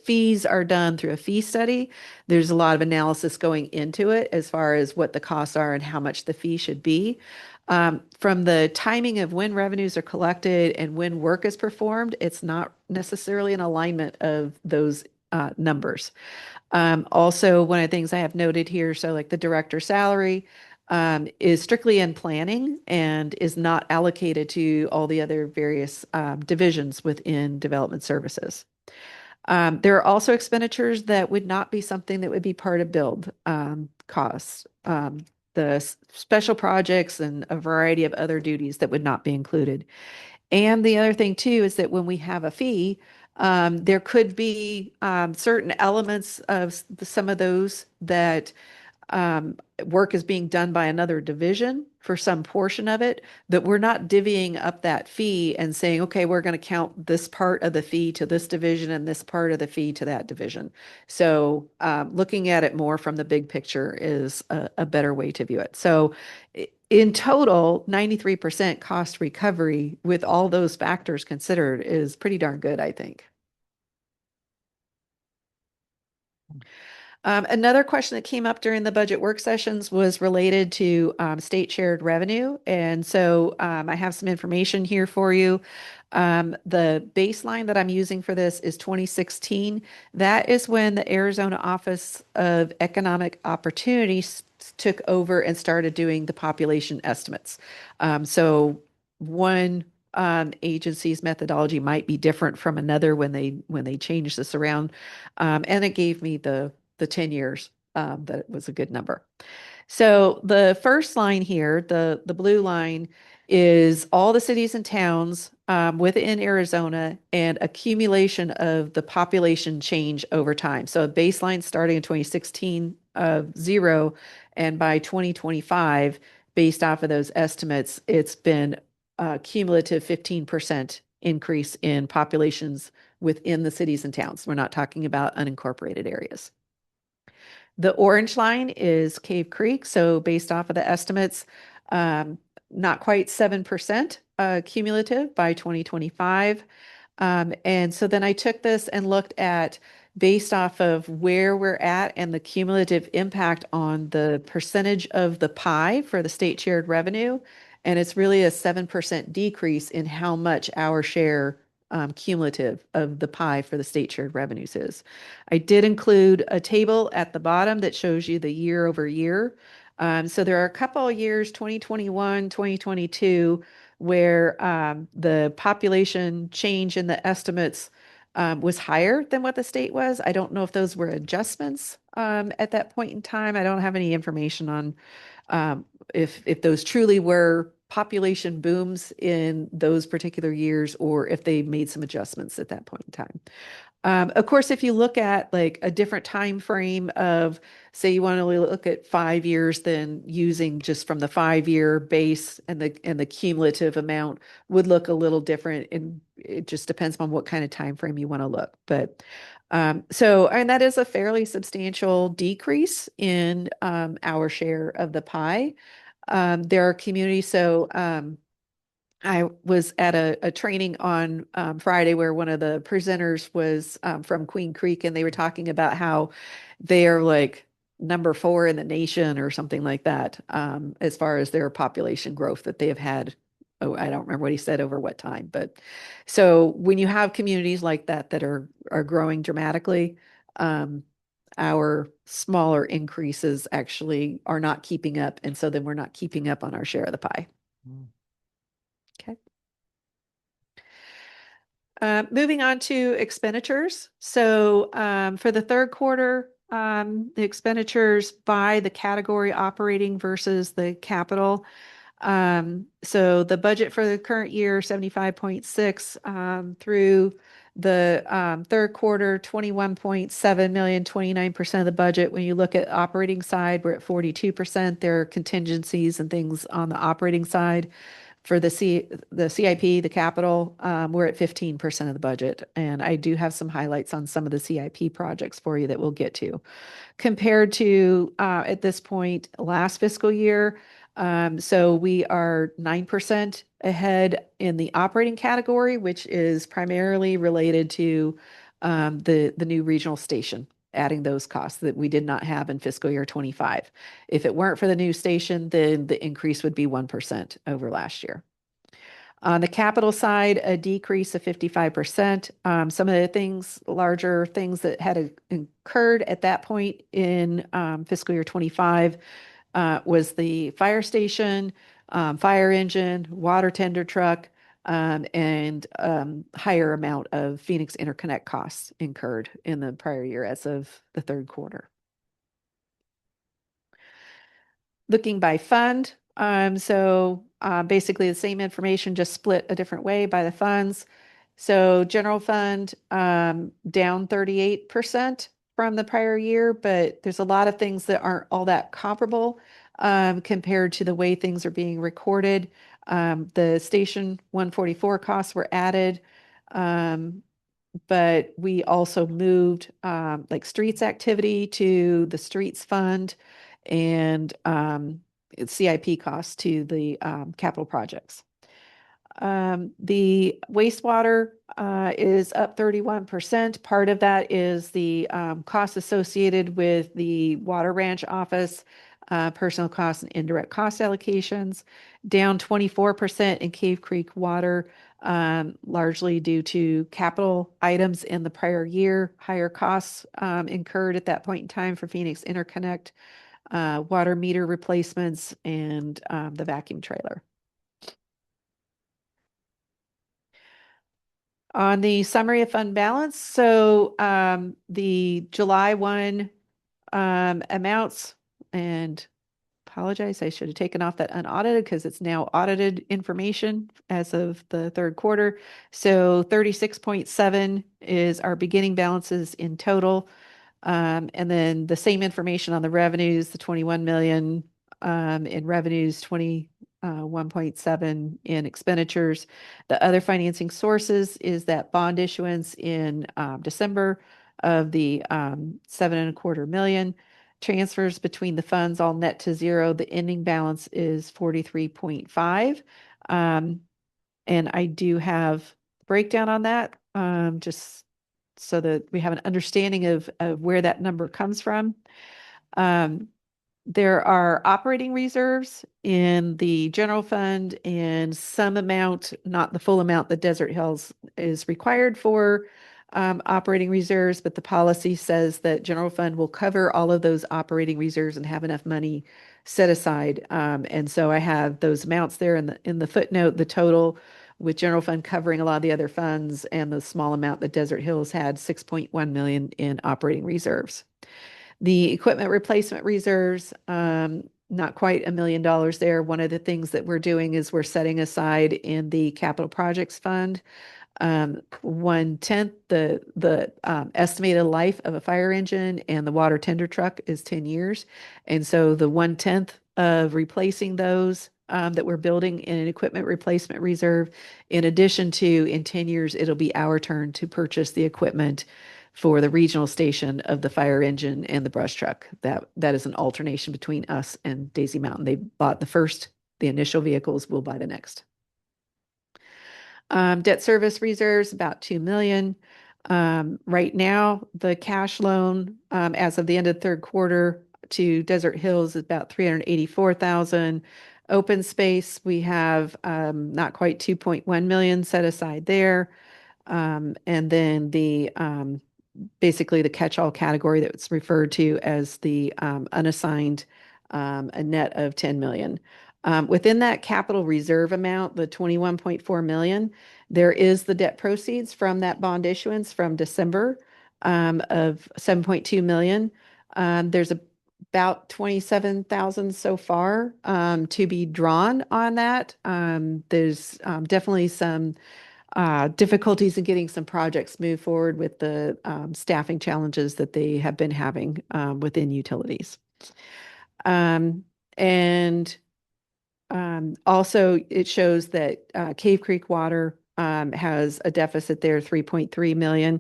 fees are done through a fee study, there's a lot of analysis going into it as far as what the costs are and how much the fee should be. From the timing of when revenues are collected and when work is performed, it's not necessarily an alignment of those numbers. Also, one of the things I have noted here, so like the director's salary is strictly in planning and is not allocated to all the other various divisions within development services. There are also expenditures that would not be something that would be part of build costs. The special projects and a variety of other duties that would not be included. And the other thing too is that when we have a fee, there could be certain elements of some of those that work is being done by another division for some portion of it, that we're not divvying up that fee and saying, okay, we're going to count this part of the fee to this division and this part of the fee to that division. So looking at it more from the big picture is a better way to view it. So in total, 93% cost recovery with all those factors considered is pretty darn good, I think. Another question that came up during the budget work sessions was related to state shared revenue. And so I have some information here for you. The baseline that I'm using for this is 2016. That is when the Arizona Office of Economic Opportunity took over and started doing the population estimates. So one agency's methodology might be different from another when they changed this around. And it gave me the 10 years that it was a good number. So the first line here, the blue line, is all the cities and towns within Arizona and accumulation of the population change over time. So a baseline starting in 2016 of 0, and by 2025, based off of those estimates, it's been a cumulative 15% increase in populations within the cities and towns. We're not talking about unincorporated areas. The orange line is Cave Creek. So based off of the estimates, not quite 7% cumulative by 2025. And so then I took this and looked at based off of where we're at and the cumulative impact on the percentage of the pie for the state shared revenue. And it's really a 7% decrease in how much our share cumulative of the pie for the state shared revenues is. I did include a table at the bottom that shows you the year over year. So there are a couple of years, 2021, 2022, where the population change in the estimates was higher than what the state was. I don't know if those were adjustments at that point in time. I don't have any information on if those truly were population booms in those particular years or if they made some adjustments at that point in time. Of course, if you look at like a different time frame of, say, you want to look at 5 years, then using just from the 5-year base and the cumulative amount would look a little different. And it just depends on what kind of time frame you want to look. But and that is a fairly substantial decrease in our share of the pie. There are communities, so I was at a training on Friday where one of the presenters was from Queen Creek, and they were talking about how they're like number 4 in the nation or something like that, as far as their population growth that they have had. Oh, I don't remember what he said over what time, but so when you have communities like that that are growing dramatically, our smaller increases actually are not keeping up, and so then we're not keeping up on our share of the pie. Okay. Moving on to expenditures. So for the third quarter, the expenditures by the category operating versus the capital. So the budget for the current year, 75.6 through the third quarter, 21.7 million, 29% of the budget. When you look at operating side, we're at 42%. There are contingencies and things on the operating side. For the CIP, the capital, we're at 15% of the budget. And I do have some highlights on some of the CIP projects for you that we'll get to. Compared to, at this point, last fiscal year, so we are 9% ahead in the operating category, which is primarily related to the new regional station, adding those costs that we did not have in fiscal year 25. If it weren't for the new station, then the increase would be 1% over last year. On the capital side, a decrease of 55%. Some of the things, larger things that had incurred at that point in fiscal year 25 was the fire station, fire engine, water tender truck, and higher amount of Phoenix Interconnect costs incurred in the prior year as of the third quarter. Looking by fund, basically the same information, just split a different way by the funds. So general fund down 38% from the prior year, but there's a lot of things that aren't all that comparable compared to the way things are being recorded. The station 144 costs were added, but we also moved like streets activity to the streets fund and CIP costs to the capital projects. The wastewater is up 31%. Part of that is the costs associated with the Water Ranch office, personal costs and indirect cost allocations, down 24% in Cave Creek Water, largely due to capital items in the prior year, higher costs incurred at that point in time for Phoenix Interconnect, water meter replacements, and the vacuum trailer. On the summary of fund balance, so the July 1 amounts, and apologize, I should have taken off that unaudited because it's now audited information as of the third quarter. So 36.7 is our beginning balances in total. And then the same information on the revenues, the 21 million in revenues, 21.7 in expenditures. The other financing sources is that bond issuance in December of the 7.25 million. Transfers between the funds all net to zero. The ending balance is 43.5. And I do have breakdown on that, just so that we have an understanding of where that number comes from. There are operating reserves in the general fund and some amount, not the full amount that Desert Hills is required for operating reserves, but the policy says that general fund will cover all of those operating reserves and have enough money set aside. And so I have those amounts there in the footnote, the total with general fund covering a lot of the other funds and the small amount that Desert Hills had, 6.1 million in operating reserves. The equipment replacement reserves, not quite $1 million there. One of the things that we're doing is we're setting aside in the capital projects fund 1/10 the estimated life of a fire engine and the water tender truck is 10 years. And so the 1/10 of replacing those that we're building in an equipment replacement reserve, in addition to in 10 years, it'll be our turn to purchase the equipment for the regional station of the fire engine and the brush truck. That is an alternation between us and Daisy Mountain. They bought the initial vehicles, we'll buy the next. Debt service reserves, about 2 million. Right now, the cash loan, as of the end of the third quarter to Desert Hills is about 384,000. Open space, we have not quite 2.1 million set aside there. And then the basically the catch-all category that's referred to as the unassigned, a net of 10 million. Within that capital reserve amount, the 21.4 million, there is the debt proceeds from that bond issuance from December of 7.2 million. There's about 27,000 so far to be drawn on that. There's definitely some difficulties in getting some projects moved forward with the staffing challenges that they have been having within utilities. Also, it shows that Cave Creek Water has a deficit there, 3.3 million.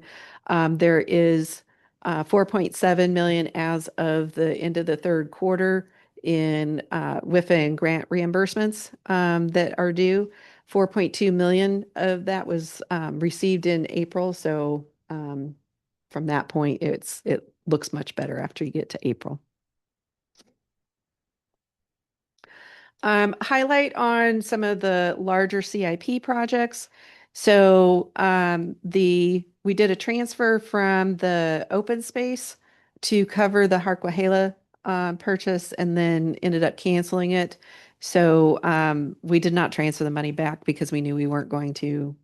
There is 4.7 million as of the end of the third quarter in WIFA and grant reimbursements that are due. 4.2 million of that was received in April. So from that point, it looks much better after you get to April. Highlight on some of the larger CIP projects. So we did a transfer from the open space to cover the Harquahala purchase and then ended up canceling it. So we did not transfer the money back because we knew we weren't going to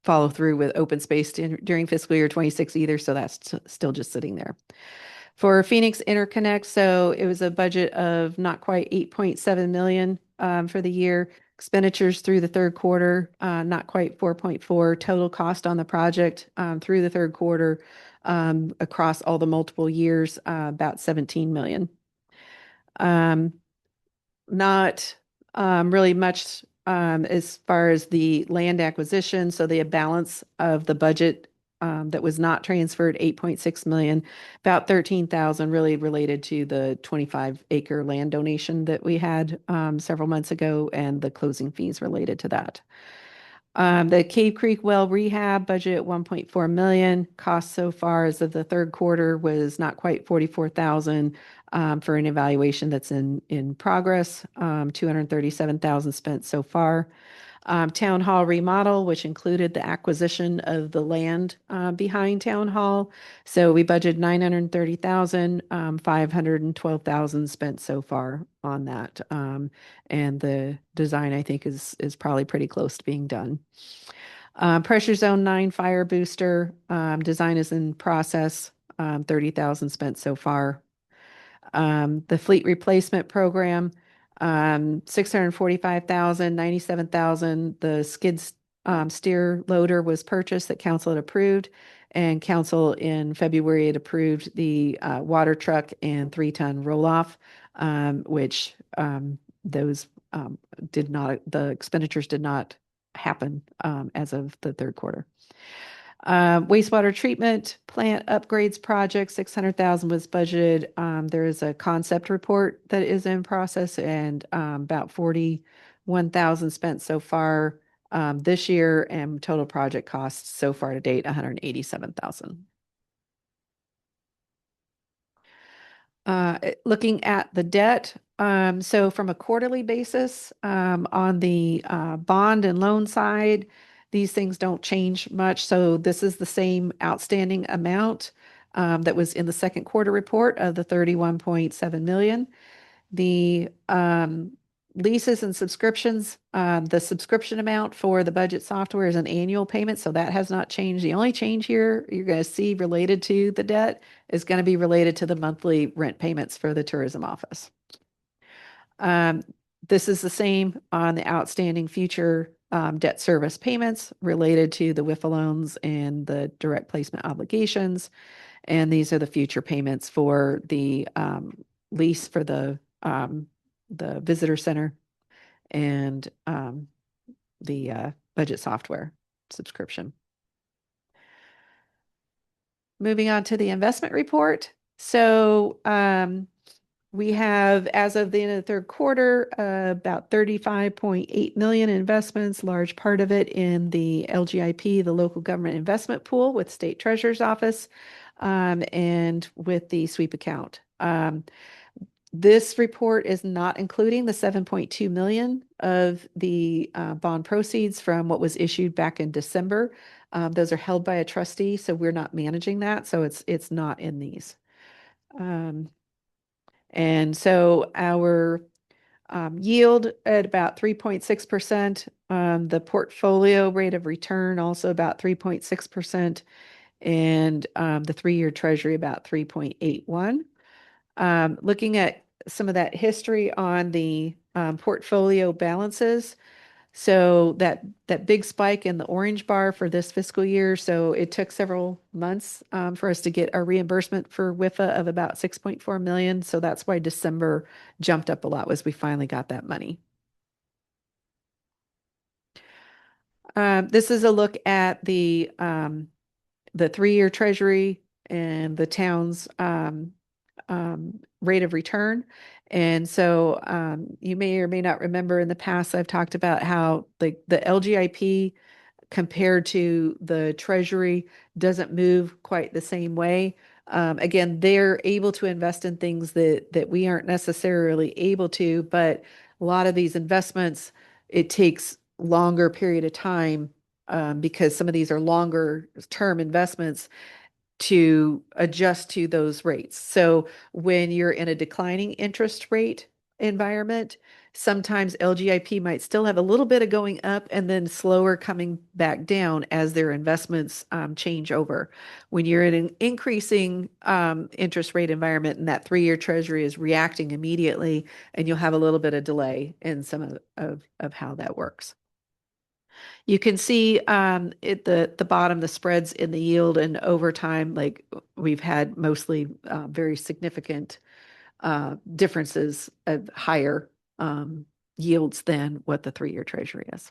follow through with open space during fiscal year 26 either. So that's still just sitting there. For Phoenix Interconnect, so it was a budget of not quite 8.7 million for the year. Expenditures through the third quarter, not quite 4.4. Total cost on the project through the third quarter across all the multiple years, about 17 million. Not really much as far as the land acquisition. So the balance of the budget that was not transferred, 8.6 million, about 13,000 really related to the 25-acre land donation that we had several months ago and the closing fees related to that. The Cave Creek well rehab budget at 1.4 million. Cost so far as of the third quarter was not quite 44,000 for an evaluation that's in progress. 237,000 spent so far. Town Hall remodel, which included the acquisition of the land behind Town Hall. So we budgeted 930,000, 512,000 spent so far on that. And the design, I think, is probably pretty close to being done. Pressure Zone 9 fire booster design is in process. 30,000 spent so far. The fleet replacement program, 645,000, 97,000. The skid steer loader was purchased that council had approved, and council in February had approved the water truck and 3-ton roll-off, which those the expenditures did not happen as of the third quarter. Wastewater treatment plant upgrades project, 600,000 was budgeted. There is a concept report that is in process and about 41,000 spent so far this year, and total project costs so far to date, 187,000. looking at the debt, so from a quarterly basis, on the bond and loan side, these things don't change much. So this is the same outstanding amount that was in the second quarter report of the 31.7 million. The leases and subscriptions, the subscription amount for the budget software is an annual payment, so that has not changed. The only change here you're going to see related to the debt is going to be related to the monthly rent payments for the tourism office. This is the same on the outstanding future debt service payments related to the WIFA loans and the direct placement obligations. And these are the future payments for the lease for the visitor center and the budget software subscription. Moving on to the investment report. So we have, as of the end of the third quarter, about 35.8 million investments, large part of it in the LGIP, the local government investment pool with State Treasurer's Office, and with the sweep account. This report is not including the 7.2 million of the bond proceeds from what was issued back in December. Those are held by a trustee, so we're not managing that, so it's not in these. And so our yield at about 3.6%, the portfolio rate of return also about 3.6%, and the 3-year treasury about 3.81. Looking at some of that history on the portfolio balances. So that big spike in the orange bar for this fiscal year. So it took several months for us to get our reimbursement for WIFA of about 6.4 million. So that's why December jumped up a lot, was we finally got that money. This is a look at the 3-year treasury and the town's rate of return. And so you may or may not remember, in the past I've talked about how the LGIP compared to the treasury doesn't move quite the same way. Again, they're able to invest in things that we aren't necessarily able to, but a lot of these investments, it takes longer period of time because some of these are longer term investments to adjust to those rates. So when you're in a declining interest rate environment, sometimes LGIP might still have a little bit of going up and then slower coming back down as their investments change over. When you're in an increasing interest rate environment, and that 3-year treasury is reacting immediately, and you'll have a little bit of delay in some of how that works. You can see at the bottom, the spreads in the yield, and over time, like we've had mostly very significant differences of higher yields than what the 3-year treasury is.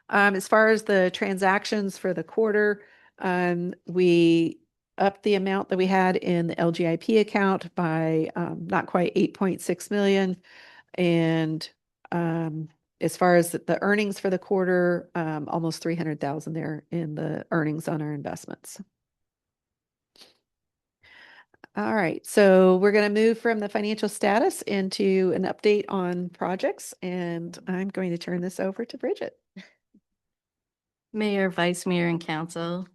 As far as the transactions for the quarter, we upped the amount that we had in the LGIP account by not quite 8.6 million. And as far as the earnings for the quarter, almost 300,000 there in the earnings on our investments. All right, so we're going to move from the financial status into an update on projects, and I'm going to turn this over to Bridget. Mayor, Vice Mayor, and Council,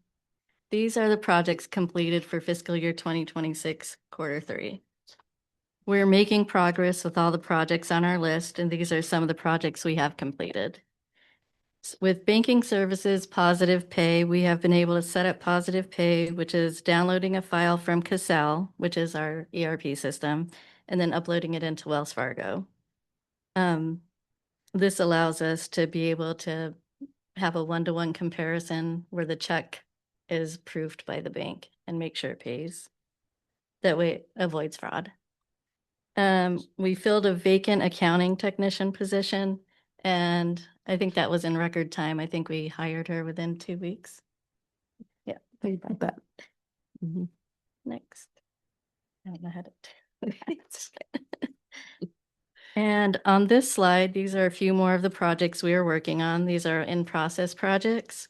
these are the projects completed for fiscal year 2026, quarter 3. We're making progress with all the projects on our list, and these are some of the projects we have completed. With banking services, Positive Pay, we have been able to set up Positive Pay, which is downloading a file from Cassell, which is our ERP system, and then uploading it into Wells Fargo. This allows us to be able to have a one-to-one comparison where the check is approved by the bank and make sure it pays. That way it avoids fraud. We filled a vacant accounting technician position, and I think that was in record time. I think we hired her within 2 weeks. Yeah, think about that. Mm-hmm. Next. I don't know how to do that. And on this slide, these are a few more of the projects we are working on. These are in-process projects.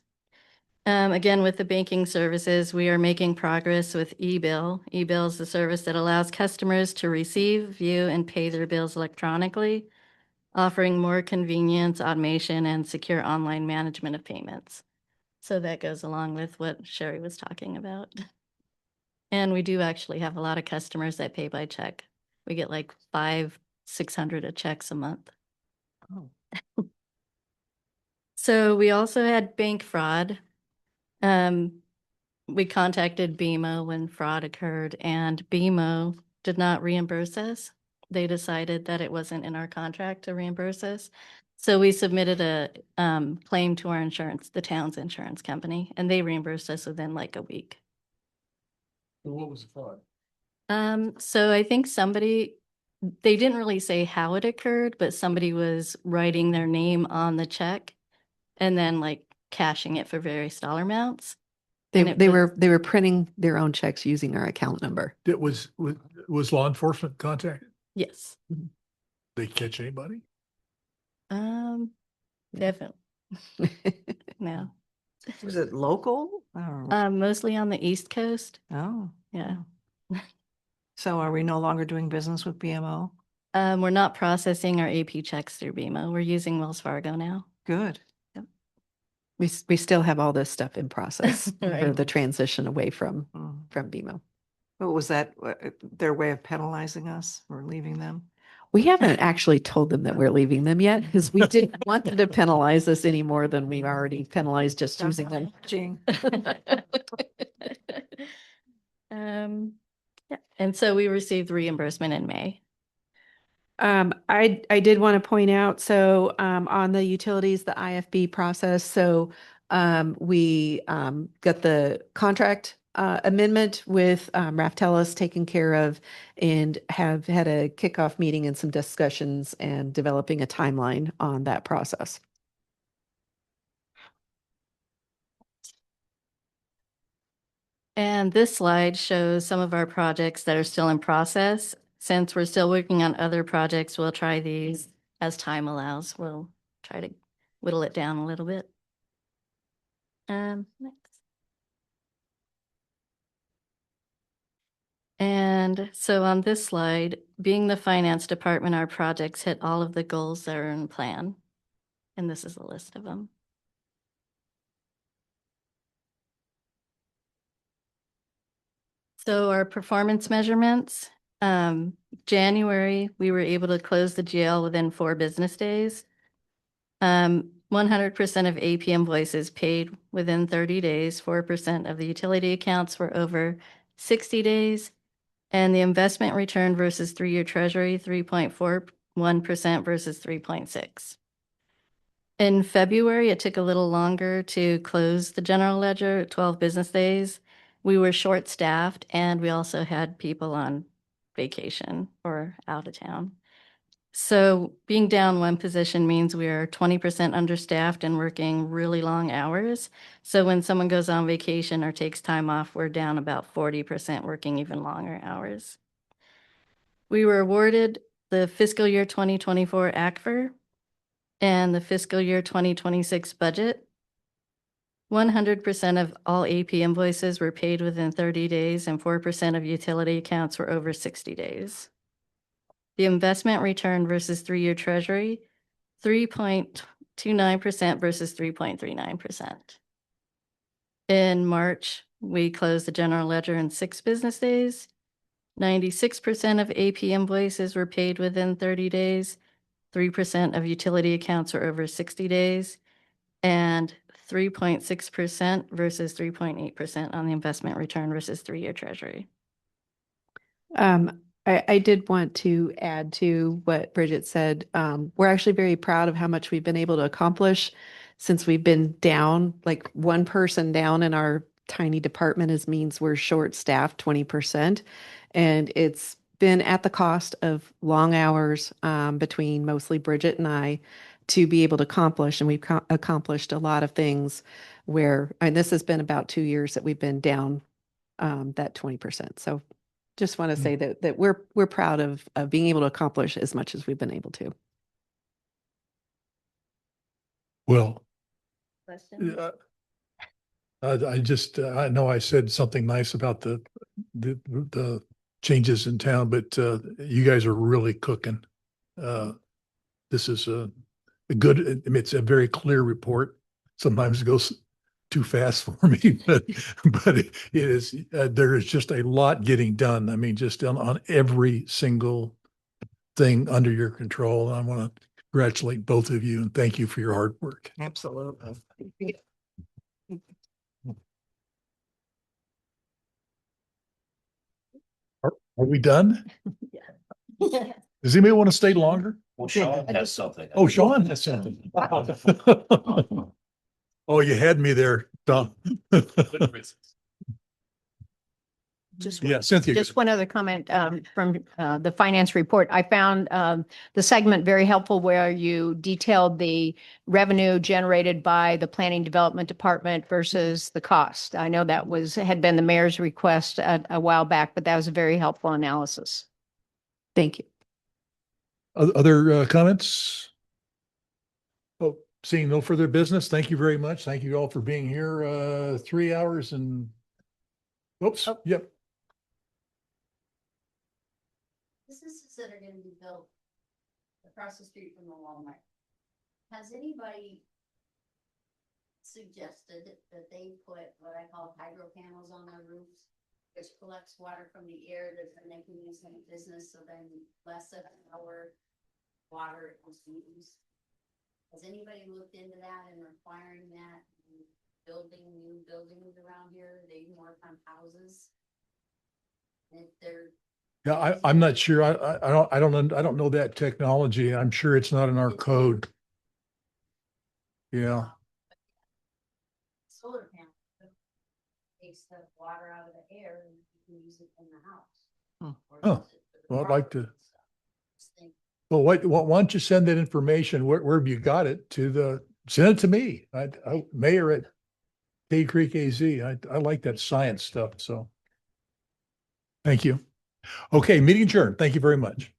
Again, with the banking services, we are making progress with eBill. eBill is the service that allows customers to receive, view, and pay their bills electronically, offering more convenience, automation, and secure online management of payments. So that goes along with what Sherry was talking about. And we do actually have a lot of customers that pay by check. We get like 600 checks a month. Oh. So we also had bank fraud. We contacted BMO when fraud occurred, and BMO did not reimburse us. They decided that it wasn't in our contract to reimburse us. So we submitted a claim to our insurance, the town's insurance company, and they reimbursed us within like a week. What was the fraud? So I think they didn't really say how it occurred, but somebody was writing their name on the check and then like cashing it for various dollar amounts. And it They were printing their own checks using our account number. It was law enforcement contacted? Yes. They catch anybody? Definitely. No. Was it local? Oh. Mostly on the East Coast. Oh. Yeah. So are we no longer doing business with BMO? We're not processing our AP checks through BMO. We're using Wells Fargo now. Good. Yep. We still have all this stuff in process for Right. the transition away from BMO. But was that their way of penalizing us or leaving them? We haven't actually told them that we're leaving them yet because we didn't want them to penalize us any more than we've already penalized just using them. Yeah. And so we received reimbursement in May. I did want to point out, so on the utilities, the IFB process, so we got the contract amendment with Raftellus taken care of and have had a kickoff meeting and some discussions and developing a timeline on that process. And this slide shows some of our projects that are still in process. Since we're still working on other projects, we'll try these as time allows. We'll try to whittle it down a little bit. Next. And so on this slide, being the finance department, our projects hit all of the goals that are in plan. And this is a list of them. So our performance measurements, January, we were able to close the GL within 4 business days. 100% of AP invoices paid within 30 days, 4% of the utility accounts were over 60 days. And the investment return versus 3-year treasury, 3.41% versus 3.6. In February, it took a little longer to close the general ledger, 12 business days. We were short-staffed and we also had people on vacation or out of town. So being down one position means we are 20% understaffed and working really long hours. So when someone goes on vacation or takes time off, we're down about 40% working even longer hours. We were awarded the fiscal year 2024 ACFR and the fiscal year 2026 budget. 100% of all AP invoices were paid within 30 days and 4% of utility accounts were over 60 days. The investment return versus 3-year treasury, 3.29% versus 3.39%. In March, we closed the general ledger in 6 business days. 96% of AP invoices were paid within 30 days. 3% of utility accounts were over 60 days. And 3.6% versus 3.8% on the investment return versus 3-year treasury. I did want to add to what Bridget said. We're actually very proud of how much we've been able to accomplish since we've been down, like one person down in our tiny department means we're short-staffed 20%. And it's been at the cost of long hours between mostly Bridget and I to be able to accomplish. And we've accomplished a lot of things and this has been about 2 years that we've been down that 20%. So just want to say that we're proud of being able to accomplish as much as we've been able to. Well, I know I said something nice about the changes in town, but you guys are really cooking. This is a good, I mean, it's a very clear report. Sometimes it goes too fast for me, but it is, there is just a lot getting done. I mean, just on every single thing under your control. I want to congratulate both of you and thank you for your hard work. Absolutely. Are we done? Does anybody want to stay longer? Well, Sean has something. Oh, Sean has something. Oh, you had me there, Tom. Yeah, Cynthia. Just one other comment from the finance report. I found the segment very helpful where you detailed the revenue generated by the Planning Development Department versus the cost. I know that had been the mayor's request a while back, but that was a very helpful analysis. Thank you. Other comments? Oh, seeing no further business, thank you very much. Thank you all for being here. 3 hours and, oops, yep. Businesses that are going to be built across the street from the Walmart. Has anybody suggested that they put what I call hydro panels on their roofs, which collects water from the air that they're making this in business, so then less of our water is used? Has anybody looked into that and requiring that, and building new buildings around here? They more on houses. And if they're Yeah, I'm not sure. I don't know that technology. I'm sure it's not in our code. Yeah. solar panel takes the water out of the air and you can use it in the house. Oh, well, I'd like to. Well, why don't you send that information, where have you got it, send it to me. Mayor at Cave Creek AZ. I like that science stuff, so. Thank you. Okay, meeting adjourned. Thank you very much.